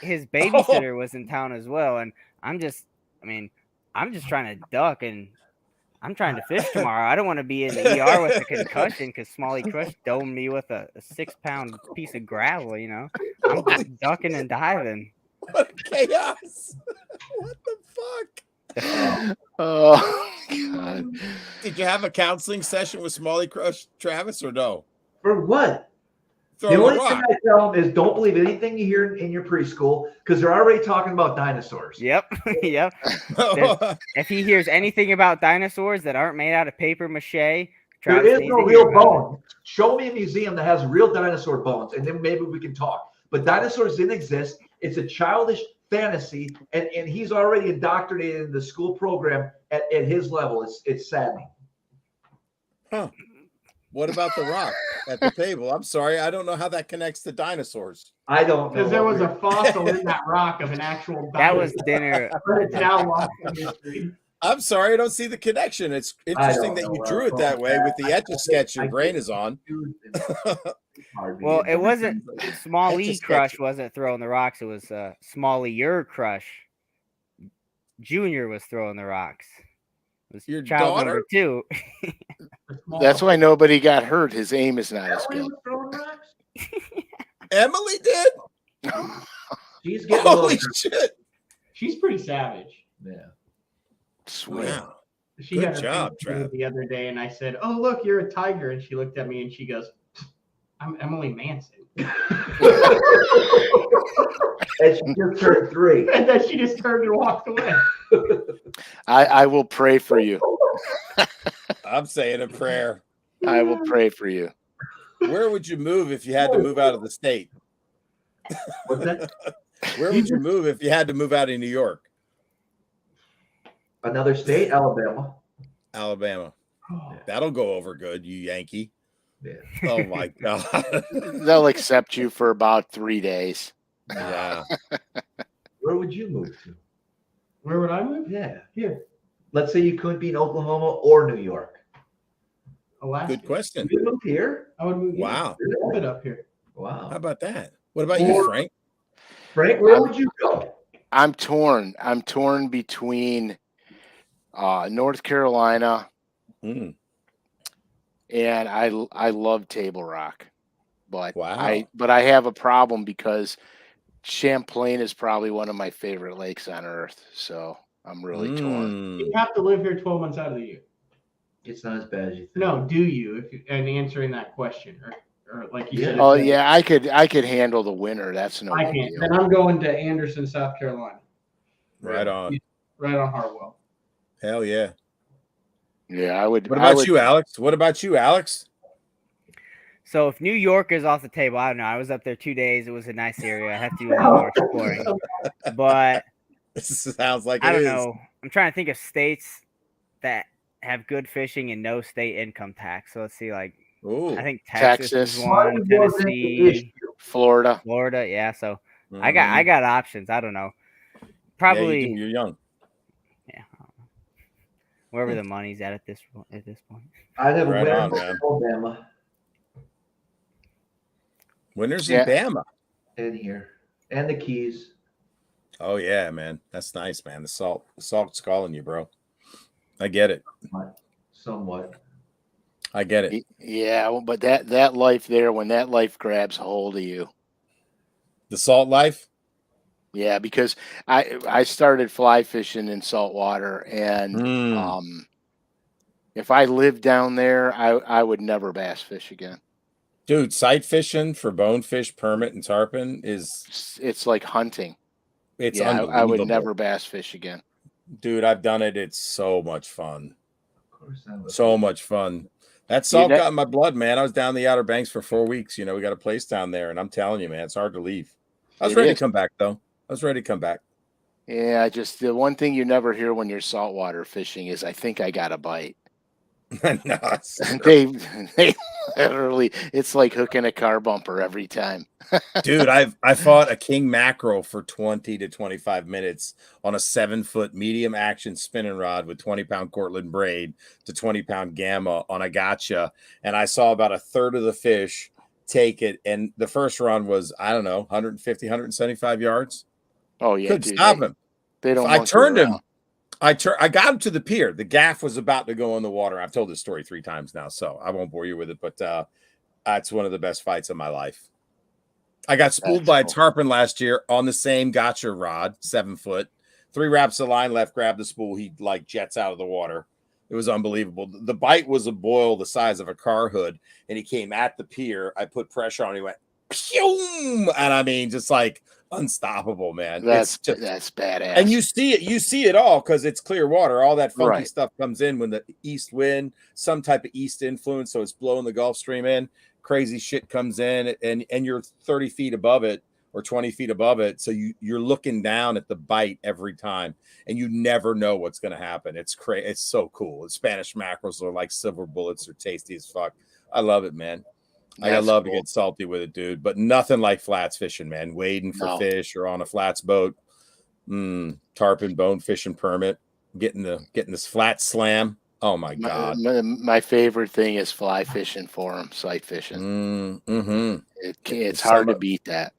his babysitter was in town as well, and I'm just trying to duck, and I'm trying to fish tomorrow. I don't want to be in the ER with a concussion because SmallmouthCrush domed me with a 6-pound piece of gravel. I'm just ducking and diving. What chaos! What the fuck? Oh God! Did you have a counseling session with SmallmouthCrush, Travis, or no? For what? Throw The the only thing rock. I tell them is don't believe anything you hear in your preschool because they're already talking about dinosaurs. Yep. Yep. If he hears anything about dinosaurs that aren't made out of paper mache, There Travis is needs no to hear real about it. bone. Show me a museum that has real dinosaur bones, and then maybe we can talk. But dinosaurs didn't exist. It's a childish fantasy, and he's already indoctrinated in the school program at his level. It's saddening. Huh. What about the rock at the table? I'm sorry, I don't know how that connects to dinosaurs. I don't know. Because there was a fossil in that rock of an actual That was dinosaur. dinner. But it's now lost in history. I'm sorry, I don't see the connection. It's interesting that you drew it that way with the Etch-a-Sketch your brain is on. Well, it wasn't Etch-a-Sketch. SmallmouthCrush wasn't throwing the rocks. It was SmallmouthCrush Junior was throwing the rocks. It was Your child daughter? number 2. That's why nobody got hurt. His aim is not as good. Emily did? She's getting a Holy little. shit. She's pretty savage. Yeah. Sweet. Wow. She Good had her job, face painted Trav. the other day, and I said, "Oh, look, you're a tiger." And she looked at me and she goes, "I'm Emily Manson." And she just turned 3. And then she just turned and walked away. I will pray for you. I'm saying a prayer. I will pray for you. Where would you move if you had to move out of the state? What's that? Where would you move if you had to move out of New York? Another state, Alabama. Alabama. That'll go over good, you Yankee. Yeah. Oh my God. They'll accept you for about 3 days. Yeah. Where would you move to? Where would I move? Yeah. Here, Let's say you couldn't be in Oklahoma or New York. Alaska. Good question. You move here? I would move. Wow. A bit up here. How Wow. about that? What about you, Frank? Frank, where would you go? I'm torn. I'm torn between North Carolina Mm. and I love Table Rock, but Wow. I have a problem because Champlain is probably one of my favorite lakes on earth. So I'm really torn. You have to live here 12 months out of the year. It's not as bad as you think. No, do you? And answering that question, or like you said. Oh yeah, I could handle the winter. That's no I big can't. deal. Then I'm going to Anderson, South Carolina, Right on. right on Hartwell. Hell yeah. Yeah, I would. What I about would- you, Alex? What about you, Alex? So if New York is off the table, I don't know. I was up there 2 days. It was a nice area. I have to do a lot more exploring. But This sounds like I it don't is. know. I'm trying to think of states that have good fishing and no state income tax. So let's see, like Ooh. I think Texas Texas. is one, Tennessee, Florida. Florida. Yeah. So Mhm. I got options. I don't know. Yeah, Probably you do. You're young. wherever the money's at this point. I'd have Right a on, winner man. in Alabama Winners Yeah. in Bama. in here. And the Keys. Oh yeah, man. That's nice, man. The salt's calling you, bro. I get it. Somewhat. I get it. Yeah, well, but that life there, when that life grabs hold of you. The salt life. Yeah, because I started fly fishing in saltwater, and Mm. if I lived down there, I would never bass fish again. Dude, sight fishing for bonefish, permit, and tarpon It's like hunting. it's Yeah, unbelievable. I would never bass fish again. Dude, I've done it. It's so much fun. Of course I would. So much fun. That salt ne- got in my blood, man. I was down the Outer Banks for 4 weeks. You know, we got a place down there, and I'm telling you, man, it's hard to leave. I was It ready is. to come back, though. I was ready to come back. Yeah, just the one thing you never hear when you're saltwater fishing is, I think I got a bite. No, it's- They literally, it's like hooking a car bumper every time. Dude, I fought a king mackerel for 20 to 25 minutes on a 7-foot medium action spinning rod with 20-pound Cortland braid to 20-pound gamma on a gotcha. And I saw about a third of the fish take it. And the first run was, I don't know, 150, 175 yards. Oh yeah, couldn't dude, stop him. They don't. I turned him. around. I got him to the pier. The gaff was about to go in the water. I've told this story 3 times now, so I won't bore you with it. But that's one of the best fights of my life. I got spooled by a tarpon last year on the same gotcha rod, 7 foot. 3 wraps of line left, grab the spool. He like jets out of the water. It was unbelievable. The bite was a boil the size of a car hood, and he came at the pier. I put pressure on him. He went, pew! And I mean, just like unstoppable, man. That's badass. And you see it all because it's clear water. All that funky stuff comes in when the east wind, some type of east influence, so it's blowing the Gulf Stream in. Crazy shit comes in, and you're 30 feet above it or 20 feet above it, so you're looking down at the bite every time, and you never know what's going to happen. It's crazy. It's so cool. The Spanish mackerels are like silver bullets. They're tasty as fuck. I love it, man. I love to get salty with it, dude. But nothing like flats fishing, man. Wading for fish or on a flats boat. Tarpon bone fishing permit. Getting this flat slam. Oh my God. My favorite thing is fly fishing for them, sight fishing. It's hard to beat that.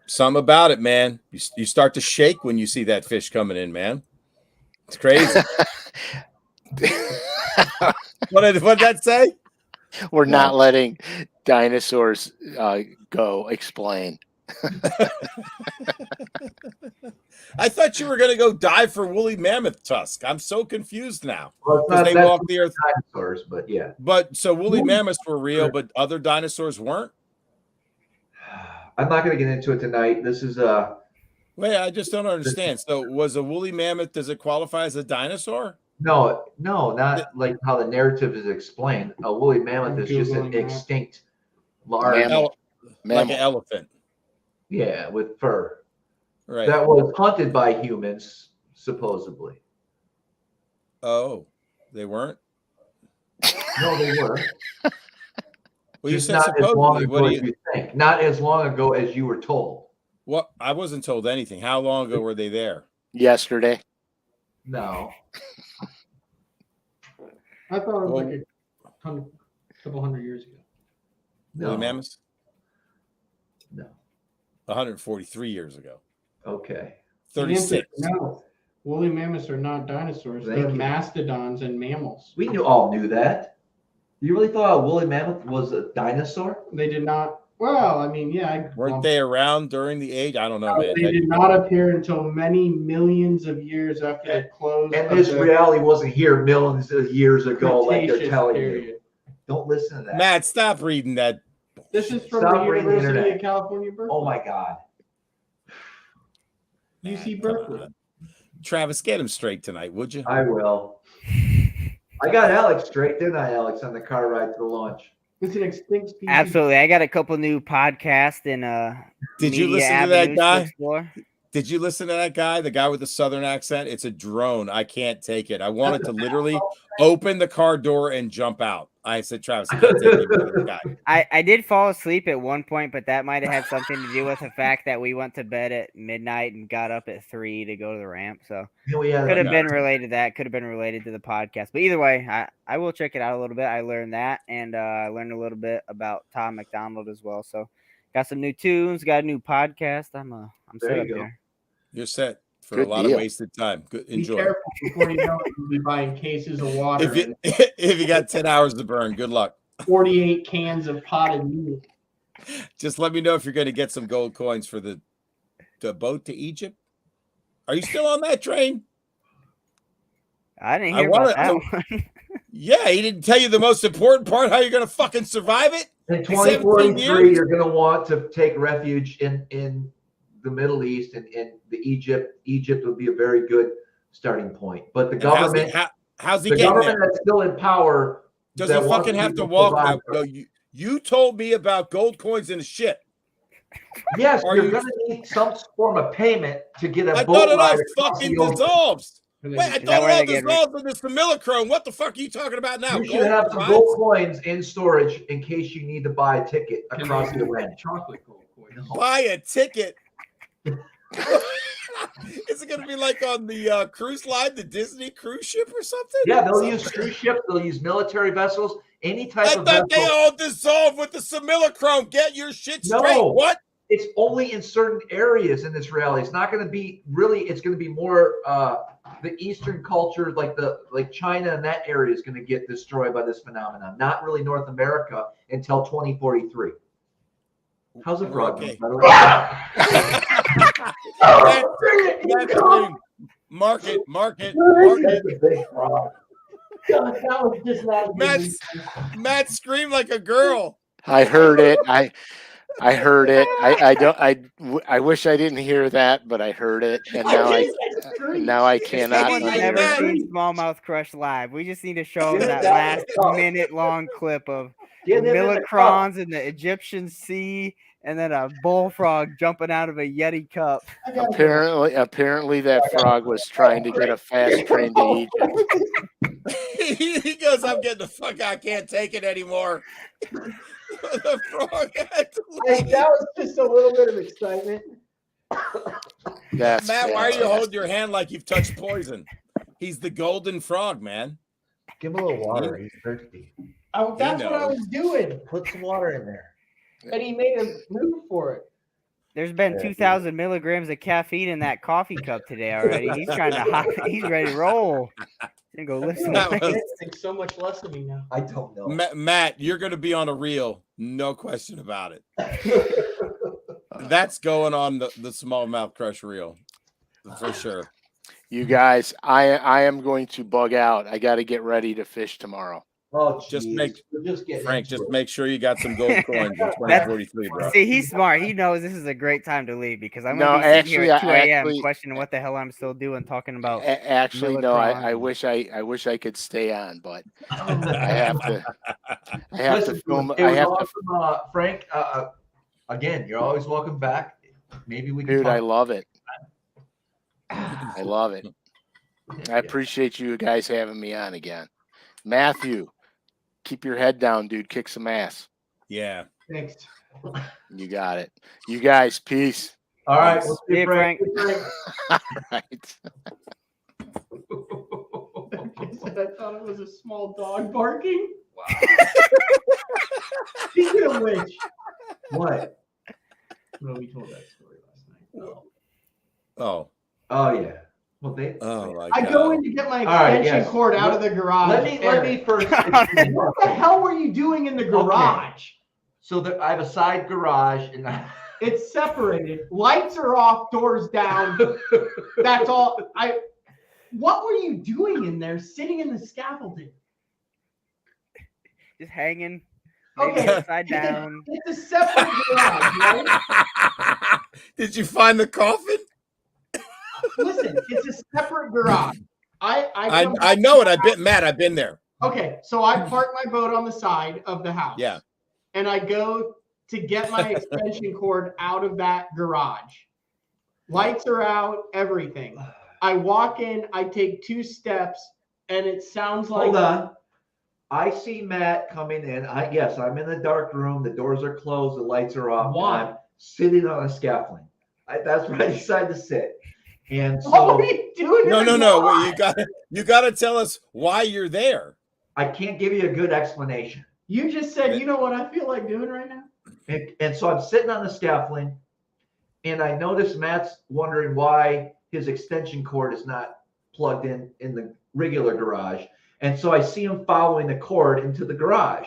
Something about it, man. You start to shake when you see that fish coming in, man. It's crazy. What did that say? We're not letting dinosaurs go. Explain. I thought you were going to go dive for woolly mammoth tusk. I'm so confused now. Because they walk the earth. Dinosaurs, but yeah. But so woolly mammoths were real, but other dinosaurs weren't? I'm not going to get into it tonight. This is Wait, I just don't understand. So was a woolly mammoth, does it qualify as a dinosaur? No, not like how the narrative is explained. A woolly mammoth is just an extinct large like an elephant. Yeah, with fur. Right. That was hunted by humans, supposedly. Oh, they weren't? No, they weren't. Well, just you said supposedly. What do you think? Not as long ago as you were told. What? I wasn't told anything. How long ago were they there? Yesterday. No. I thought it was like a couple hundred years ago. Woolly mammoths? No. 143 years ago. Okay. 36. No. Woolly mammoths are not dinosaurs. They're mastodons and mammals. We all knew that. You really thought a woolly mammoth was a dinosaur? They did not. Well, I mean, yeah. Weren't they around during the age? I don't know, man. They did not appear until many millions of years after they closed. And this reality wasn't here millions of years ago, like they're telling you. Don't listen to that. Matt, stop reading that. This is from the University of California, Berkeley. Oh my God. UC Berkeley. Travis, get him straight tonight, would you? I will. I got Alex straight, didn't I, Alex, on the car ride to the launch? It's an extinct species. Absolutely. I got a couple new podcasts and Did you listen to that guy? Did you listen to that guy? The guy with the southern accent? It's a drone. I can't take it. I wanted to literally open the car door and jump out. I said, Travis, I can't take this guy. I did fall asleep at one point, but that might have had something to do with the fact that we went to bed at midnight and got up at 3 to go to the ramp. So could have been related to that. Could have been related to the podcast. But either way, I will check it out a little bit. I learned that, and I learned a little bit about Tom McDonald as well. So got some new tunes, got a new podcast. I'm set up here. You're set for a lot of wasted time. Good, enjoy. Be careful before you know it, you'll be buying cases of water. If you got 10 hours to burn, good luck. 48 cans of potted meat. Just let me know if you're going to get some gold coins for the boat to Egypt. Are you still on that train? I didn't hear about that one. Yeah, he didn't tell you the most important part, how you're going to fucking survive it? In 2043, you're going to want to take refuge in the Middle East and the Egypt would be a very good starting point. But the government, how's he the getting government there? that's still in power. Does he fucking have to walk? No, you told me about gold coins in a ship. Yes, you're going to need some form of payment to get a boat. I thought it all ride fucking dissolves. Wait, I thought it all dissolved in the simulacrum. What the fuck are you talking about now? You should have some gold coins in storage in case you need to buy a ticket across the Atlantic. Chocolate gold coins. Buy a ticket. Is it going to be like on the cruise line, the Disney cruise ship or something? Yeah, they'll use cruise ships. They'll use military vessels. Any type of vessel. I thought they all dissolved with the simulacrum. Get your shit straight. What? it's only in certain areas in this reality. It's not going to be really. It's going to be more the Eastern culture, like China and that area is going to get destroyed by this phenomenon. Not really North America until 2043. How's the frog? Okay. By the way? That's Mark it. That's a big frog. God, that was just not a good Matt screamed like a girl. I heard it. I heard it. I wish I didn't hear that, but I heard it, and now I cannot. I've never seen Smallmouth Crush live. We just need to show them that last minute-long clip of millicrons in the Egyptian sea, and then a bullfrog jumping out of a Yeti cup. Apparently, that frog was trying to get a fast train to Egypt. He goes, "I'm getting the fuck out. I can't take it anymore." The frog had to leave. That was just a little bit of excitement. That's Matt, why are you holding your hand like you've touched poison? He's the golden frog, man. Give him a little water. He's thirsty. That's what I was doing. Put some water in there. And he made a move for it. There's been 2,000 milligrams of caffeine in that coffee cup today already. He's trying to he's ready to roll. He's gonna go lift some weights. Thinks so much less of me now. I don't know. Matt, you're going to be on a reel. No question about it. That's going on the Smallmouth Crush reel for sure. You guys, I am going to bug out. I got to get ready to fish tomorrow. Oh, just geez. make sure you got some gold coins in 2043, bro. See, he's smart. He knows this is a great time to leave because I'm No, going to be sitting here at 2 a.m. actually- questioning what the hell I'm still doing, talking about. Actually, no. I millicrons. wish I could stay on, but I have to. I have Listen, to film. it was awesome, Frank. Again, you're always welcome back. Maybe we can. Dude, I love it. I love it. I appreciate you guys having me on again. Matthew, keep your head down, dude. Kick some ass. Yeah. Thanks. You got it. You guys, peace. All right. We'll see See you, you, Frank. All right. I thought it was a small dog barking. Wow. Speaking of which, What? well, we told that story last night. Oh. Oh yeah. Well, they. Oh my I God. go in to get my All right, extension yes. cord out of the garage. Let me first. What the hell were you doing in the garage? So I have a side garage, and It's separated. Lights are off, doors down. That's all. What were you doing in there, sitting in the scaffolding? Just hanging. Okay, Upside down. It's a separate garage, right? Did you find the coffin? Listen, it's a separate garage. I know it. I've been there. Okay, so I park my boat on the side of the house. Yeah. And I go to get my extension cord out of that garage. Lights are out, everything. I walk in, I take 2 steps, and it sounds like. hold on. I see Matt coming in. Yes, I'm in the dark room. The doors are closed. The lights are off. Why? I'm sitting on a scaffolding. That's where I decided to sit. And so What were you doing? No. in the Wait, garage? you gotta tell us why you're there. I can't give you a good explanation. You just said, you know what I feel like doing right now? And so I'm sitting on the scaffolding, and I notice Matt's wondering why his extension cord is not plugged in the regular garage. And so I see him following the cord into the garage,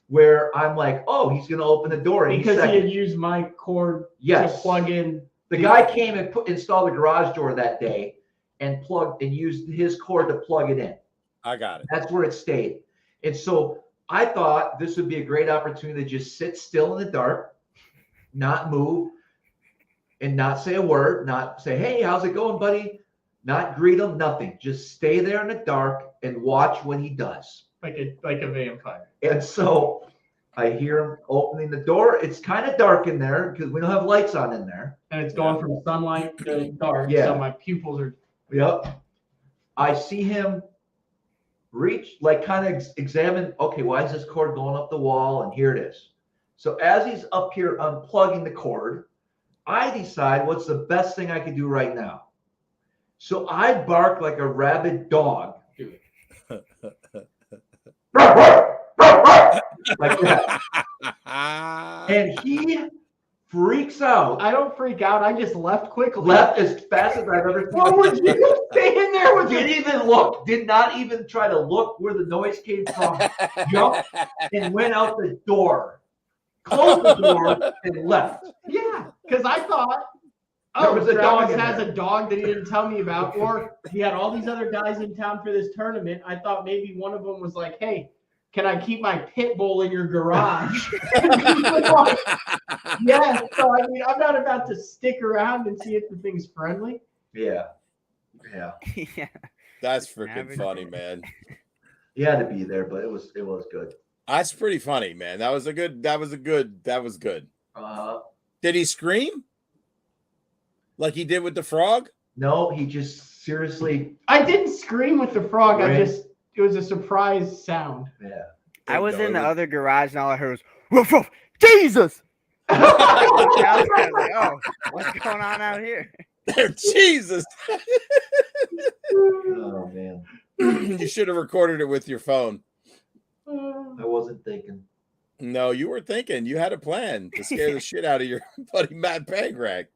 where I'm like, oh, he's going to open the door. Because he had used my cord to plug in. The guy came and installed the garage door that day and used his cord to plug it in. I got it. That's where it stayed. And so I thought this would be a great opportunity to just sit still in the dark, not move, and not say a word, not say, hey, how's it going, buddy? Not greet him, nothing. Just stay there in the dark and watch what he does. Like a vampire. And so I hear him opening the door. It's kind of dark in there because we don't have lights on in there. And it's going from sunlight to dark. Yeah. So my pupils are. Yep. I see him reach, kind of examine, okay, why is this cord going up the wall? And here it is. So as he's up here unplugging the cord, I decide what's the best thing I can do right now. So I bark like a rabid dog. Like that. And he freaks out. I don't freak out. I just left quickly. Left as fast as I've ever seen. What would you stay in there with Didn't even look. Did not even try to look where the noise came from. Jumped and went out the door. Closed the door and left. Yeah, because I thought, There was a dog Travis in has there. a dog that he didn't tell me about, or he had all these other guys in town for this tournament. I thought maybe one of them was like, "Hey, can I keep my pit bull in your garage?" Yeah. So I mean, I'm not about to stick around and see if the thing's friendly. Yeah. Yeah. Yeah. That's freaking Average. funny, man. He had to be there, but it was good. That's pretty funny, man. That was good. Uh-huh. Did he scream? Like he did with the frog? No, he just seriously. I didn't scream with the frog. Right. It was a surprise sound. Yeah. I was in the other. other garage and all I heard was woof woof, Jesus. I was like, oh, what's going on out here? Jesus. Oh man, You should have recorded it with your phone. I wasn't thinking. No, you were thinking. You had a plan to scare the shit out of your buddy Matt Pangrack.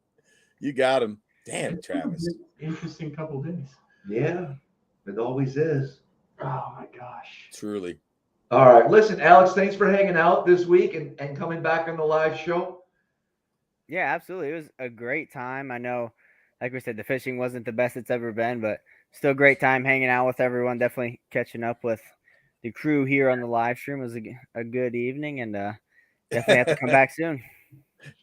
You got him. Damn, Travis. Interesting couple days. Yeah, it always is. Oh my gosh. Truly. All right, listen, Alex. Thanks for hanging out this week and coming back on the live show. Yeah, absolutely. It was a great time. I know, like we said, the fishing wasn't the best it's ever been, but still great time hanging out with everyone. Definitely catching up with the crew here on the live stream. It was a good evening, and definitely have to come back soon.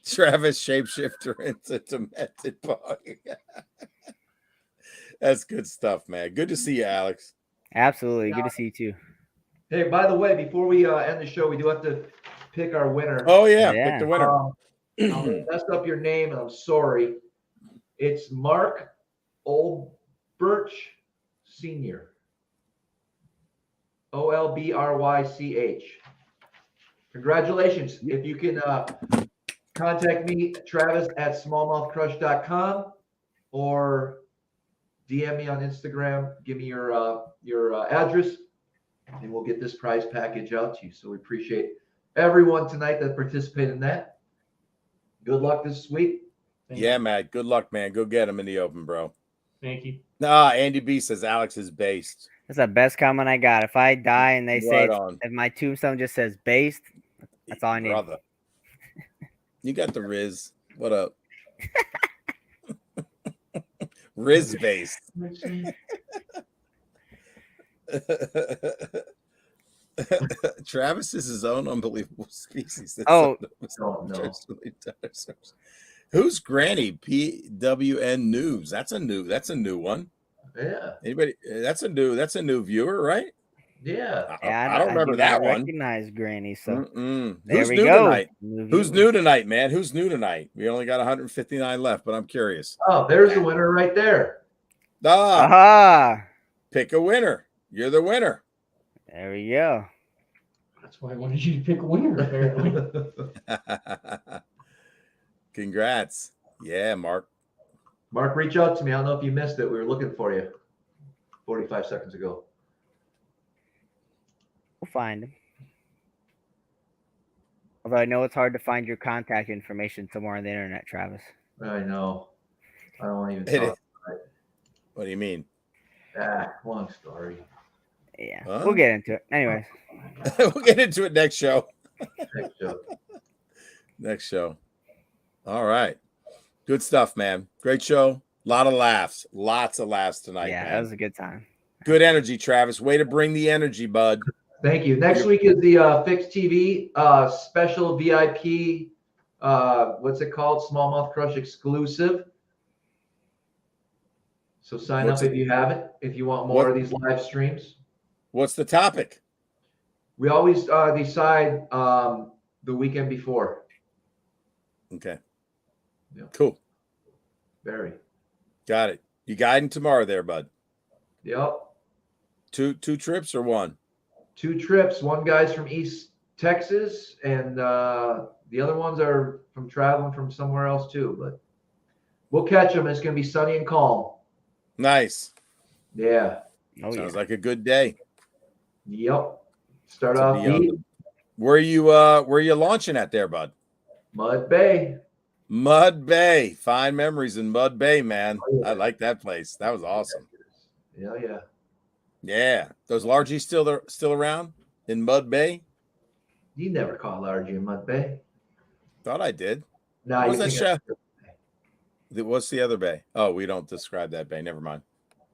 Travis shapeshifter into demented bug. That's good stuff, man. Good to see you, Alex. Absolutely. Good to see you too. Hey, by the way, before we end the show, we do have to pick our winner. Oh yeah, Yeah. pick the winner. I messed up your name, and I'm sorry. It's Mark Olbirch Sr. Olbrych. Congratulations. If you can contact me, Travis at smallmouthcrush.com, or DM me on Instagram. Give me your address, and we'll get this prize package out to you. So we appreciate everyone tonight that participated in that. Good luck this week. Yeah, Matt. Good luck, man. Go get him in the open, bro. Thank you. Nah, Andy B says Alex is based. That's the best comment I got. If I die and they say, Right on. if my tombstone just says based, that's all I need. Brother. You got the Riz. What up? Riz based. Travis is his own unbelievable species. That's Oh. Dinosaurs. Who's Granny? PWN News. That's a new one. Yeah. Anybody? That's a new viewer, right? Yeah. I don't remember do that not one. recognize Granny. So There there Who's we new go. tonight? New Who's viewer. new tonight, man? Who's new tonight? We only got 159 left, but I'm curious. Oh, there's the winner right there. Aha! Pick a winner. You're the winner. There we go. That's why I wanted you to pick a winner, apparently. Congrats. Yeah, Mark. Mark, reach out to me. I don't know if you missed it. We were looking for you 45 seconds ago. We'll find him. Although I know it's hard to find your contact information somewhere on the internet, Travis. I know. I don't want to even It talk is. about it. What do you mean? Long story. Yeah, Huh? we'll get into it. Anyways, We'll get into it next show. Next show. Next show. All right. Good stuff, man. Great show. A lot of laughs. Lots of laughs tonight, yeah, man. that was a good time. Good energy, Travis. Way to bring the energy, bud. Thank you. Next week is the PHYXTV special VIP. What's it called? SmallmouthCrush Exclusive. So sign up if you haven't. If you want more of these live streams. What's the topic? We always decide the weekend before. Okay. Yeah. Cool. Very. Got it. You guiding tomorrow there, bud? Yep. Two trips or one? 2 trips. One guy's from East Texas, and the other ones are from traveling from somewhere else too. But we'll catch them. It's going to be sunny and calm. Nice. Yeah. Oh, Sounds yeah. like a good day. Yep. Start To off be on deep. Where you launching at there, bud? Mud Bay. Mud Bay. Fine memories in Mud Bay, man. I like that place. That was awesome. Yeah, yeah. Yeah. Those largies still around in Mud Bay? You never caught largie in Mud Bay. Thought I did. No, What was you that think show? What's the other bay? Oh, we don't describe that bay. Never mind.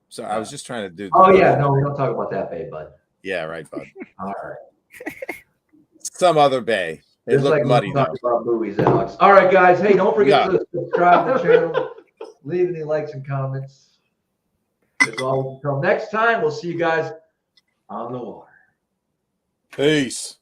So I was just trying to do. Oh yeah, no, we don't talk about that bay, bud. Yeah, right, bud. All right. Some other bay. It Just looked like muddy we though. talked about movies, Alex. All right, guys. Hey, don't forget to subscribe to the channel. Leave any likes and comments. That's all. Until next time, we'll see you guys on the water. Peace.